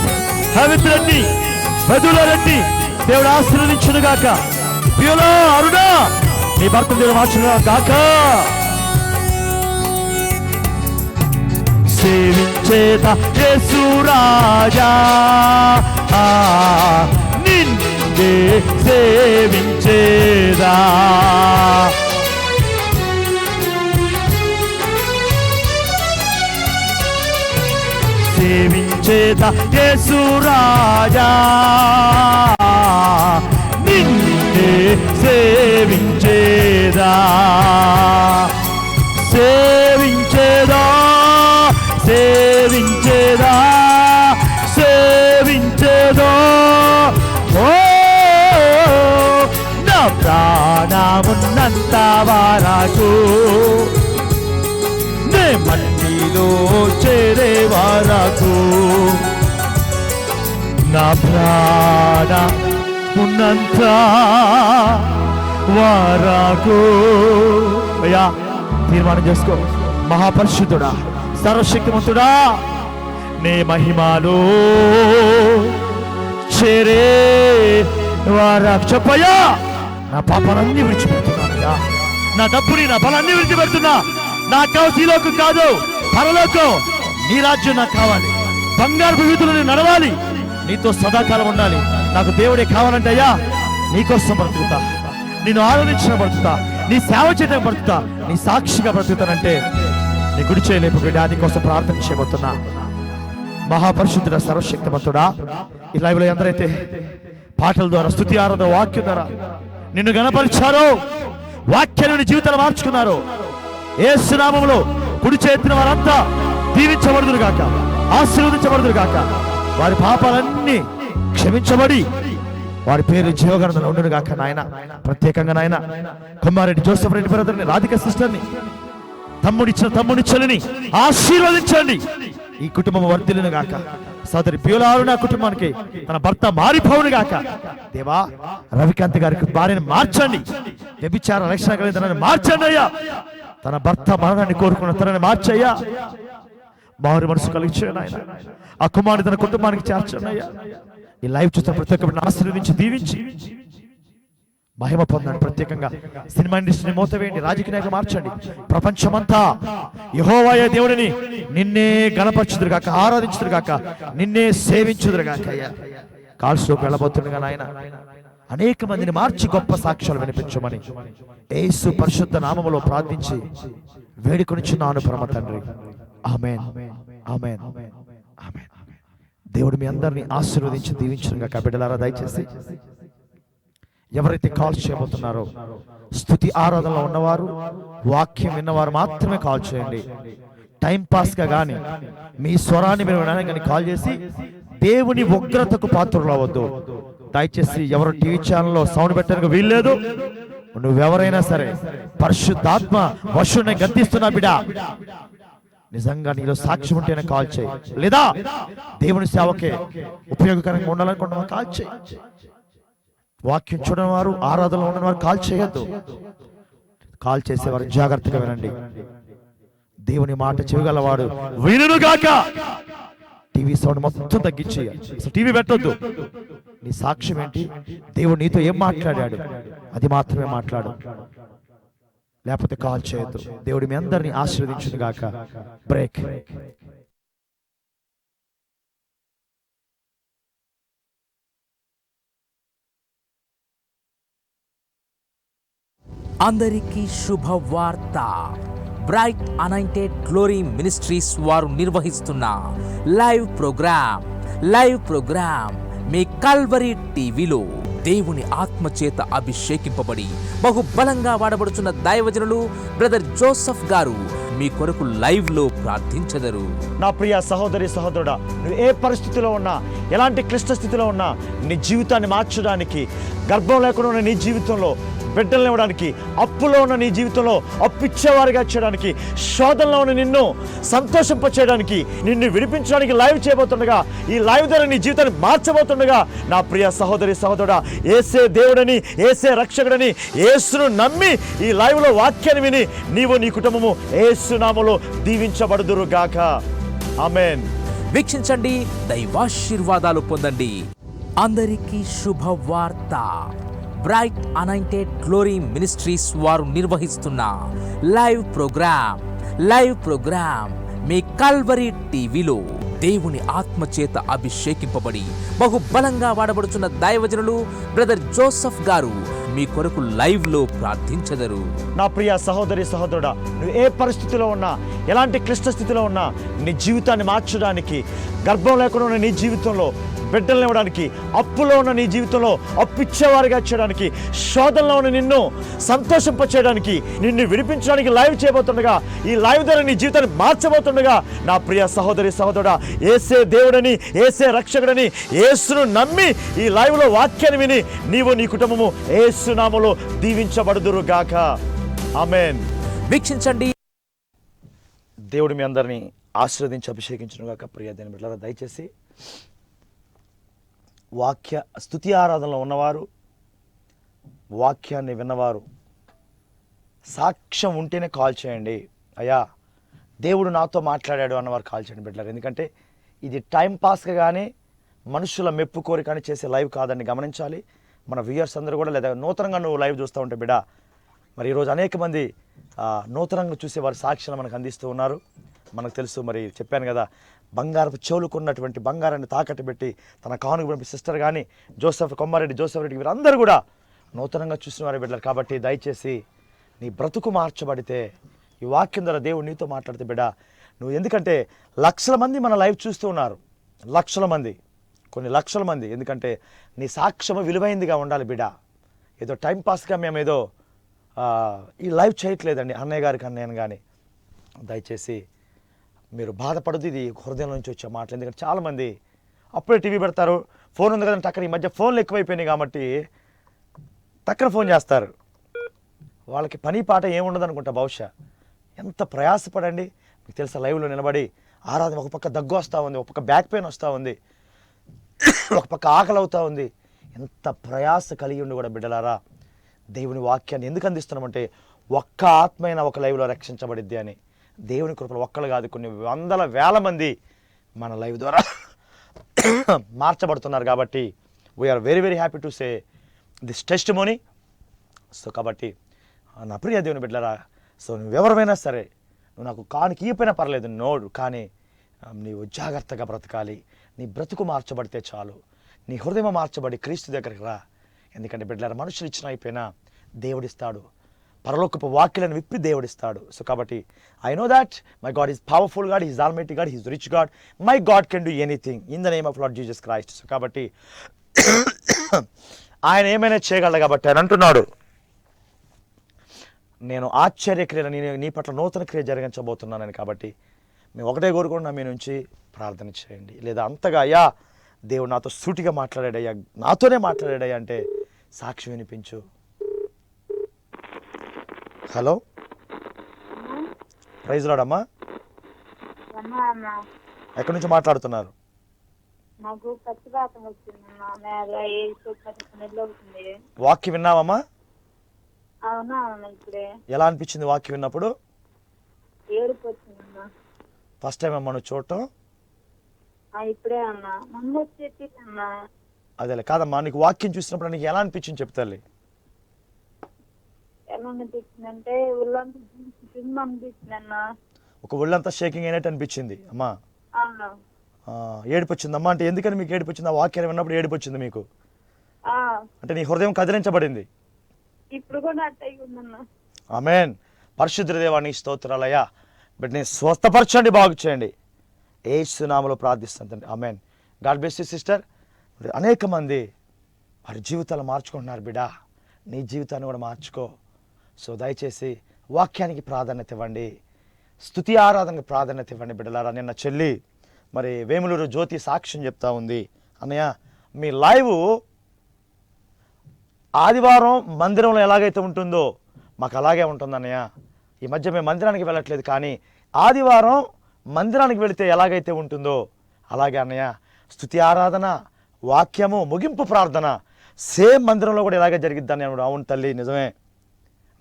[SPEAKER 1] హవిత్ రెడ్డి, బదుల రెడ్డి దేవుడు ఆశీర్వదించును గాక. ప్రియులా అరుణ నీ భర్త దేవుడు మార్చును గాక. సేవించేదా యేసు రాజా, నిన్నే సేవించేదా. సేవించేదా యేసు రాజా, నిన్నే సేవించేదా. సేవించేదా, సేవించేదా, సేవించేదా. ఓ నా ప్రాణమున్నంత వరకు, నే మట్టిలో చేరే వరకు, నా ప్రాణమున్నంత వరకు. అయ్యా తీర్మానం చేసుకో. మహాపరిశుద్ధుడా, సర్వశక్తిమంతుడా, నే మహిమలో చేరే వరకు. చెప్పయ్యా నా పాపాలన్నీ విడిచిపెడుతున్నానయ్యా. నా డబ్బుని, నా బలాన్ని విడిచిపెడుతున్నా. నాకు కావాల్సిన ఈ లోకం కాదు, పరలోకం. నీ రాజ్యం నాకు కావాలి. బంగారు వీధులు నడవాలి, నీతో సదాకాలం ఉండాలి. నాకు దేవుడే కావాలంటే అయ్యా నీకోసం బ్రతుకుతా, నిన్ను ఆరాధించిన బ్రతుకుతా, నీ సేవ చేయడం బ్రతుకుతా, నీ సాక్షిగా బ్రతుకుతానంటే నీ గుడి చేయలేపు బిడ్డ, నీకోసం ప్రార్థన చేయబోతున్నా. మహాపరిశుద్ధుడా, సర్వశక్తిమంతుడా, ఈ లైవ్లో ఎందరైతే పాటల ద్వారా, స్తుతి ఆరాధన, వాక్యం ద్వారా నిన్ను గణపరిచారో, వాక్యాన్ని జీవితాలు మార్చుకున్నారో, యేసు నామములో కుడి చేతిన వారంతా దీవించబడుదురు గాక, ఆశీర్వదించబడుదురు గాక. వారి పాపాలన్నీ క్షమించబడి వారి పేరు జీవగ్రంథంలో ఉండును గాక. నాయన ప్రత్యేకంగా నాయన కుమారెడ్డి జోసెఫ్ రెడ్డి బ్రదర్ని, రాధిక సిస్టర్ని, తమ్ముడి చెల్లిని ఆశీర్వదించండి. ఈ కుటుంబం వర్ధిల్లును గాక. సోదరి ప్యూలారు నా కుటుంబానికి తన భర్త మారిపోవును గాక. దేవా, రవికాంత్ గారికి భార్యను మార్చండి. వ్యభిచార రక్షణ కలిగిన తనని మార్చండి అయ్యా. తన భర్త మరణాన్ని కోరుకున్న తనని మార్చయ్యా. మారు మనసు కలిగించండి ఆయన. ఆ కుమారుని తన కుటుంబానికి చేర్చండి అయ్యా. ఈ లైవ్ చూసిన ప్రతి ఒక్కరిని ఆశీర్వదించి దీవించి మహిమ పొందండి. ప్రత్యేకంగా సినిమా ఇండస్ట్రీని మోతవేయండి, రాజకీయ నాయకులు మార్చండి. ప్రపంచమంతా యెహోవాయే దేవుడిని నిన్నే గణపరచుదురుగాక, ఆరాధించుదురుగాక, నిన్నే సేవించుదురుగాక. అయ్యా, కాల్స్లోకి వెళ్ళబోతుండగా నాయన అనేక మందిని మార్చి గొప్ప సాక్ష్యాలు వినిపించమని యేసు పరిశుద్ధ నామములో ప్రార్థించి వేడుకొనిచున్నాను పరమ తండ్రి. ఆమేన్, ఆమేన్, ఆమేన్. దేవుడు మీ అందరినీ ఆశీర్వదించి దీవించునుగాక. బిడ్డలారా, దయచేసి ఎవరైతే కాల్ చేయబోతున్నారో, స్తుతి ఆరాధనలో ఉన్నవారు, వాక్యం విన్నవారు మాత్రమే కాల్ చేయండి. టైం పాస్గా కానీ మీ స్వరాన్ని మీరు వినడానికి కానీ కాల్ చేసి దేవుని ఉగ్రతకు పాత్రలు అవ్వద్దు. దయచేసి ఎవరు టీవీ ఛానల్లో సౌండ్ పెట్టడానికి వీల్లేదు. నువ్వెవరైనా సరే పరిశుద్ధాత్మ వశుని గద్దిస్తున్నా బిడ్డ, నిజంగా నీలో సాక్ష్యం ఉంటేనే కాల్ చేయి, లేదా దేవుని సేవకే ఉపయోగకరంగా ఉండాలనుకుంటున్నా కాల్ చేయి. వాక్యం చూడని వారు, ఆరాధనలో ఉన్న వారు కాల్ చేయొద్దు. కాల్ చేసేవారు జాగ్రత్తగా వినండి. దేవుని మాట చెవిగలవాడు వినుగాక. టీవీ సౌండ్ మొత్తం తగ్గించి అసలు టీవీ పెట్టొద్దు. నీ సాక్ష్యం ఏంటి, దేవుడు నీతో ఏం మాట్లాడాడు అది మాత్రమే మాట్లాడు, లేకపోతే కాల్ చేయొద్దు. దేవుడు మీ అందరినీ ఆశీర్వదించును గాక. బ్రేక్.
[SPEAKER 2] అందరికీ శుభవార్త. బ్రైట్ అనాయింటెడ్ గ్లోరీ మినిస్ట్రీస్ వారు నిర్వహిస్తున్న లైవ్ ప్రోగ్రామ్ మీ కల్వరీ టీవీలో దేవుని ఆత్మచేత అభిషేకింపబడి బహుబలంగా వాడబడుచున్న దైవజనులు బ్రదర్ జోసెఫ్ గారు మీ కొరకు లైవ్ లో ప్రార్థించెదరు.
[SPEAKER 1] నా ప్రియ సహోదరి సహోదరుడా, నువ్వు ఏ పరిస్థితిలో ఉన్నా, ఎలాంటి క్లిష్ట స్థితిలో ఉన్నా, నీ జీవితాన్ని మార్చడానికి, గర్భం లేకుండా ఉన్న నీ జీవితంలో బిడ్డలను ఇవ్వడానికి, అప్పులో ఉన్న నీ జీవితంలో అప్పిచ్చేవారిగా చేయడానికి, శోధనలో ఉన్న నిన్ను సంతోషింపచేయడానికి, నిన్ను విడిపించడానికి లైవ్ చేయబోతుండగా, ఈ లైవ్ ద్వారా నీ జీవితాన్ని మార్చబోతుండగా, నా ప్రియ సహోదరి సహోదరుడా, యేసే దేవుడని, యేసే రక్షకుడని, యేసును నమ్మి ఈ లైవ్లో వాక్యాన్ని విని నీవు నీ కుటుంబము యేసు నామములో దీవించబడుదురు గాక. ఆమేన్.
[SPEAKER 2] వీక్షించండి, దైవాశీర్వాదాలు పొందండి. అందరికీ శుభవార్త. బ్రైట్ అనాయింటెడ్ గ్లోరీ మినిస్ట్రీస్ వారు నిర్వహిస్తున్న లైవ్ ప్రోగ్రామ్ మీ కల్వరీ టీవీలో దేవుని ఆత్మచేత అభిషేకింపబడి బహుబలంగా వాడబడుచున్న దైవజనులు బ్రదర్ జోసెఫ్ గారు మీ కొరకు లైవ్ లో ప్రార్థించెదరు.
[SPEAKER 1] నా ప్రియ సహోదరి సహోదరుడా, నువ్వు ఏ పరిస్థితిలో ఉన్నా, ఎలాంటి క్లిష్ట స్థితిలో ఉన్నా, నీ జీవితాన్ని మార్చడానికి, గర్భం లేకుండా ఉన్న నీ జీవితంలో బిడ్డలను ఇవ్వడానికి, అప్పులో ఉన్న నీ జీవితంలో అప్పిచ్చేవారిగా చేయడానికి, శోధనలో ఉన్న నిన్ను సంతోషింపచేయడానికి, నిన్ను విడిపించడానికి లైవ్ చేయబోతుండగా, ఈ లైవ్ ద్వారా నీ జీవితాన్ని మార్చబోతుండగా, నా ప్రియ సహోదరి సహోదరుడా, యేసే దేవుడని, యేసే రక్షకుడని, యేసును నమ్మి ఈ లైవ్లో వాక్యాన్ని విని నీవు నీ కుటుంబము యేసు నామములో దీవించబడుదురు గాక. ఆమేన్.
[SPEAKER 2] వీక్షించండి.
[SPEAKER 1] దేవుడు మీ అందరినీ ఆశీర్వదించి అభిషేకించును గాక. ప్రియ దేవుని బిడ్డలారా, దయచేసి స్తుతి ఆరాధనలో ఉన్నవారు, వాక్యాన్ని విన్నవారు, సాక్ష్యం ఉంటేనే కాల్ చేయండి. అయ్యా, దేవుడు నాతో మాట్లాడాడు అన్నవారు కాల్ చేయండి బిడ్డలారా. ఎందుకంటే ఇది టైం పాస్గా కానీ మనుషుల మెప్పు కోరి కానీ చేసే లైవ్ కాదని గమనించాలి. మన వ్యూయర్స్ అందరూ కూడా, లేదా నూతనంగా నువ్వు లైవ్ చూస్తూ ఉంటే బిడ్డ, మరి ఈరోజు అనేక మంది నూతనంగా చూసే వారి సాక్ష్యాలు మనకు అందిస్తూ ఉన్నారు. మనకు తెలుసు. మరి చెప్పాను కదా, బంగారపు చెవులుకున్నటువంటి బంగారాన్ని తాకట్టు పెట్టి తన కానుక పంపి సిస్టర్ కానీ జోసెఫ్ కొమ్మారెడ్డి, జోసెఫ్ రెడ్డి వీరందరూ కూడా నూతనంగా చూసిన వారే బిడ్డలు. కాబట్టి దయచేసి నీ బ్రతుకు మార్చబడితే, ఈ వాక్యం ద్వారా దేవుడు నీతో మాట్లాడితే బిడ్డ నువ్వు, ఎందుకంటే లక్షల మంది మన లైవ్ చూస్తూ ఉన్నారు, లక్షల మంది, కొన్ని లక్షల మంది. ఎందుకంటే నీ సాక్ష్యము విలువైందిగా ఉండాలి బిడ్డ. ఏదో టైంపాస్గా మేము ఏదో ఈ లైవ్ చేయట్లేదండి అన్నయ్య గారికి, అన్నయ్యను కానీ. దయచేసి మీరు బాధపడదు, ఇది హృదయం నుంచి వచ్చే మాటలు. ఎందుకంటే చాలామంది అప్పుడే టీవీ పెడతారు, ఫోన్ ఉంది కదంటే అక్కడ ఈ మధ్య ఫోన్లు ఎక్కువైపోయినాయి కాబట్టి టక్కన ఫోన్ చేస్తారు. వాళ్ళకి పని పాట ఏముండదు అనుకుంటా బహుశా. ఎంత ప్రయాసపడండి. మీకు తెలుసా, లైవ్లో నిలబడి ఆరాధన, ఒక పక్క దగ్గు వస్తూ ఉంది, ఒక పక్క బ్యాక్ పెయిన్ వస్తూ ఉంది, ఒక పక్క ఆకలి అవుతూ ఉంది. ఎంత ప్రయాస కలిగి ఉండి కూడా బిడ్డలారా దేవుని వాక్యాన్ని ఎందుకు అందిస్తున్నామంటే, ఒక్క ఆత్మైన ఒక లైవ్లో రక్షించబడిద్ది అని. దేవుని కృపలు ఒక్కళ్ళు కాదు, కొన్ని వందల వేల మంది మన లైవ్ ద్వారా మార్చబడుతున్నారు. కాబట్టి we are very very happy to say this testimony. So కాబట్టి నా ప్రియ దేవుని బిడ్డలారా, సో నువ్వెవరైనా సరే, నువ్వు నాకు కానుక ఇయ్యపోయినా పర్లేదు నోడు, కానీ నీవు జాగ్రత్తగా బ్రతకాలి. నీ బ్రతుకు మార్చబడితే చాలు. నీ హృదయం మార్చబడి క్రీస్తు దగ్గరికి రా. ఎందుకంటే బిడ్డలారా, మనుషులు ఇచ్చిన అయిపోయినా దేవుడిస్తాడు. పరలోకపు వాక్యాలను విప్పి దేవుడిస్తాడు. సో కాబట్టి I know that my God is powerful God, is almighty God, is rich God. My God can do anything in the name of lord Jesus Christ. So కాబట్టి ఆయన ఏమైనా చేయగలడు. కాబట్టి ఆయన అంటున్నాడు, నేను ఆశ్చర్యక్రియలు నీ పట్ల నూతన క్రియ జరిగించబోతున్నానని. కాబట్టి మేము ఒకటే కోరుకుంటున్నా, మీ నుంచి ప్రార్థన చేయండి. లేదా అంతగా అయ్యా దేవుడు నాతో సూటిగా మాట్లాడాడయ్యా, నాతోనే మాట్లాడాడయ్యా అంటే సాక్షి వినిపించు. హలో, ప్రైజ్ లార్డ్ అమ్మా. ఎక్కడి నుంచి మాట్లాడుతున్నారు? వాక్యం విన్నావమ్మా? ఎలా అనిపించింది వాక్యం విన్నప్పుడు? ఫస్ట్ టైం అమ్మా నువ్వు చూడటం? అదేలే కాదమ్మా, నీకు వాక్యం చూసినప్పుడు నీకు ఎలా అనిపించింది చెప్తాలి? ఒక ఒళ్ళంతా షేకింగ్ అయినట్టు అనిపించింది అమ్మా. ఏడుపు వచ్చిందమ్మా? అంటే ఎందుకని మీకు ఏడుపు వచ్చింది? ఆ వాక్యాలు విన్నప్పుడు ఏడుపు వచ్చింది మీకు? అంటే నీ హృదయం కదిలించబడింది. ఆమేన్. పరిశుద్ధ దేవానికి స్తోత్రాలయ్యా. బట్ నేను స్వస్థపరచండి, బాగు చేయండి, యేసు నామములో ప్రార్థిస్తాను. Amen. God bless you sister. అనేక మంది వారి జీవితాలు మార్చుకుంటున్నారు బిడ్డ. నీ జీవితాన్ని కూడా మార్చుకో. సో దయచేసి వాక్యానికి ప్రాధాన్యత ఇవ్వండి, స్తుతి ఆరాధనకు ప్రాధాన్యత ఇవ్వండి బిడ్డలారా. నిన్న చెల్లి మరి వేములూరు జ్యోతి సాక్ష్యం చెప్తా ఉంది, అన్నయ్య మీ లైవ్ ఆదివారం మందిరంలో ఎలాగైతే ఉంటుందో మాకు అలాగే ఉంటుంది అన్నయ్య. ఈ మధ్య మేము మందిరానికి వెళ్ళట్లేదు, కానీ ఆదివారం మందిరానికి వెళితే ఎలాగైతే ఉంటుందో అలాగే అన్నయ్య స్తుతి ఆరాధన, వాక్యము, ముగింపు ప్రార్థన సేమ్ మందిరంలో కూడా ఇలాగే జరిగిద్దని. అవును తల్లి, నిజమే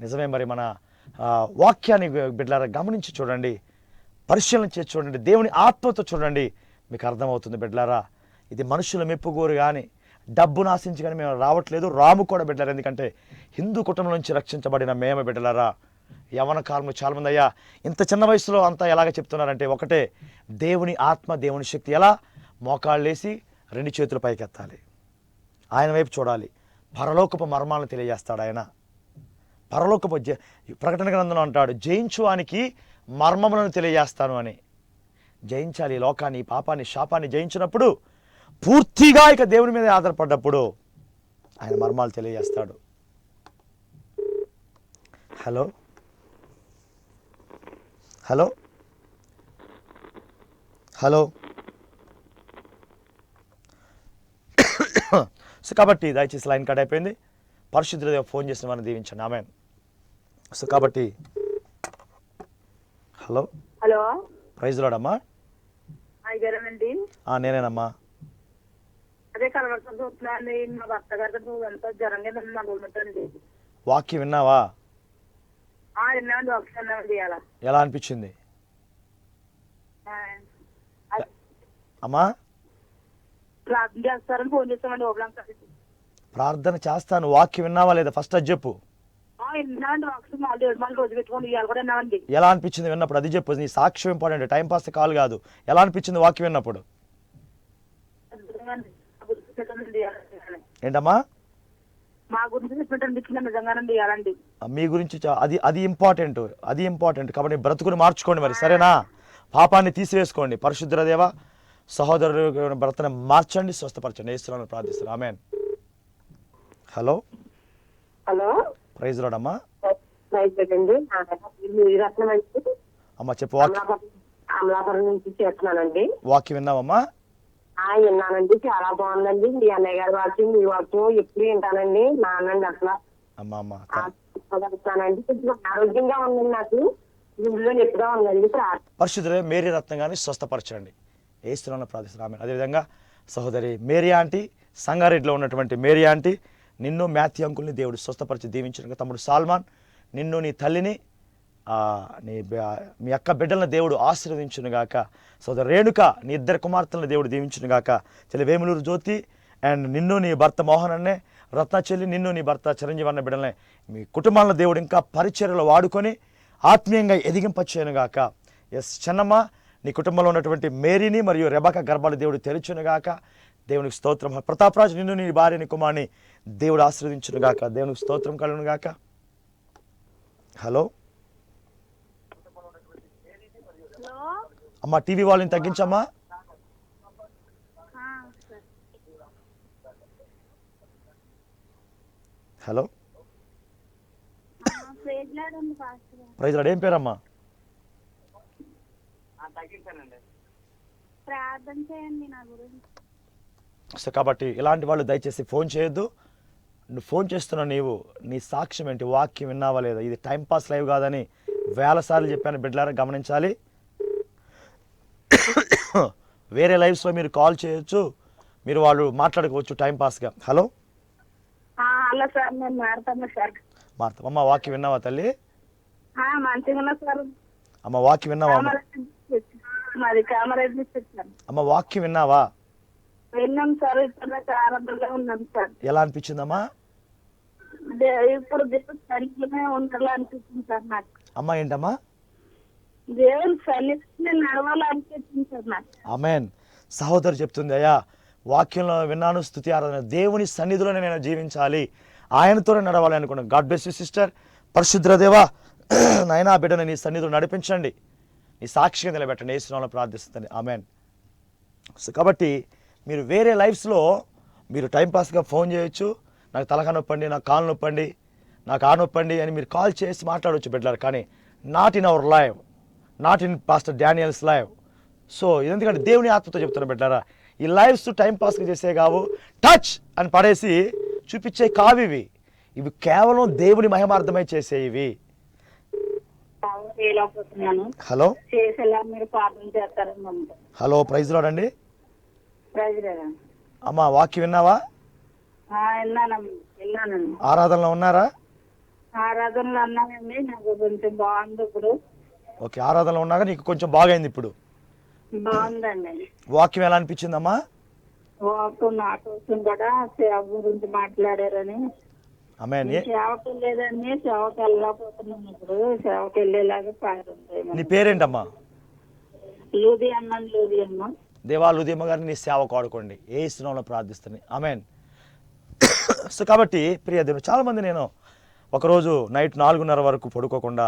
[SPEAKER 1] నిజమే. మరి మన వాక్యాన్ని బిడ్డలారా గమనించి చూడండి, పరిశీలన చేసి చూడండి, దేవుని ఆత్మతో చూడండి, మీకు అర్థమవుతుంది బిడ్డలారా. ఇది మనుషుల మెప్పుకోరు కానీ, డబ్బును ఆశించి కానీ మేము రావట్లేదు, రాము కూడా బిడ్డలారా. ఎందుకంటే హిందూ కుటుంబం నుంచి రక్షించబడిన మేము బిడ్డలారా. యవన కాలంలో చాలామంది అయ్యా ఇంత చిన్న వయసులో అంతా ఎలాగ చెప్తున్నారంటే, ఒకటే దేవుని ఆత్మ, దేవుని శక్తి. ఎలా? మోకాళ్ళేసి 2 చేతులు పైకెత్తాలి, ఆయన వైపు చూడాలి, పరలోకపు మర్మాలను తెలియజేస్తాడు ఆయన. పరలోకపు ప్రకటన గ్రంథంలో అంటాడు, జయించువానికి మర్మములను తెలియజేస్తాను అని. జయించాలి ఈ లోకాన్ని, పాపాన్ని, శాపాన్ని జయించినప్పుడు, పూర్తిగా ఇక దేవుని మీద ఆధారపడ్డప్పుడు ఆయన మర్మాలు తెలియజేస్తాడు. Hello hello hello. సో కాబట్టి దయచేసి లైన్ కట్ అయిపోయింది. పరిశుద్ధుల ఫోన్ చేసిన వారిని దీవించండి. ఆమేన్. సో కాబట్టి హలో
[SPEAKER 3] హలో,
[SPEAKER 1] ప్రైజ్ లార్డ్ అమ్మా. నేనేనమ్మా.
[SPEAKER 3] అదే కనబడుతుంది, మా భర్త గారు ఎంతో జ్వరం కింద ఉందండి.
[SPEAKER 1] వాక్యం విన్నావా?
[SPEAKER 3] విన్నామండి, ఒకసారి చేయాలా?
[SPEAKER 1] ఎలా అనిపించింది అమ్మా?
[SPEAKER 3] ప్రార్థన చేస్తారని ఫోన్ చేస్తామండి.
[SPEAKER 1] ప్రార్థన చేస్తాను. వాక్యం విన్నావా లేదా? ఫస్ట్ అది చెప్పు.
[SPEAKER 3] విన్నాండి ఒకసారి మళ్ళీ 7 రోజు పెట్టుకోండి ఇవాళ కూడా విన్నామండి.
[SPEAKER 1] ఎలా అనిపించింది విన్నప్పుడు? అది చెప్పు. నీ సాక్ష్యం ఇంపార్టెంట్, టైం పాస్ కాల్ కాదు. ఎలా అనిపించింది వాక్యం విన్నప్పుడు? ఏంటమ్మా?
[SPEAKER 3] మా గురించి చెప్పినట్టు నిజంగానండి ఇవ్వాలండి.
[SPEAKER 1] మీ గురించి అది ఇంపార్టెంట్, అది ఇంపార్టెంట్. కాబట్టి బ్రతుకుని మార్చుకోండి మరి, సరేనా? పాపాన్ని తీసివేసుకోండి. పరిశుద్ధ దేవ, సహోదరుడు భర్తను మార్చండి, స్వస్థపరచండి. యేసునామములో ప్రార్థిస్తున్నాను, ఆమేన్. హలో
[SPEAKER 3] హలో,
[SPEAKER 1] ప్రైజ్ లార్డ్ అమ్మా.
[SPEAKER 3] రత్నం అండి,
[SPEAKER 1] అమ్మా చెప్పు.
[SPEAKER 3] అమలాపురం నుంచి చేస్తున్నానండి.
[SPEAKER 1] వాక్యం విన్నావమ్మా?
[SPEAKER 3] విన్నానండి, చాలా బాగుందండి. మీ అన్నయ్య గారి వాక్యం, మీ వాక్యం ఎప్పుడు వింటానండి. నాన్నండి అసలు
[SPEAKER 1] అమ్మా అమ్మా
[SPEAKER 3] అండి. కొంచెం ఆరోగ్యంగా ఉందండి, నాకు ఇందులో ఎప్పుడో ఉందండి.
[SPEAKER 1] పరిశుద్ధులే మేరీ రత్నం గారిని స్వస్థపరచండి, యేసునామములో ప్రార్థిస్తున్నాను, ఆమేన్. అదేవిధంగా సహోదరి మేరీ ఆంటీ, సంగారెడ్డిలో ఉన్నటువంటి మేరీ ఆంటీ, నిన్ను మ్యాథ్యూ అంకుల్ని దేవుడు స్వస్థపరిచి దీవించిన. తమ్ముడు సాల్మాన్, నిన్ను నీ తల్లిని మీ అక్క బిడ్డలను దేవుడు ఆశీర్వదించునుగాక. సోదరు రేణుక, నీ 2 కుమార్తెలను దేవుడు దీవించునుగాక. చెల్లి వేములూరు జ్యోతి అండ్ నిన్ను నీ భర్త మోహన్ అన్నే, రత్న చెల్లి, నిన్ను నీ భర్త చిరంజీవి అన్న బిడ్డలనే మీ కుటుంబాలను దేవుడు ఇంకా పరిచర్యలో వాడుకొని ఆత్మీయంగా ఎదిగింపచేయనుగాక. ఎస్ చెన్నమ్మ, నీ కుటుంబంలో ఉన్నటువంటి మేరీని మరియు రెబక గర్భాలు దేవుడు తెరుచునుగాక. దేవునికి స్తోత్రం. ప్రతాపరాజు, నిన్ను నీ భార్య నీ కుమారుని దేవుడు ఆశీర్వదించునుగాక. దేవునికి స్తోత్రం కలుగునుగాక. హలో అమ్మా, టీవీ వాళ్ళని తగ్గించమ్మా. Hello praise Lord. ఏం పేరమ్మా?
[SPEAKER 4] ప్రార్థన చేయండి నా గురించి.
[SPEAKER 1] సో కాబట్టి ఇలాంటి వాళ్ళు దయచేసి ఫోన్ చేయొద్దు. నువ్వు ఫోన్ చేస్తున్నావు, నీవు నీ సాక్ష్యం ఏంటి, వాక్యం విన్నావా లేదా? ఇది టైంపాస్ లైవ్ కాదని వేల సార్లు చెప్పాను బిడ్డలారా, గమనించాలి. వేరే లైవ్స్లో మీరు కాల్ చేయొచ్చు, మీరు వాళ్ళు మాట్లాడుకోవచ్చు టైంపాస్గా. హలో
[SPEAKER 3] హలో సార్, నేను మాడతాను సార్.
[SPEAKER 1] మారుతాం. అమ్మ వాక్యం విన్నావా తల్లి?
[SPEAKER 3] మంచిగా ఉన్నా సార్.
[SPEAKER 1] అమ్మ వాక్యం విన్నావా?
[SPEAKER 3] మాది కామారెడ్డి సార్.
[SPEAKER 1] అమ్మ వాక్యం విన్నావా?
[SPEAKER 3] విన్నాం సార్, ఇప్పుడు ఆనందంగా ఉన్నాం సార్.
[SPEAKER 1] ఎలా అనిపించిందమ్మా?
[SPEAKER 3] ఇప్పుడు దేవుని సన్నిధిలోనే ఉండాలనిపిస్తుంది సార్ నాకు.
[SPEAKER 1] అమ్మ ఏంటమ్మా?
[SPEAKER 3] దేవుని సన్నిధిలో నడవాలనిపిస్తుంది సార్ నాకు.
[SPEAKER 1] ఆమేన్. సహోదరు చెప్తుంది, అయ్యా వాక్యంలో విన్నాను, స్తుతి ఆరాధన, దేవుని సన్నిధిలోనే నేను జీవించాలి, ఆయనతోనే నడవాలి అనుకున్నాను. God bless you sister. పరిశుద్ధ దేవా, నాయనా బిడ్డను నీ సన్నిధిలో నడిపించండి, నీ సాక్షిగా నిలబెట్టండి, యేసునామములో ప్రార్థిస్తుంది, ఆమేన్. సో కాబట్టి మీరు వేరే లైఫ్స్లో మీరు టైంపాస్గా ఫోన్ చేయొచ్చు. నాకు తలకా నొప్పండి, నాకు కాలు నొప్పండి, నాకు ఆ నొప్పండి అని మీరు కాల్ చేసి మాట్లాడవచ్చు బిడ్డలారు. కానీ not in our live, not in pastor Daniels live. So ఎందుకంటే దేవుని ఆత్మతో చెప్తున్నా బిడ్డలారా, ఈ లైవ్స్ టైంపాస్గా చేసే కావు, టచ్ అని పడేసి చూపించే కావివి. ఇవి కేవలం దేవుని మహిమార్థమై చేసేవి. హలో హలో ప్రైజ్ లార్డ్ అండి. అమ్మా వాక్యం విన్నావా? ఆరాధనలో ఉన్నారా?
[SPEAKER 3] ఆరాధనలో అన్నానండి, నాకు కొంచెం బాగుంది ఇప్పుడు.
[SPEAKER 1] ఓకే, ఆరాధనలో ఉన్నాక నీకు కొంచెం బాగైంది ఇప్పుడు?
[SPEAKER 3] బాగుందండి.
[SPEAKER 1] వాక్యం ఎలా అనిపించిందమ్మా?
[SPEAKER 3] వాక్యం నాకు కూడా సేవ గురించి మాట్లాడారని.
[SPEAKER 1] ఆమేన్.
[SPEAKER 3] సేవకి వెళ్ళేదాన్ని, సేవకి వెళ్ళకపోతున్నాం, ఇప్పుడు సేవకి వెళ్ళేలాగా పాడుంది.
[SPEAKER 1] నీ పేరేంటమ్మా?
[SPEAKER 3] లూది అన్నాను, లూది అమ్మ.
[SPEAKER 1] దేవా లూదియమ్మ గారిని నీ సేవకు వాడుకోండి, యేసునామములో ప్రార్థిస్తాను, ఆమేన్. సో కాబట్టి ప్రియ దేవుడు, చాలామంది నేను ఒకరోజు నైట్ 4:30 వరకు పడుకోకుండా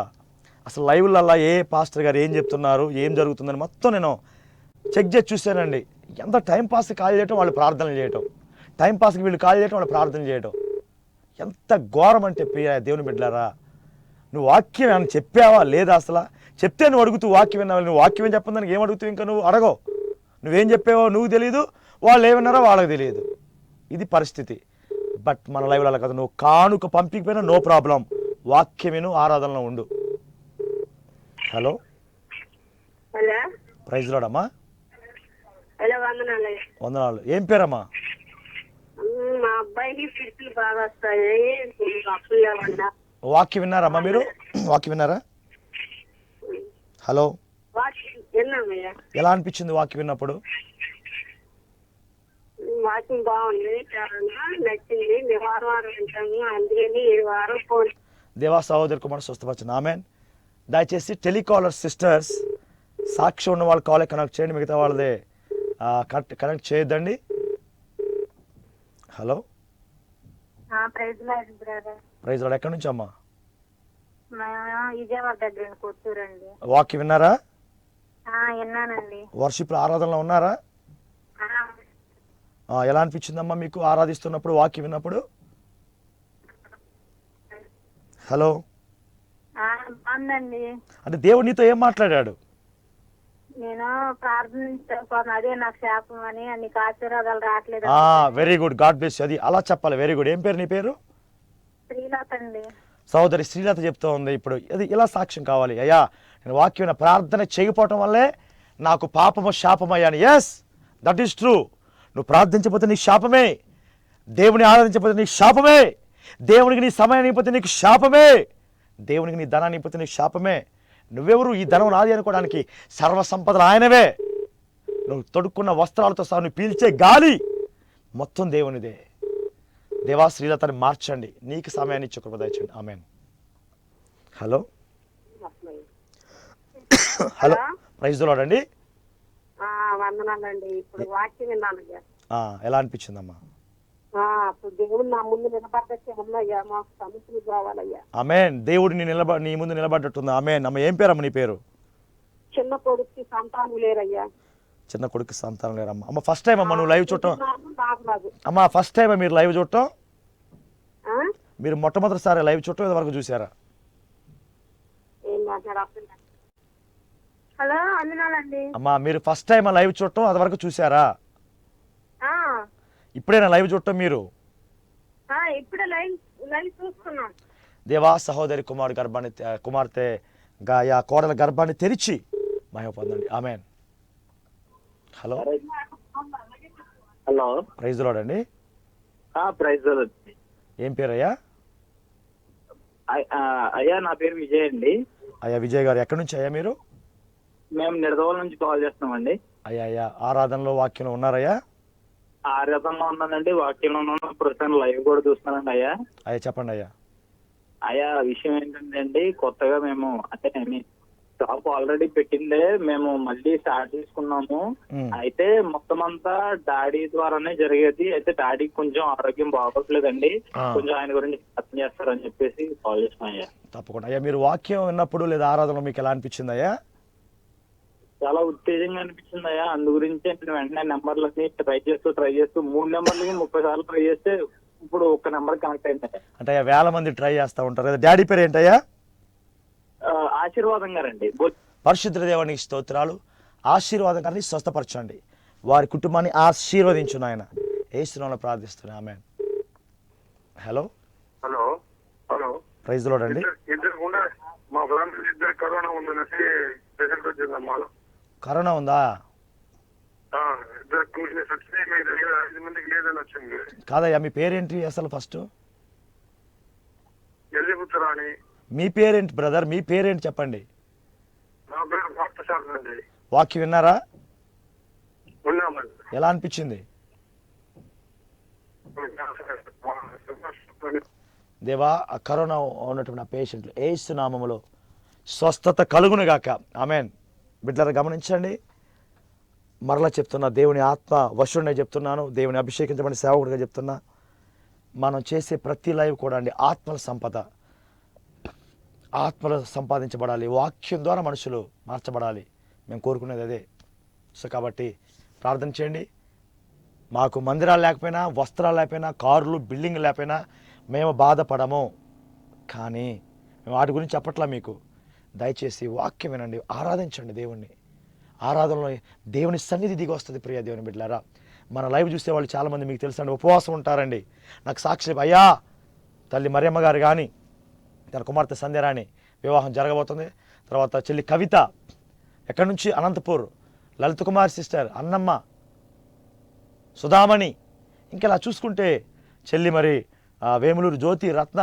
[SPEAKER 1] అసలు లైవ్లల్లా ఏ పాస్టర్ గారు ఏం చెప్తున్నారు, ఏం జరుగుతుందని మొత్తం నేను చెక్ చేసి చూశానండి. ఎంత టైంపాస్కి కాల్ చేయటం, వాళ్ళు ప్రార్థనలు చేయటం, టైంపాస్కి వీళ్ళు కాల్ చేయటం, వాళ్ళు ప్రార్థన చేయటం, ఎంత ఘోరం అంటే ప్రియ దేవుని బిడ్డలారా. నువ్వు వాక్యం ఏమైనా చెప్పావా లేదా? అసలు చెప్తే నువ్వు అడుగుతూ వాక్యం విన్నావు, నువ్వు వాక్యం ఏం చెప్పందానికి ఏం అడుగుతావు? ఇంకా నువ్వు అడగవు, నువ్వేం చెప్పావో నువ్వు తెలియదు, వాళ్ళు ఏమన్నారో వాళ్ళకి తెలియదు. ఇది పరిస్థితి. బట్ మన లైవ్లో అలా కదా, నువ్వు కానుక పంపికపోయినా నో ప్రాబ్లం, వాక్యం విను, ఆరాధనలో ఉండు. హలో
[SPEAKER 3] హలో
[SPEAKER 1] ప్రైజ్ లార్డ్ అమ్మా.
[SPEAKER 3] హలో, వందనాలు.
[SPEAKER 1] వందనాలు. ఏం పేరమ్మా?
[SPEAKER 3] మా అబ్బాయికి ఫిట్లు బాగా వస్తాయి, అప్పులు లేవన్నా.
[SPEAKER 1] వాక్యం విన్నారమ్మా మీరు? వాక్యం విన్నారా? హలో
[SPEAKER 3] విన్నామయ్యా.
[SPEAKER 1] ఎలా అనిపించింది వాక్యం విన్నప్పుడు?
[SPEAKER 3] వాకింగ్ బాగుంది, చాలా నచ్చింది. మేము వారం వారం వింటాము, అందుకని ఈ వారం ఫోన్.
[SPEAKER 1] దేవా సహోదరి కుమార్ స్వస్థపరచండి. ఆమెన్. దయచేసి టెలికాలర్ సిస్టర్స్ సాక్షి ఉన్న వాళ్ళు కాలే కనెక్ట్ చేయండి, మిగతా వాళ్ళదే కనెక్ట్ చేయొద్దండి. Hello,
[SPEAKER 3] praise lord brother.
[SPEAKER 1] Praise lord. ఎక్కడి నుంచి అమ్మా?
[SPEAKER 3] విజయవాడ దగ్గర కొత్తూరండి.
[SPEAKER 1] వాక్యం విన్నారా?
[SPEAKER 3] విన్నానండి.
[SPEAKER 1] వర్షిప్ ఆరాధనలో ఉన్నారా? ఎలా అనిపించిందమ్మా మీకు ఆరాధిస్తున్నప్పుడు, వాక్యం విన్నప్పుడు? హలో,
[SPEAKER 3] బాగుందండి.
[SPEAKER 1] అంటే దేవుడు నీతో ఏం మాట్లాడాడు?
[SPEAKER 3] నేను ప్రార్థన అదే నాకు శాపం అని నీకు ఆశీర్వాదాలు రావట్లేదు.
[SPEAKER 1] Very good, God bless. అది అలా చెప్పాలి. Very good. ఏం పేరు నీ పేరు?
[SPEAKER 3] శ్రీలత అండి.
[SPEAKER 1] సహోదరి శ్రీలత చెప్తూ ఉంది ఇప్పుడు. అది ఇలా సాక్ష్యం కావాలి. అయ్యా, నేను వాక్యం ప్రార్థన చేయకపోవటం వల్లే నాకు పాపము శాపం అయ్యాను. Yes, that is true. నువ్వు ప్రార్థించకపోతే నీకు శాపమే, దేవుని ఆరాధించకపోతే నీకు శాపమే, దేవునికి నీ సమయాన్ని ఇవ్వకపోతే నీకు శాపమే, దేవునికి నీ ధనాన్ని ఇవ్వకపోతే నీకు శాపమే. నువ్వెవరు ఈ ధనం నాది అనుకోవడానికి? సర్వసంపదలు ఆయనవే. నువ్వు తొడుక్కున్న వస్త్రాలతో సహా నువ్వు పీల్చే గాలి మొత్తం దేవునిదే. దేవా శ్రీలతని మార్చండి, నీకు సమయాన్ని ఇచ్చి కృప దయచేయండి. Amen. Hello, hello, praise the Lord అండి.
[SPEAKER 3] వందనాలండి. ఇప్పుడు వాక్యం విన్నాను.
[SPEAKER 1] ఎలా అనిపించిందమ్మా?
[SPEAKER 3] దేవుడు నా ముందు నిలబడ్డట్టే ఉన్నాయ్యా, మాకు సమస్యలు కావాలయ్యా.
[SPEAKER 1] ఆమేన్. దేవుడు నీ ముందు నిలబడ్డట్టుంది. ఆమేన్. అమ్మ, ఏం పేరమ్మ నీ పేరు?
[SPEAKER 3] చిన్న కొడుకు సంతానం లేరయ్యా.
[SPEAKER 1] చిన్న కొడుకు సంతానం లేరమ్మా. అమ్మ, ఫస్ట్ టైం అమ్మ నువ్వు లైవ్ చూడటం? అమ్మ, ఫస్ట్ టైం మీరు లైవ్ చూడటం? మీరు మొట్టమొదటిసారి లైవ్ చూడటం ఇంతవరకు చూసారా?
[SPEAKER 3] హలో, అందునాలండి.
[SPEAKER 1] అమ్మా, మీరు ఫస్ట్ టైం లైవ్ చూడటం అంతవరకు చూసారా? ఇప్పుడేనా లైవ్ చూడటం మీరు?
[SPEAKER 3] ఇప్పుడే లైవ్ చూస్తున్నాం.
[SPEAKER 1] దేవా సహోదరి కుమార్తె కోడల గర్భాన్ని తెరిచి మహిమ పొందండి. Amen. Hello,
[SPEAKER 5] hello,
[SPEAKER 1] praise the Lord అండి.
[SPEAKER 5] Praise the Lord.
[SPEAKER 1] ఏం పేరు అయ్యా?
[SPEAKER 5] అయ్యా, నా పేరు విజయ్ అండి.
[SPEAKER 1] అయ్యా విజయ్ గారు, ఎక్కడి నుంచి అయ్యా మీరు?
[SPEAKER 5] మేము నిడదవోలు నుంచి కాల్ చేస్తున్నామండి.
[SPEAKER 1] అయ్యా ఆరాధనలో వాక్యంలో ఉన్నారయ్యా?
[SPEAKER 5] ఆరాధనలో ఉన్నానండి, వాక్యంలో ఉన్నాను. ప్రస్తుతం లైవ్ కూడా చూస్తున్నానండి. అయ్యా
[SPEAKER 1] చెప్పండి అయ్యా.
[SPEAKER 5] అయ్యా, విషయం ఏంటంటే అండి, కొత్తగా మేము అంటే షాప్ ఆల్రెడీ పెట్టిందే మేము మళ్ళీ స్టార్ట్ చేసుకున్నాము. అయితే మొత్తం అంతా డాడీ ద్వారానే జరిగేది. అయితే డాడీకి కొంచెం ఆరోగ్యం బాగోట్లేదండి, కొంచెం ఆయన గురించి అర్థం చేస్తారని చెప్పేసి కాల్ చేస్తున్నాం. అయ్యా,
[SPEAKER 1] తప్పకుండా. అయ్యా, మీరు వాక్యం విన్నప్పుడు లేదా ఆరాధనలో మీకు ఎలా అనిపించింది అయ్యా?
[SPEAKER 5] చాలా ఉత్తేజంగా అనిపించింది అయ్యా. అందు గురించి నేను వెంటనే నెంబర్లకి ట్రై చేస్తూ 3 నెంబర్లకి 30 సార్లు ట్రై చేస్తే ఇప్పుడు ఒక్క నెంబర్ కనెక్ట్ అయింది.
[SPEAKER 1] అంటే వేల మంది ట్రై చేస్తూ ఉంటారు కదా. డాడీ పేరు ఏంటయ్యా?
[SPEAKER 5] ఆశీర్వాదం గారండి.
[SPEAKER 1] పరిశుద్ధ దేవునికి స్తోత్రాలు. ఆశీర్వాదం గారిని స్వస్థపరచండి, వారి కుటుంబాన్ని ఆశీర్వదించు నాయన. యేసునామములో ప్రార్థిస్తున్నా. Amen. Hello,
[SPEAKER 6] hello, hello,
[SPEAKER 1] praise the Lord అండి.
[SPEAKER 6] మా ఫ్యామిలీ ఇద్దరు కరోనా ఉందనేసి పేషెంట్ వచ్చిందమ్మా.
[SPEAKER 1] కరోనా ఉందా?
[SPEAKER 6] ఇద్దరు టూషన్స్ వచ్చి మీ దగ్గర 5 మందికి లేదని వచ్చింది.
[SPEAKER 1] కాదయ్యా, మీ పేరేంటి అసలు? ఫస్ట్
[SPEAKER 6] ఎల్లిపుత్రాని.
[SPEAKER 1] మీ పేరేంటి బ్రదర్? మీ పేరేంటి చెప్పండి.
[SPEAKER 6] నా పేరు పార్థసారథి అండి.
[SPEAKER 1] వాక్యం విన్నారా?
[SPEAKER 6] ఉన్నామండి.
[SPEAKER 1] ఎలా అనిపించింది? దేవా, ఆ కరోనా ఉన్నటువంటి ఆ పేషెంట్లు యేసు నామములో స్వస్థత కలుగునుగాక. ఆమేన్. బిడ్డలారా గమనించండి, మరలా చెప్తున్నా, దేవుని ఆత్మ వశుడినే చెప్తున్నాను, దేవుని అభిషేకించబడిన సేవకుడిగా చెప్తున్నా. మనం చేసే ప్రతి లైవ్ కూడా అండి ఆత్మల సంపద. ఆత్మలు సంపాదించబడాలి, వాక్యం ద్వారా మనుషులు మార్చబడాలి. మేము కోరుకునేది అదే. సో కాబట్టి ప్రార్థన చేయండి. మాకు మందిరాలు లేకపోయినా, వస్త్రాలు లేకపోయినా, కార్లు బిల్డింగ్ లేకపోయినా మేము బాధపడము. కానీ మేము వాటి గురించి చెప్పట్లా మీకు. దయచేసి వాక్యం వినండి, ఆరాధించండి దేవుణ్ణి. ఆరాధనలో దేవుని సన్నిధి దిగి వస్తుంది. ప్రియ దేవుని బిడ్డలారా, మన లైవ్ చూసే వాళ్ళు చాలామంది మీకు తెలుసండి ఉపవాసం ఉంటారండి. నాకు సాక్షి అయ్యా, తల్లి మరియమ్మ గారు కానీ తన కుమార్తె సంధ్యరాణి వివాహం జరగబోతుంది. తర్వాత చెల్లి కవిత ఎక్కడి నుంచి, అనంతపూర్, లలిత కుమార్ సిస్టర్ అన్నమ్మ, సుధామణి, ఇంకెలా చూసుకుంటే చెల్లి మరి వేములూరు జ్యోతి, రత్న,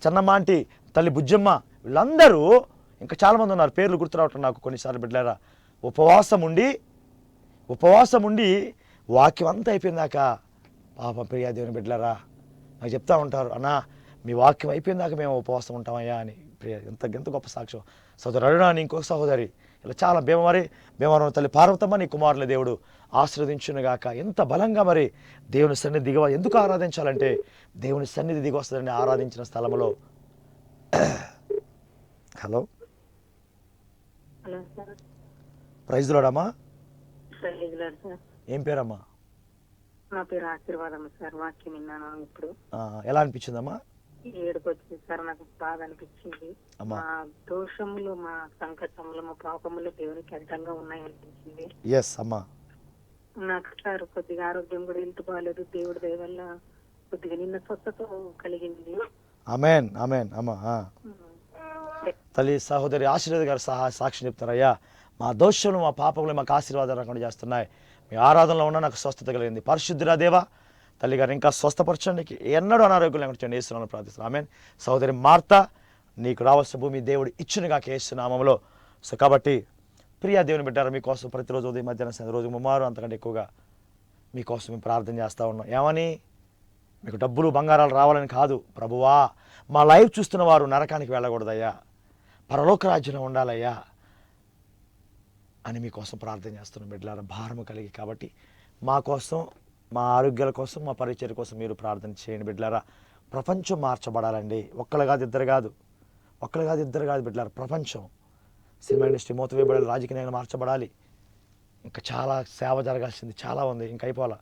[SPEAKER 1] చెన్నమ్మాంటి, తల్లి బుజ్జమ్మ, వీళ్ళందరూ ఇంకా చాలామంది ఉన్నారు. పేర్లు గుర్తు రావటం నాకు కొన్నిసార్లు బిడ్డలారా. ఉపవాసం ఉండి వాక్యం అంతా అయిపోయిందాక పాపం ప్రియా దేవుని బిడ్డలారా నాకు చెప్తా ఉంటారు, అన్నా మీ వాక్యం అయిపోయిన దాకా మేము ఉపవాసం ఉంటామయ్యా అని. ప్రియ ఎంత గొప్ప సాక్ష్యం. సోదరు అరుణ, ఇంకొక సహోదరి, ఇలా చాలా భీమవరం తల్లి పార్వతమ్మ, నీ కుమారుల దేవుడు ఆశీర్వదించునుగాక. ఎంత బలంగా మరి దేవుని సన్నిధి దిగవ. ఎందుకు ఆరాధించాలంటే దేవుని సన్నిధి దిగి వస్తుందని ఆరాధించిన స్థలంలో. Hello,
[SPEAKER 3] hello sir.
[SPEAKER 1] ప్రైజ్ లోడమ్మా.
[SPEAKER 3] Praise Lord sir.
[SPEAKER 1] ఏం పేరమ్మా?
[SPEAKER 3] నా పేరు ఆశీర్వాదం సార్. వాక్యం విన్నాను ఇప్పుడు.
[SPEAKER 1] ఎలా అనిపించిందమ్మా?
[SPEAKER 3] ఏడుపు వచ్చింది సార్. నాకు బాగా అనిపించింది. మా దోషములు, మా సంకటములు, మా పాపములు దేవునికి అడ్డంగా ఉన్నాయనిపించింది.
[SPEAKER 1] ఎస్ అమ్మా.
[SPEAKER 3] నాకు సార్ కొద్దిగా ఆరోగ్యం కూడా హెల్త్ బాగాలేదు. దేవుడి దయ వల్ల కొద్దిగా నిన్న స్వస్థత కలిగింది.
[SPEAKER 1] ఆమేన్ ఆమేన్ అమ్మా. తల్లి సహోదరి ఆశీర్వాద గారు సాక్షి చెప్తారయ్యా, మా దోషములు మా పాపములు మాకు ఆశీర్వాదాలు రాకుండా చేస్తున్నాయి. మీ ఆరాధనలో ఉన్న నాకు స్వస్థత కలిగింది. పరిశుద్ధురా దేవా తల్లి గారు ఇంకా స్వస్థపరచండి. ఎన్నడూ అనారోగ్యం లేకుండా యేసునామములో ప్రార్థిస్తున్నాను. ఆమేన్. సహోదరి మార్తా, నీకు రావాల్సిన భూమి దేవుడు ఇచ్చునుగాక యేసు నామములో. సో కాబట్టి ప్రియా దేవుని బిడ్డారా, మీకోసం ప్రతిరోజు ఉదయం మధ్యాహ్నం రోజు ముమ్మారు అంతకంటే ఎక్కువగా మీకోసం మేము ప్రార్థన చేస్తూ ఉన్నాం. ఏమని? మీకు డబ్బులు బంగారాలు రావాలని కాదు. ప్రభువా, మా లైవ్ చూస్తున్న వారు నరకానికి వెళ్ళకూడదయ్యా, పరలోక రాజ్యంలో ఉండాలయ్యా అని మీకోసం ప్రార్థన చేస్తున్నాం బిడ్డలారా, భారము కలిగి. కాబట్టి మా కోసం, మా ఆరోగ్యాల కోసం, మా పరిచయం కోసం మీరు ప్రార్థన చేయండి బిడ్డలారా. ప్రపంచం మార్చబడాలండి. ఒక్కరు కాదు ఇద్దరు కాదు బిడ్డలారా. ప్రపంచం, సినిమా ఇండస్ట్రీ మూతవేయబడాలి, రాజకీయంగా మార్చబడాలి. ఇంకా చాలా సేవ జరగాల్సింది చాలా ఉంది, ఇంకా అయిపోవాలా.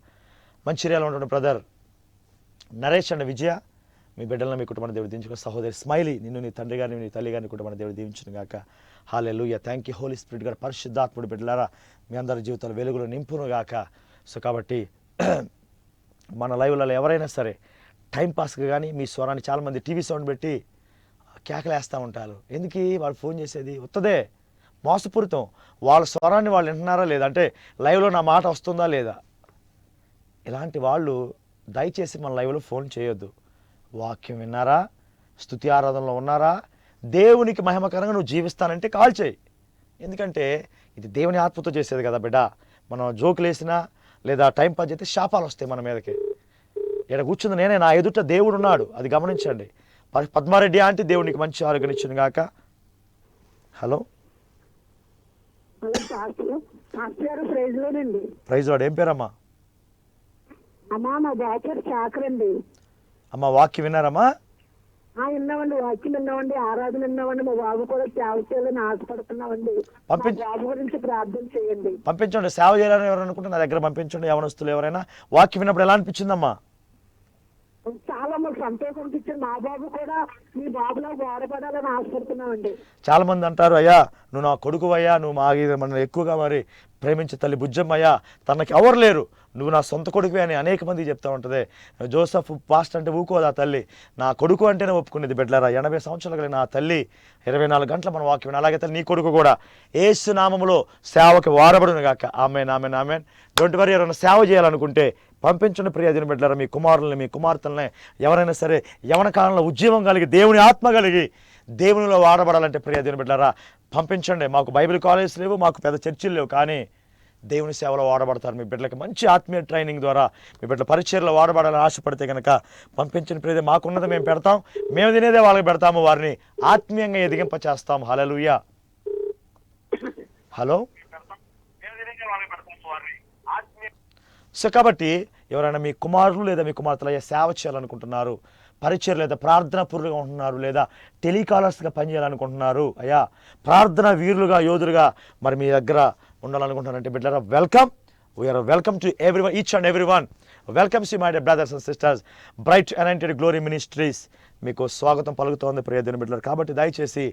[SPEAKER 1] మంచిర్యాలలో ఉంటున్న బ్రదర్ నరేష్ అండ్ విజయ, మీ బిడ్డలను మీ కుటుంబాన్ని దేవుడు దీవించుకుని. సహోదరి స్మైలీ, నిన్ను నీ తండ్రి గారిని నీ తల్లి గారిని కుటుంబాన్ని దేవుడు దీవించును గాక. హల్లెలూయా. థ్యాంక్ యూ హోలీ స్పిరిట్ గారు. పరిశుద్ధాత్ముడు బిడ్డలారా, మీ అందరి జీవితాలు వెలుగులు నింపును గాక. సో కాబట్టి మన లైవ్లలో ఎవరైనా సరే టైంపాస్గా కానీ మీ స్వరాన్ని, చాలామంది టీవీ సౌండ్ పెట్టి కేకలేస్తూ ఉంటారు. ఎందుకు వాళ్ళు ఫోన్ చేసేది? వస్తుందే, మోసపూరితం. వాళ్ళ స్వరాన్ని వాళ్ళు వింటున్నారా లేదా, అంటే లైవ్లో నా మాట వస్తుందా లేదా. ఇలాంటి వాళ్ళు దయచేసి మన లైవ్లో ఫోన్ చేయొద్దు. వాక్యం విన్నారా, స్తుతి ఆరాధనలో ఉన్నారా, దేవునికి మహిమకరంగా నువ్వు జీవిస్తానంటే కాల్ చేయి. ఎందుకంటే ఇది దేవుని ఆత్మతో చేసేది కదా బిడ్డ. మనం జోకులు వేసినా లేదా టైం పాస్ చేస్తే శాపాలు వస్తాయి మన మీదకి. ఇక్కడ కూర్చుంది నేనే, నా ఎదుట దేవుడు ఉన్నాడు, అది గమనించండి. పద్మారెడ్డి ఆంటీ, దేవునికి మంచి ఆరోగ్యం ఇచ్చును గాక. హలో, ప్రైజ్ వాడు. ఏం పేరమ్మా?
[SPEAKER 3] అమ్మా మా బాచర్ చాకరండి.
[SPEAKER 1] అమ్మ వాక్యం విన్నారమ్మా?
[SPEAKER 3] విన్నామండి, వాక్యం విన్నామండి, ఆరాధన విన్నామండి. మా బాబు కూడా సేవ చేయాలని ఆశపడుతున్నామండి. బాబు గురించి ప్రార్థన చేయండి.
[SPEAKER 1] పంపించండి. సేవ చేయాలని ఎవరైనా అనుకుంటే నా దగ్గర పంపించండి. యవనస్తులు ఎవరైనా. వాక్యం విన్నప్పుడు ఎలా అనిపించిందమ్మా?
[SPEAKER 3] చాలా మాకు సంతోషం అనిపించింది. మా బాబు కూడా మీ బాబులో వాడపడాలని ఆశపడుతున్నామండి.
[SPEAKER 1] చాలా మంది అంటారు, అయ్యా నువ్వు నా కొడుకు అయ్యా, నువ్వు మా మన ఎక్కువగా మరి ప్రేమించే తల్లి బుజ్జమ్మయ్యా, తనకి ఎవరు లేరు, నువ్వు నా సొంత కొడుకువే అని అనేక మంది చెప్తా ఉంటుంది. జోసఫ్ పాస్ట్ అంటే ఊకోదు ఆ తల్లి, నా కొడుకు అంటేనే ఒప్పుకునేది బిడ్డలారా. 80 సంవత్సరాలు కలిగిన ఆ తల్లి 24 గంటలు మన వాక్యం. అలాగే తల్లి నీ కొడుకు కూడా యేసు నామములో సేవకి వాడబడును గాక. Amen amen amen. Don't worry. ఎవరైనా సేవ చేయాలనుకుంటే పంపించండి ప్రియదిన బిడ్డలారా. మీ కుమారులని, మీ కుమార్తెలని ఎవరైనా సరే యవన కాలంలో ఉద్యమం కలిగి, దేవుని ఆత్మ కలిగి దేవునిలో వాడబడాలంటే ప్రియదిన బిడ్డలారా పంపించండి. మాకు బైబిల్ కాలేజ్ లేవు, మాకు పెద్ద చర్చిలు లేవు, కానీ దేవుని సేవలో వాడబడతారు. మీ బిడ్డలకి మంచి ఆత్మీయ ట్రైనింగ్ ద్వారా మీ బిడ్డల పరిచర్లో వాడబడాలని ఆశపడితే కనుక పంపించిన ప్రియది. మాకున్నది మేము పెడతాం, మేము తినేదే వాళ్ళకి పెడతాము, వారిని ఆత్మీయంగా ఎదిగింప చేస్తాం. హల్లెలూయా. హలో. సో కాబట్టి ఎవరైనా మీ కుమారులు లేదా మీ కుమార్తెలు అయ్యా సేవ చేయాలనుకుంటున్నారు, పరిచయం లేదా ప్రార్థనా పూర్లుగా ఉంటున్నారు, లేదా టెలికాలర్స్గా పనిచేయాలనుకుంటున్నారు, అయ్యా ప్రార్థన వీరులుగా, యోధులుగా మరి మీ దగ్గర ఉండాలనుకుంటున్నారంటే బిడ్డలారా, welcome. We are welcome to everyone, each and everyone. Welcomes you my dear brothers and sisters. Bright Anointed Glory Ministries మీకు స్వాగతం పలుకుతోంది ప్రియదేవుని బిడ్డలారా. కాబట్టి దయచేసి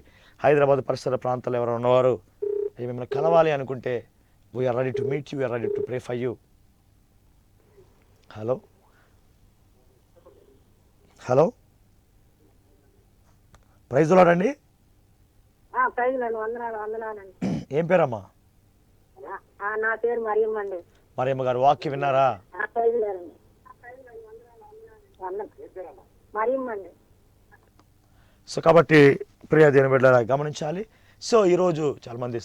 [SPEAKER 1] హైదరాబాద్ పరిసర ప్రాంతాల్లో ఎవరైనా ఉన్నవారు మిమ్మల్ని కలవాలి అనుకుంటే we're ready to meet you, we're ready to pray for you. Hello. Hello, praise లాడండి. ఏం పేరమ్మా?
[SPEAKER 3] నా పేరు మరియమ్మ అండి.
[SPEAKER 1] మరియమ్మ గారు వాక్యం విన్నారా?
[SPEAKER 3] మరియమ్మ అండి.
[SPEAKER 1] సో కాబట్టి ప్రియ దేవుని బిడ్డలారా గమనించాలి. సో ఈరోజు చాలామంది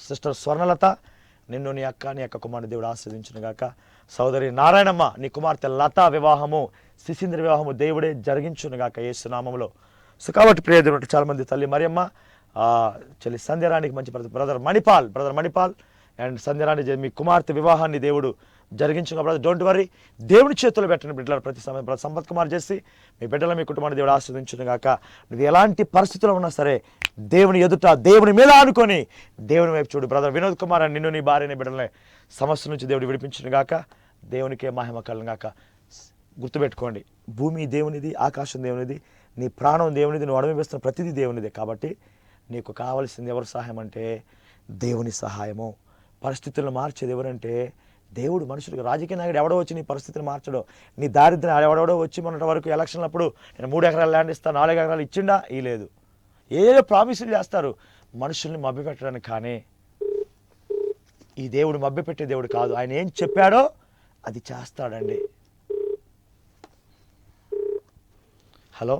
[SPEAKER 1] సిస్టర్ స్వర్ణలత, నిన్ను నీ అక్క కుమారుని దేవుడు ఆశీర్వదించును గాక. సోదరి నారాయణమ్మ, నీ కుమార్తె లత వివాహము శిశీంద్ర వివాహము దేవుడే జరిగించునుగాక యేసు నామములో. సో కాబట్టి ప్రియ దేవుడు, చాలా మంది తల్లి మరియమ్మ, చెల్లి సంధ్యరాణికి మంచి బ్రదర్ మణిపాల్ అండ్ సంధ్యరాణి మీ కుమార్తె వివాహాన్ని దేవుడు జరిగించుగా బ్రదర్. డోంట్ వరీ, దేవుని చేతులు పెట్టండి బిడ్డలు. ప్రతి సమయం బ్రదర్ సంపత్ కుమార్ చేసి మీ బిడ్డల మీ కుటుంబాన్ని దేవుడు ఆస్వాదించునుగాక. నువ్వు ఎలాంటి పరిస్థితుల్లో ఉన్నా సరే దేవుని ఎదుట దేవుని మీద అనుకొని దేవుని వైపు చూడు బ్రదర్. వినోద్ కుమార్ అని నిన్ను నీ భార్యని బిడ్డలని సమస్య నుంచి దేవుడు విడిపించునుగాక. దేవునికే మహిమ కలుగుగాక. గుర్తుపెట్టుకోండి, భూమి దేవునిది, ఆకాశం దేవునిది, నీ ప్రాణం దేవునిది, నువ్వు అడవిస్తున్న ప్రతిదీ దేవునిదే. కాబట్టి నీకు కావలసింది ఎవరి సహాయం అంటే దేవుని సహాయము. పరిస్థితులను మార్చేది ఎవరంటే దేవుడు. మనుషులకు రాజకీయ నాయకుడు ఎవడో వచ్చి నీ పరిస్థితిని మార్చడం, నీ దారిద్ర్యం ఎవడెవడో వచ్చి మొన్నటి వరకు ఎలక్షన్లప్పుడు నేను 3 ఎకరాలు ల్యాండ్ ఇస్తాను, 4 ఎకరాలు ఇచ్చిండా ఈ లేదు, ఏదో ప్రామిసులు చేస్తారు మనుషుల్ని మభ్యపెట్టడానికి. కానీ ఈ దేవుడు మభ్యపెట్టే దేవుడు కాదు. ఆయన ఏం చెప్పాడో అది చేస్తాడండి. హలో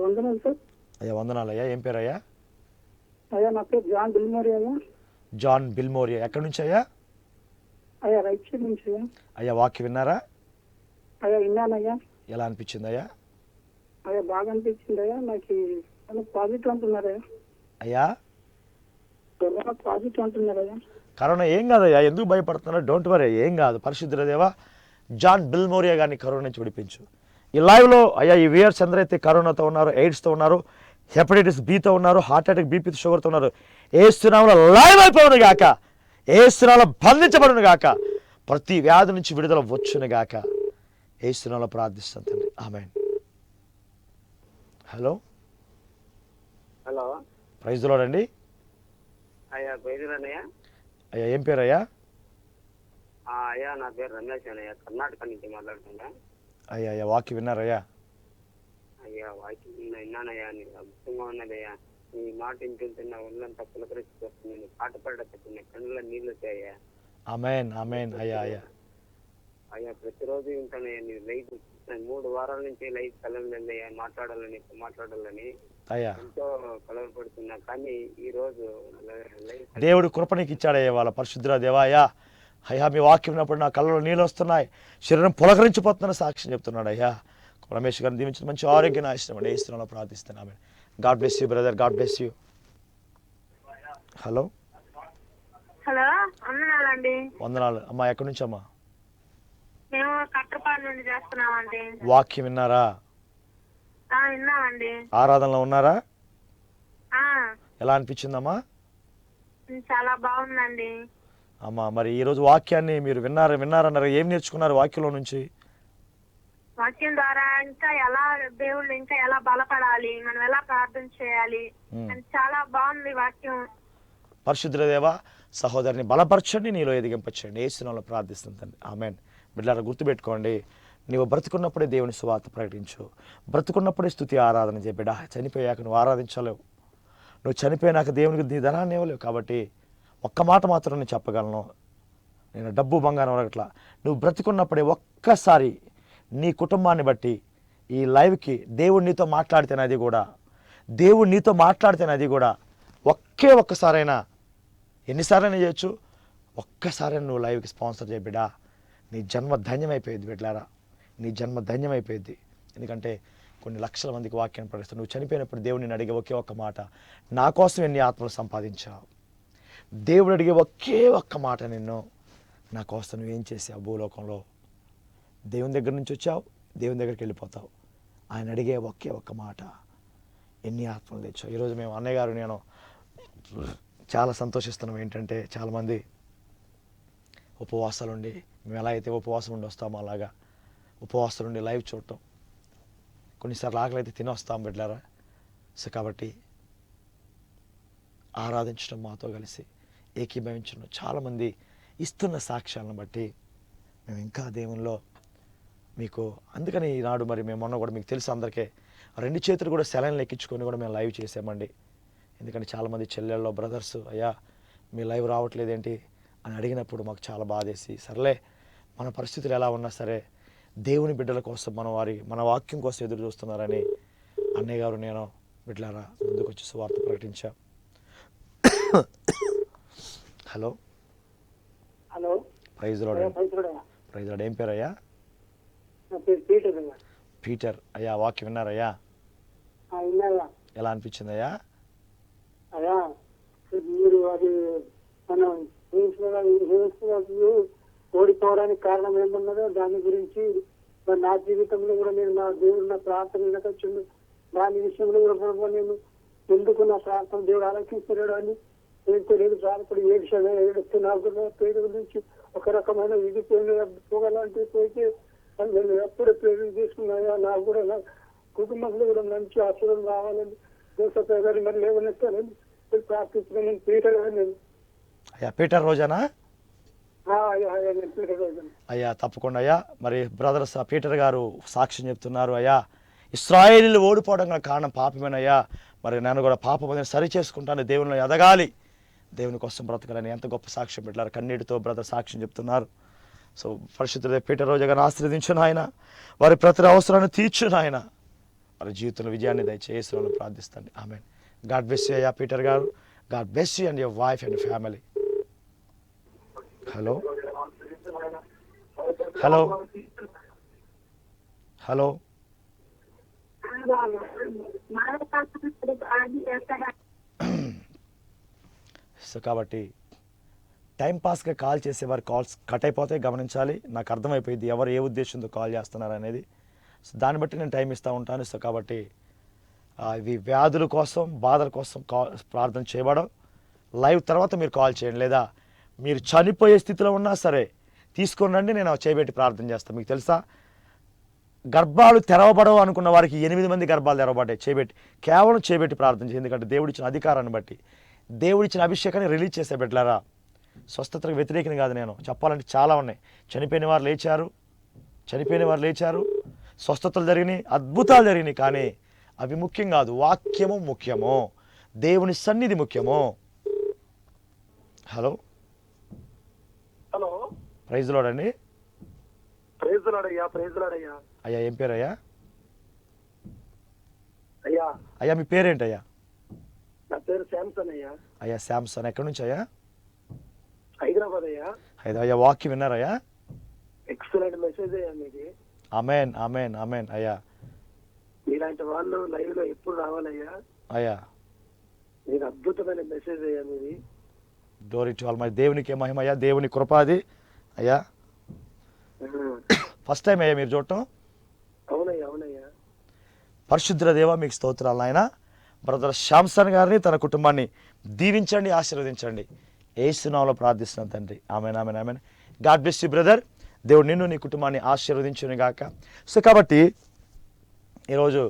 [SPEAKER 3] వందనాలు సార్.
[SPEAKER 1] అయ్యా వందనాలు అయ్యా. ఏం పేరు అయ్యా?
[SPEAKER 3] అయ్యా నా పేరు జాన్ బిల్మోరియా.
[SPEAKER 1] జాన్ బిల్మోరియా. ఎక్కడి నుంచి అయ్యా?
[SPEAKER 3] అయ్యా రైట్ సైడ్ నుంచి.
[SPEAKER 1] అయ్యా వాక్యం విన్నారా?
[SPEAKER 3] అయ్యా విన్నానయ్యా.
[SPEAKER 1] ఎలా అనిపించింది అయ్యా?
[SPEAKER 3] అయ్యా బాగా అనిపించింది అయ్యా. నాకు పాజిటివ్ అంటున్నారయ్యా.
[SPEAKER 1] అయ్యా
[SPEAKER 3] కరోనా పాజిటివ్ అంటున్నారయ్యా.
[SPEAKER 1] కరోనా ఏం కాదయ్యా, ఎందుకు భయపడుతున్నారు? డోంట్ వరీ, ఏం కాదు. పరిశుద్ధుల దేవా జాన్ బిల్మోరియా గారిని కరోనా నుంచి విడిపించు. ఈ లైవ్లో అయ్యా ఈ వ్యూయర్స్ అందరైతే కరోనాతో ఉన్నారు, ఎయిడ్స్తో ఉన్నారు, హెపటైటిస్ బితో ఉన్నారు, హార్ట్ అటాక్, బీపీ, షుగర్తో ఉన్నారు, ఏసునామములో లైవ్ అయిపోవును గాక, ఏసునామములో బంధించబడును గాక, ప్రతి వ్యాధి నుంచి విడుదల వచ్చును గాక. ఏసునామములో ప్రార్థిస్తాను తండ్రి, ఆమేన్. హలో
[SPEAKER 5] హలో,
[SPEAKER 1] ప్రైజ్ లార్డ్ అండి.
[SPEAKER 5] అయ్యా బయలుదేరనయ్యా.
[SPEAKER 1] అయ్యా ఏం పేరు అయ్యా?
[SPEAKER 5] అయ్యా నా పేరు రమేష్ అన్నయ్య, కర్ణాటక నుంచి మాట్లాడుతున్నా.
[SPEAKER 1] అయ్యా అయ్యా వాక్యం విన్నారయ్యా?
[SPEAKER 5] అయ్యా వాకి విన్నానయ్యా, నీకు అద్భుతంగా ఉన్నదయ్యా. నీ మాట ఇంటుంటున్నా ఒళ్ళంతా పులకరించుకొస్తుంది, పాట పాడేటప్పుడు కళ్ళలో నీళ్ళు వచ్చాయ్యా.
[SPEAKER 1] ఆమేన్ ఆమేన్. అయ్యా అయ్యా
[SPEAKER 5] అయ్యా ప్రతిరోజు వింటానయ్యా, నీ లైవ్ 3 వారాల నుంచి లైవ్ కలవలేదయ్యా, మాట్లాడాలని
[SPEAKER 1] అయ్యా.
[SPEAKER 5] ఎంతో కలవపడుతున్నా. కానీ ఈ రోజు లైవ్
[SPEAKER 1] దేవుడు కృప నీకు ఇచ్చాడయ్యా వాళ్ళ పరిశుద్ధుల దేవా. అయ్యా మీ వాక్యం ఉన్నప్పుడు నా కళ్ళలో నీళ్ళు వస్తున్నాయి, శరీరం పులకరించిపోతున్న సాక్ష్యం చెప్తున్నాడు అయ్యా. రమేష్ గారిని దీవించిన మంచి ఆరోగ్యం ఆశ్రమండి ఇస్తున్నాను, ప్రార్థిస్తున్నాను. God bless you brother, God bless you. Hello
[SPEAKER 4] hello, వందనాలండి.
[SPEAKER 1] వందనాలు అమ్మా. ఎక్కడి నుంచి అమ్మా?
[SPEAKER 4] మేము కట్టపాడు నుండి చేస్తున్నామండి.
[SPEAKER 1] వాక్యం విన్నారా?
[SPEAKER 4] విన్నామండి.
[SPEAKER 1] ఆరాధనలో ఉన్నారా?
[SPEAKER 4] ఆ,
[SPEAKER 1] ఎలా అనిపించిందమ్మా?
[SPEAKER 4] చాలా బాగుందండి.
[SPEAKER 1] అమ్మా మరి ఈరోజు వాక్యాన్ని మీరు విన్నారన్నారు, ఏం నేర్చుకున్నారు వాక్యంలో నుంచి?
[SPEAKER 4] వాక్యం ద్వారా ఇంకా ఎలా బలపడాలి, మనం ఎలా ప్రార్థన చేయాలి అని చాలా బాగుంది వాక్యం.
[SPEAKER 1] పరిశుద్ధుల దేవా సహోదరిని బలపరచండి, నీలో ఎదిగింపచ్చండి, ఏసునామములో ప్రార్థిస్తుంది. ఆమేన్. బిడ్డలారా గుర్తుపెట్టుకోండి, నీవు బ్రతుకున్నప్పుడే దేవుని సువార్త ప్రకటించు, బ్రతుకున్నప్పుడే స్తుతి ఆరాధన చేయ. బిడ్డ చనిపోయాక నువ్వు ఆరాధించలేవు, నువ్వు చనిపోయినాక దేవునికి నీ ధనాన్ని ఇవ్వలేవు. కాబట్టి ఒక్క మాట మాత్రం నేను చెప్పగలను, నేను డబ్బు బంగారం అడగట్లా, నువ్వు బ్రతుకున్నప్పుడే ఒక్కసారి నీ కుటుంబాన్ని బట్టి ఈ లైవ్కి దేవుడు నీతో మాట్లాడితేనే అది కూడా ఒక్కసారైనా, ఎన్నిసార్లైనా చేయొచ్చు, ఒక్కసారైనా నువ్వు లైవ్కి స్పాన్సర్ చేయ బిడ్డా. నీ జన్మ ధన్యమైపోయింది బిడ్డలారా, నీ జన్మ ధన్యమైపోయింది. ఎందుకంటే కొన్ని లక్షల మందికి వాక్యాన్ని ప్రకటిస్తావు. నువ్వు చనిపోయినప్పుడు దేవుడిని అడిగే ఒకే ఒక్క మాట, నా కోసం ఎన్ని ఆత్మలు సంపాదించావు? దేవుడు అడిగే ఒకే ఒక్క మాట, నిన్ను నా కోసం నువ్వేం చేసావు భూలోకంలో? దేవుని దగ్గర నుంచి వచ్చావు, దేవుని దగ్గరికి వెళ్ళిపోతావు. ఆయన అడిగే ఒకే ఒక్క మాట, ఎన్ని ఆత్మలు తెచ్చావు? ఈరోజు మేము అన్నయ్య గారు నేను చాలా సంతోషిస్తున్నాం. ఏంటంటే చాలామంది ఉపవాసాలు ఉండి, మేము ఎలా అయితే ఉపవాసం ఉండి వస్తామో అలాగా ఉపవాసాలు ఉండి లైవ్ చూడటం, కొన్నిసార్లు ఆకలి అయితే తిని వస్తాం బిడ్డలారా. సో కాబట్టి ఆరాధించడం, మాతో కలిసి ఏకీభవించడం, చాలామంది ఇస్తున్న సాక్ష్యాలను బట్టి మేము ఇంకా దేవునిలో మీకు, అందుకని ఈనాడు మరి మేము మొన్న కూడా మీకు తెలుసు అందరికీ 2 చేతులు కూడా సెలైన్లు ఎక్కించుకొని కూడా మేము లైవ్ చేసామండి. ఎందుకంటే చాలామంది చెల్లెళ్ళు బ్రదర్స్, అయ్యా మీ లైవ్ రావట్లేదేంటి అని అడిగినప్పుడు మాకు చాలా బాధేసి, సర్లే మన పరిస్థితులు ఎలా ఉన్నా సరే దేవుని బిడ్డల కోసం మన వాక్యం కోసం ఎదురు చూస్తున్నారని అన్నయ్య గారు నేను బిడ్డలారా ముందుకు వచ్చి సువార్త ప్రకటించా. Hello
[SPEAKER 3] hello,
[SPEAKER 1] praise Lord. Praise Lord. ఏం పేరయ్యా?
[SPEAKER 7] నా పేరు పీటర్ అయ్యా.
[SPEAKER 1] పీటర్ అయ్యా, వాక్యం విన్నారయ్యా?
[SPEAKER 7] విన్నాయా?
[SPEAKER 1] ఎలా అనిపించిందయ్యా?
[SPEAKER 7] అయ్యా మీరు అది మనం ఓడిపోవడానికి కారణం ఏమన్నదో దాని గురించి మరి నా జీవితంలో కూడా నేను నా దేవుడు నా ప్రార్థన వినకొచ్చింది. దాని విషయంలో కూడా ప్రభు నేను ఎందుకు నా ప్రార్థన దేవుడు ఆలోచిస్తున్నాడు అని ఏం తెలియదు. ప్రార్థన ఏడుస్తూ నాకు పేరు నుంచి ఒక రకమైన ఇది పోగలాంటి పోతే నేను ఎప్పుడు ప్రేరణ తీసుకున్నాయా. నాకు కూడా నా కుటుంబంలో కూడా మంచి ఆశీర్వాదం రావాలని దోసపై గారు మరి లేవనెత్తానని ప్రార్థిస్తున్నాను. నేను పీటర్ నేను
[SPEAKER 1] అయ్యా పీటర్ రోజానా?
[SPEAKER 7] నేను పీటర్ రోజాను.
[SPEAKER 1] అయ్యా తప్పకుండా అయ్యా. మరి బ్రదర్స్ పీటర్ గారు సాక్ష్యం చెప్తున్నారు. అయ్యా ఇశ్రాయేలీలు ఓడిపోవడం గల కారణం పాపమేనయ్యా. మరి నేను కూడా పాపం సరి చేసుకుంటాను, దేవునిలో ఎదగాలి, దేవుని కోసం బ్రతకాలని ఎంత గొప్ప సాక్ష్యం పెట్టారు. కన్నీటితో బ్రదర్ సాక్ష్యం చెప్తున్నారు. సో పరిశుద్ధుడే పీటర్ రోజా గారిని ఆశీర్వదించు నాయన, వారి ప్రతి అవసరాన్ని తీర్చు నాయన, వారి జీవితంలో విజయాన్ని దయచేసి ప్రార్థిస్తాను. ఆమేన్. గాడ్ బ్లెస్ యూ అయ్యా పీటర్ గారు. God bless you and your wife and family. Hello hello hello so కాబట్టి టైంపాస్గా కాల్ చేసేవారు కాల్స్ కట్ అయిపోతే గమనించాలి. నాకు అర్థమైపోయింది ఎవరు ఏ ఉద్దేశంతో కాల్ చేస్తున్నారు అనేది. సో దాన్ని బట్టి నేను టైం ఇస్తూ ఉంటాను. సో కాబట్టి ఇవి వ్యాధుల కోసం బాధల కోసం ప్రార్థన చేయబడం. లైవ్ తర్వాత మీరు కాల్ చేయండి, లేదా మీరు చనిపోయే స్థితిలో ఉన్నా సరే తీసుకొని రండి, నేను చేయబెట్టి ప్రార్థన చేస్తాను. మీకు తెలుసా గర్భాలు తెరవబడవు అనుకున్న వారికి 8 మంది గర్భాలు తెరవబడ్డాయి చేయబెట్టి, కేవలం చేయబెట్టి ప్రార్థన చేయండి. ఎందుకంటే దేవుడిచ్చిన అధికారాన్ని బట్టి, దేవుడిచ్చిన అభిషేకాన్ని రిలీజ్ చేసే పెట్టారా. స్వస్థతకు వ్యతిరేకం కాదు, నేను చెప్పాలంటే చాలా ఉన్నాయి. చనిపోయిన వారు లేచారు, స్వస్థతలు జరిగినాయి, అద్భుతాలు జరిగినాయి. కానీ అవి ముఖ్యం కాదు, వాక్యము ముఖ్యము, దేవుని సన్నిధి ముఖ్యము. హలో
[SPEAKER 7] హలో
[SPEAKER 1] ప్రైజ్ లార్డ్ అండి.
[SPEAKER 7] ప్రైజ్ లార్డ్ అయ్యా.
[SPEAKER 1] అయ్యా ఏం పేరు అయ్యా?
[SPEAKER 7] అయ్యా
[SPEAKER 1] అయ్యా మీ పేరేంటయ్యా?
[SPEAKER 7] నా పేరు శాంసన్ అయ్యా.
[SPEAKER 1] అయ్యా శాంసన్, ఎక్కడి నుంచి అయ్యా?
[SPEAKER 7] హైదరాబాద్ అయ్యా.
[SPEAKER 1] అయ్యా వాక్యం విన్నారయ్యా?
[SPEAKER 7] ఎక్సలెంట్ మెసేజ్ అయ్యా మీది.
[SPEAKER 1] ఆమేన్ ఆమేన్ ఆమేన్. అయ్యా
[SPEAKER 7] మీలాంటి వాళ్ళు లైవ్ లో ఎప్పుడు రావాలయ్యా.
[SPEAKER 1] అయ్యా
[SPEAKER 7] మీరు అద్భుతమైన మెసేజ్ అయ్యా మీది.
[SPEAKER 1] Glory to all my. దేవునికి మహిమ అయ్యా, దేవుని కృపాది అయ్యా. ఫస్ట్ టైం అయ్యా మీరు చూడటం?
[SPEAKER 7] అవునయ్యా.
[SPEAKER 1] పరిశుద్ధ దేవ మీకు స్తోత్రాలు నాయన. బ్రదర్ శాంసన్ గారిని తన కుటుంబాన్ని దీవించండి, ఆశీర్వదించండి. యేసు నామములో ప్రార్థిస్తున్నాను తండ్రి. Amen amen amen. God bless you brother. దేవుడు నిన్ను నీ కుటుంబాన్ని ఆశీర్వదించును గాక. సో కాబట్టి ఈరోజు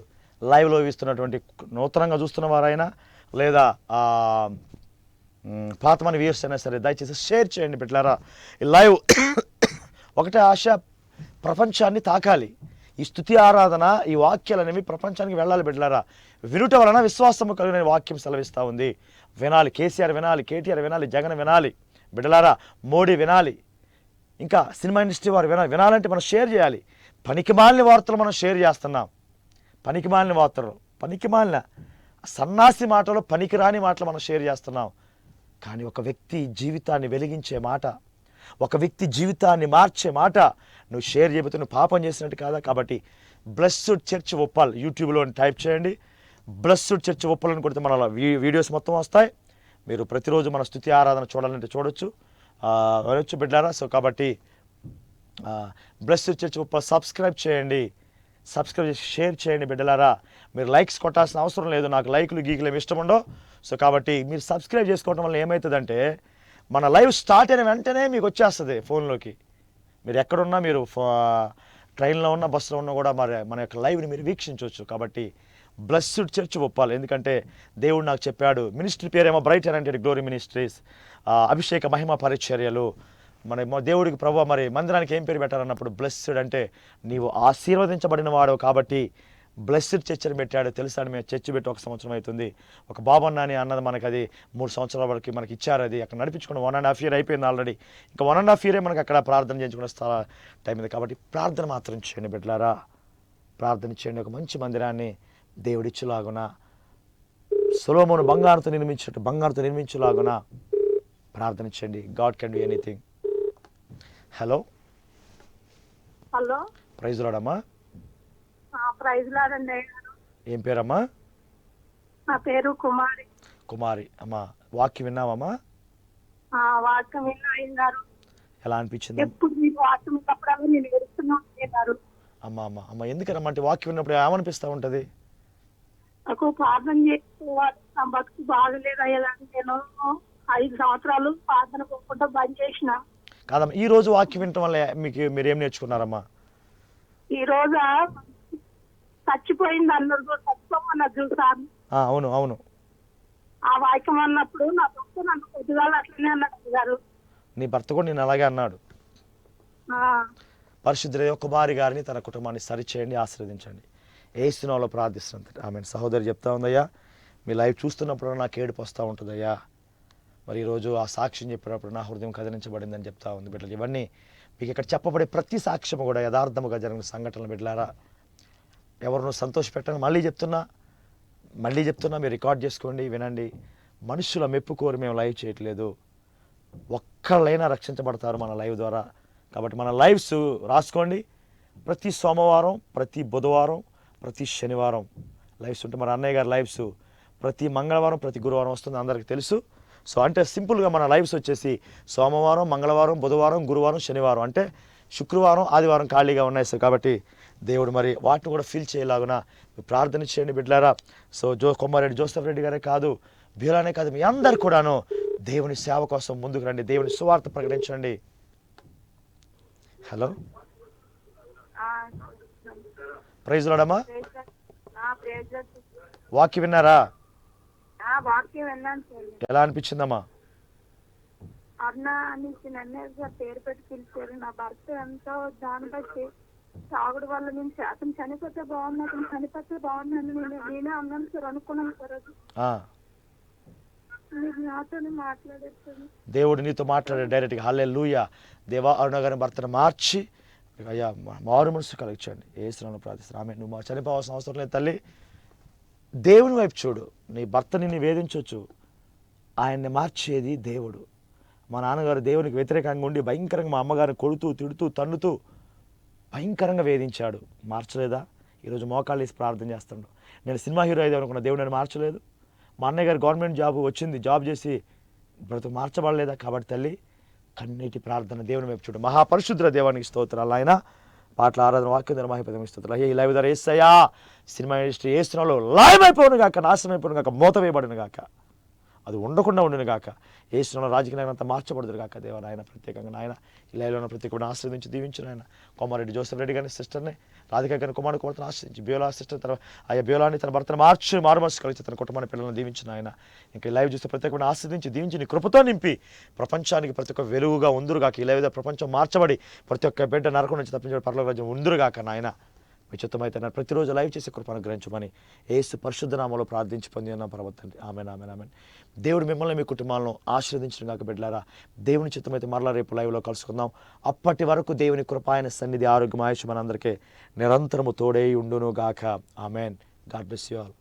[SPEAKER 1] లైవ్లో ఇస్తున్నటువంటి నూతనంగా చూస్తున్న వారైనా లేదా పాతమని వ్యూయర్స్ అయినా సరే దయచేసి షేర్ చేయండి బిడ్డలారా. ఈ లైవ్ ఒకటే ఆశ, ప్రపంచాన్ని తాకాలి. ఈ స్తుతి ఆరాధన, ఈ వాక్యాలు అనేవి ప్రపంచానికి వెళ్ళాలి బిడ్డలారా. వినుట వలన విశ్వాసము కలిగిన వాక్యం సెలవిస్తూ ఉంది. వినాలి, కేసీఆర్ వినాలి, కేటీఆర్ వినాలి, జగన్ వినాలి బిడ్డలారా, మోడీ వినాలి, ఇంకా సినిమా ఇండస్ట్రీ వారు వినాలంటే మనం షేర్ చేయాలి. పనికిమాలిన వార్తలు మనం షేర్ చేస్తున్నాం. పనికిమాలిన వార్తలు, పనికిమాలిన సన్నాసి మాటలు, పనికిరాని మాటలు మనం షేర్ చేస్తున్నాం. కానీ ఒక వ్యక్తి జీవితాన్ని వెలిగించే మాట, ఒక వ్యక్తి జీవితాన్ని మార్చే మాట నువ్వు షేర్ చేయబోతే నువ్వు పాపం చేసినట్టు కాదా. కాబట్టి బ్లెస్డ్ చర్చ్ ఉప్పల్ యూట్యూబ్లో టైప్ చేయండి. బ్లెస్డ్ చర్చ్ ఉప్పల్ అని కొడితే మన వీడియోస్ మొత్తం వస్తాయి. మీరు ప్రతిరోజు మన స్తుతి ఆరాధన చూడాలంటే చూడొచ్చు, వినొచ్చు బిడ్డారా. సో కాబట్టి బ్లెస్డ్ చర్చ్ ఉప్పల్ సబ్స్క్రైబ్ చేయండి, సబ్స్క్రైబ్ చేసి షేర్ చేయండి బిడ్డలారా. మీరు లైక్స్ కొట్టాల్సిన అవసరం లేదు, నాకు లైకులు గీకులు ఏమి ఇష్టం ఉండవు. సో కాబట్టి మీరు సబ్స్క్రైబ్ చేసుకోవడం వల్ల ఏమవుతుందంటే మన లైవ్ స్టార్ట్ అయిన వెంటనే మీకు వచ్చేస్తుంది ఫోన్లోకి. మీరు ఎక్కడున్నా, మీరు ట్రైన్లో ఉన్న బస్సులో ఉన్నా కూడా మన యొక్క లైవ్ని మీరు వీక్షించవచ్చు. కాబట్టి బ్లెస్డ్ చర్చ్ ఒప్పాలి. ఎందుకంటే దేవుడు నాకు చెప్పాడు, మినిస్ట్రీ పేరేమో బ్రైట్ అండ్ గ్లోరీ మినిస్ట్రీస్, అభిషేక మహిమ పరిచర్యలు. మన దేవుడికి ప్రభు మరి మందిరానికి ఏం పేరు పెట్టారన్నప్పుడు బ్లెస్డ్ అంటే నీవు ఆశీర్వదించబడిన వాడు. కాబట్టి బ్లెస్డ్ చర్చ్ అని పెట్టాడు. తెలుసా, మేము చర్చ్ పెట్టి 1 సంవత్సరం అవుతుంది. ఒక బాబన్న అని అన్నది మనకు అది 3 సంవత్సరాల వరకు మనకి ఇచ్చారు. అది అక్కడ నడిపించుకుని 1.5 year అయిపోయింది ఆల్రెడీ. ఇంకా 1.5 year మనకి అక్కడ ప్రార్థన చేయించుకునే టైం ఉంది. కాబట్టి ప్రార్థన మాత్రం చేయండి బిడ్డలారా, ప్రార్థన చేయండి. ఒక మంచి మందిరాన్ని దేవుడిచ్చులాగున, సొలొమోను బంగారుతో నిర్మించులాగున ప్రార్థన చేయండి. God can do anything. Hello
[SPEAKER 4] hello
[SPEAKER 8] praise రాడమ్మా.
[SPEAKER 4] ప్రైజ్ లాడండి అయ్యగారు.
[SPEAKER 8] ఏం పేరమ్మా?
[SPEAKER 4] నా పేరు కుమారి.
[SPEAKER 8] కుమారి. అమ్మా వాక్యం విన్నావమ్మా?
[SPEAKER 4] వాక్యం విన్నా అయ్యగారు.
[SPEAKER 8] ఎలా అనిపించింది?
[SPEAKER 4] ఎప్పుడు మీరు వాక్యం ఉన్నప్పుడల్లా నేను ఎడుస్తున్నాను అయ్యగారు.
[SPEAKER 8] అమ్మ ఎందుకనమ్మా అంటే వాక్యం విన్నప్పుడు ఏమనిపిస్తూ ఉంటుంది?
[SPEAKER 4] నాకు ప్రార్థన చేసుకోవాలి, నా బతుకు బాగలేదు అయ్యేదాన్ని. నేను 5 సంవత్సరాలు ప్రార్థన పోకుండా బంద్ చేసిన.
[SPEAKER 8] కాదమ్మా, ఈ రోజు వాక్యం వినటం వల్ల మీరేం నేర్చుకున్నారమ్మా?
[SPEAKER 4] ఈ రోజు చచ్చిపోయింది అన్నాడు, చచ్చిపోమన్నది చూసాను.
[SPEAKER 8] అవును అవును.
[SPEAKER 4] ఆ వాక్యం అన్నప్పుడు నా భర్త నన్ను కొద్దిగా అట్లనే అన్నాడు గారు.
[SPEAKER 8] నీ భర్త కూడా నేను అలాగే అన్నాడు. పరిశుద్ధ కుమారి గారిని తన కుటుంబాన్ని సరిచేయండి, ఆశీర్వదించండి. ఏసునామములో ప్రార్థిస్తున్నాను. ఆమె సహోదరి చెప్తా ఉందయ్యా, మీ లైవ్ చూస్తున్నప్పుడు నాకు ఏడుపు వస్తూ ఉంటుందయ్యా. మరి ఈరోజు ఆ సాక్ష్యం చెప్పినప్పుడు నా హృదయం కదిలించబడిందని చెప్తా ఉంది. బిడ్డలు, ఇవన్నీ మీకు ఇక్కడ చెప్పబడే ప్రతి సాక్ష్యం కూడా యథార్థముగా జరిగిన సంఘటనలు. బిడ్డలారా, ఎవరినో సంతోషపెట్టండి. మళ్ళీ చెప్తున్నా మీరు రికార్డ్ చేసుకోండి, వినండి. మనుషుల మెప్పు కోరి మేము లైవ్ చేయట్లేదు. ఒక్కళ్ళైనా రక్షించబడతారు మన లైవ్ ద్వారా. కాబట్టి మన లైవ్స్ రాసుకోండి. ప్రతి సోమవారం, ప్రతి బుధవారం, ప్రతి శనివారం లైవ్స్ ఉంటాయి. మన అన్నయ్య గారి లైవ్స్ ప్రతి మంగళవారం, ప్రతి గురువారం వస్తుంది, అందరికీ తెలుసు. సో అంటే సింపుల్గా మన లైవ్స్ వచ్చేసి సోమవారం, మంగళవారం, బుధవారం, గురువారం, శనివారం, అంటే శుక్రవారం, ఆదివారం ఖాళీగా ఉన్నాయి సార్. కాబట్టి దేవుడు మరి వాటిని కూడా ఫిల్ చేయలాగున ప్రార్థన చేయండి బిడ్డలారా. సో కొమ్మారెడ్డి జోసెఫ్ రెడ్డి గారే కాదు, బీలానే కాదు, మీ అందరు కూడాను దేవుని సేవ కోసం ముందుకు రండి, దేవుని సువార్త ప్రకటించండి. Hello, praise Lord. వాక్యం విన్నారా?
[SPEAKER 4] వాక్యం విన్నాను సార్.
[SPEAKER 8] ఎలా అనిపించిందమ్మా?
[SPEAKER 4] అన్న అనేసి నన్నే సార్ పేరు పెట్టి పిలిచారు. నా భర్త ఎంతో దాన్ని బట్టి తాగుడు వల్ల నేను శాతం చనిపోతే బాగున్నాను, చనిపోతే బాగున్నాను నేనే అన్నాను సార్, అనుకున్నాను సార్. అది మీరు నాతోనే మాట్లాడేది.
[SPEAKER 8] దేవుడు నీతో మాట్లాడే డైరెక్ట్గా. హల్లెలూయా. దేవా, అరుణ గారి భర్తను మార్చి అయ్యా మారు మనసు కలిగించండి. ఏసునామములో ప్రార్థిస్తున్నాను. ఆమె నువ్వు చనిపోవాల్సిన అవసరం లేదు తల్లి. దేవుని వైపు చూడు. నీ భర్తని వేధించవచ్చు, ఆయన్ని మార్చేది దేవుడు. మా నాన్నగారు దేవునికి వ్యతిరేకంగా ఉండి భయంకరంగా మా అమ్మగారిని కొడుతూ, తిడుతూ, తన్నుతూ భయంకరంగా వేధించాడు. మార్చలేదా? ఈరోజు మోకాళ్ళు వేసి ప్రార్థన చేస్తాడు. నేను సినిమా హీరో అయితే అనుకున్న దేవుడు నన్ను మార్చలేదు. మా అన్నయ్య గారు గవర్నమెంట్ జాబ్ వచ్చింది, జాబ్ చేసి బ్రతుకు మార్చబడలేదా? కాబట్టి తల్లి, కన్నీటి ప్రార్థన, దేవుని వైపు చూడు. మహాపరిశుద్ధ దేవానికి స్తోత్రాలు. ఆయన పాటల ఆరాధన, వాక్యం ద్వారా మహిమ స్తోత్రాలు. ఈ లైవ్ ద్వారా యేసయ్యా సినిమా ఇండస్ట్రీ ఏసునామములో లైవ్ అయిపోను గాక, నాశనం అయిపోను గాక, మూత వేయబడును గాక, అది ఉండకుండా ఉండును గాక. ఏసునామములో రాజకీయ నాయకులు అంతా మార్చబడదురు గాక. దేవా నాయన, ప్రత్యేకంగా నాయన ఈ లైవ్లో ఉన్న ప్రతి ఒక్కరిని ఆశ్రయించి దీవించిన ఆయన కొమ్మారెడ్డి జోసెఫ్ రెడ్డి గారిని సిస్టర్ని, రాధిక గారిని కుమారుని ఆశ్రయించి, బియోలా సిస్టర్ బియోలాని తన భర్తను మారు మనసు కలిసి తన కుటుంబాన్ని పిల్లలను దీవించిన ఆయన. ఇంకా లైవ్ చూస్తే ప్రతి ఒక్కరిని ఆశ్రయించి దీవించి నీ కృపతో నింపి ప్రపంచానికి ప్రతి ఒక్క వెలుగుగా ఉందురుగాక. ఈ లైవ్ ప్రపంచం మార్చబడి ప్రతి ఒక్క బిడ్డ నరకం నుంచి తప్పించబడి పరలోక రాజ్యం ఉందురుగాక. నాయన మీ చిత్తమైతే ప్రతిరోజు లైవ్ చేసే కృపను అనుగ్రహించమని యేసు పరిశుద్ధ నామములో ప్రార్థించి పొంది ఉన్నాం పరమతండ్రి. ఆమేన్, ఆమేన్, ఆమేన్. దేవుడు మిమ్మల్ని మీ కుటుంబాలను ఆశీర్వదించడం గాక. బిడ్డలారా, దేవుని చిత్తమైతే మరలా రేపు లైవ్లో కలుసుకుందాం. అప్పటి వరకు దేవుని కృప, ఆయన సన్నిధి, ఆరోగ్యం, ఆయుష్ మనందరికీ నిరంతరము తోడై ఉండును గాక. Amen. God bless you all.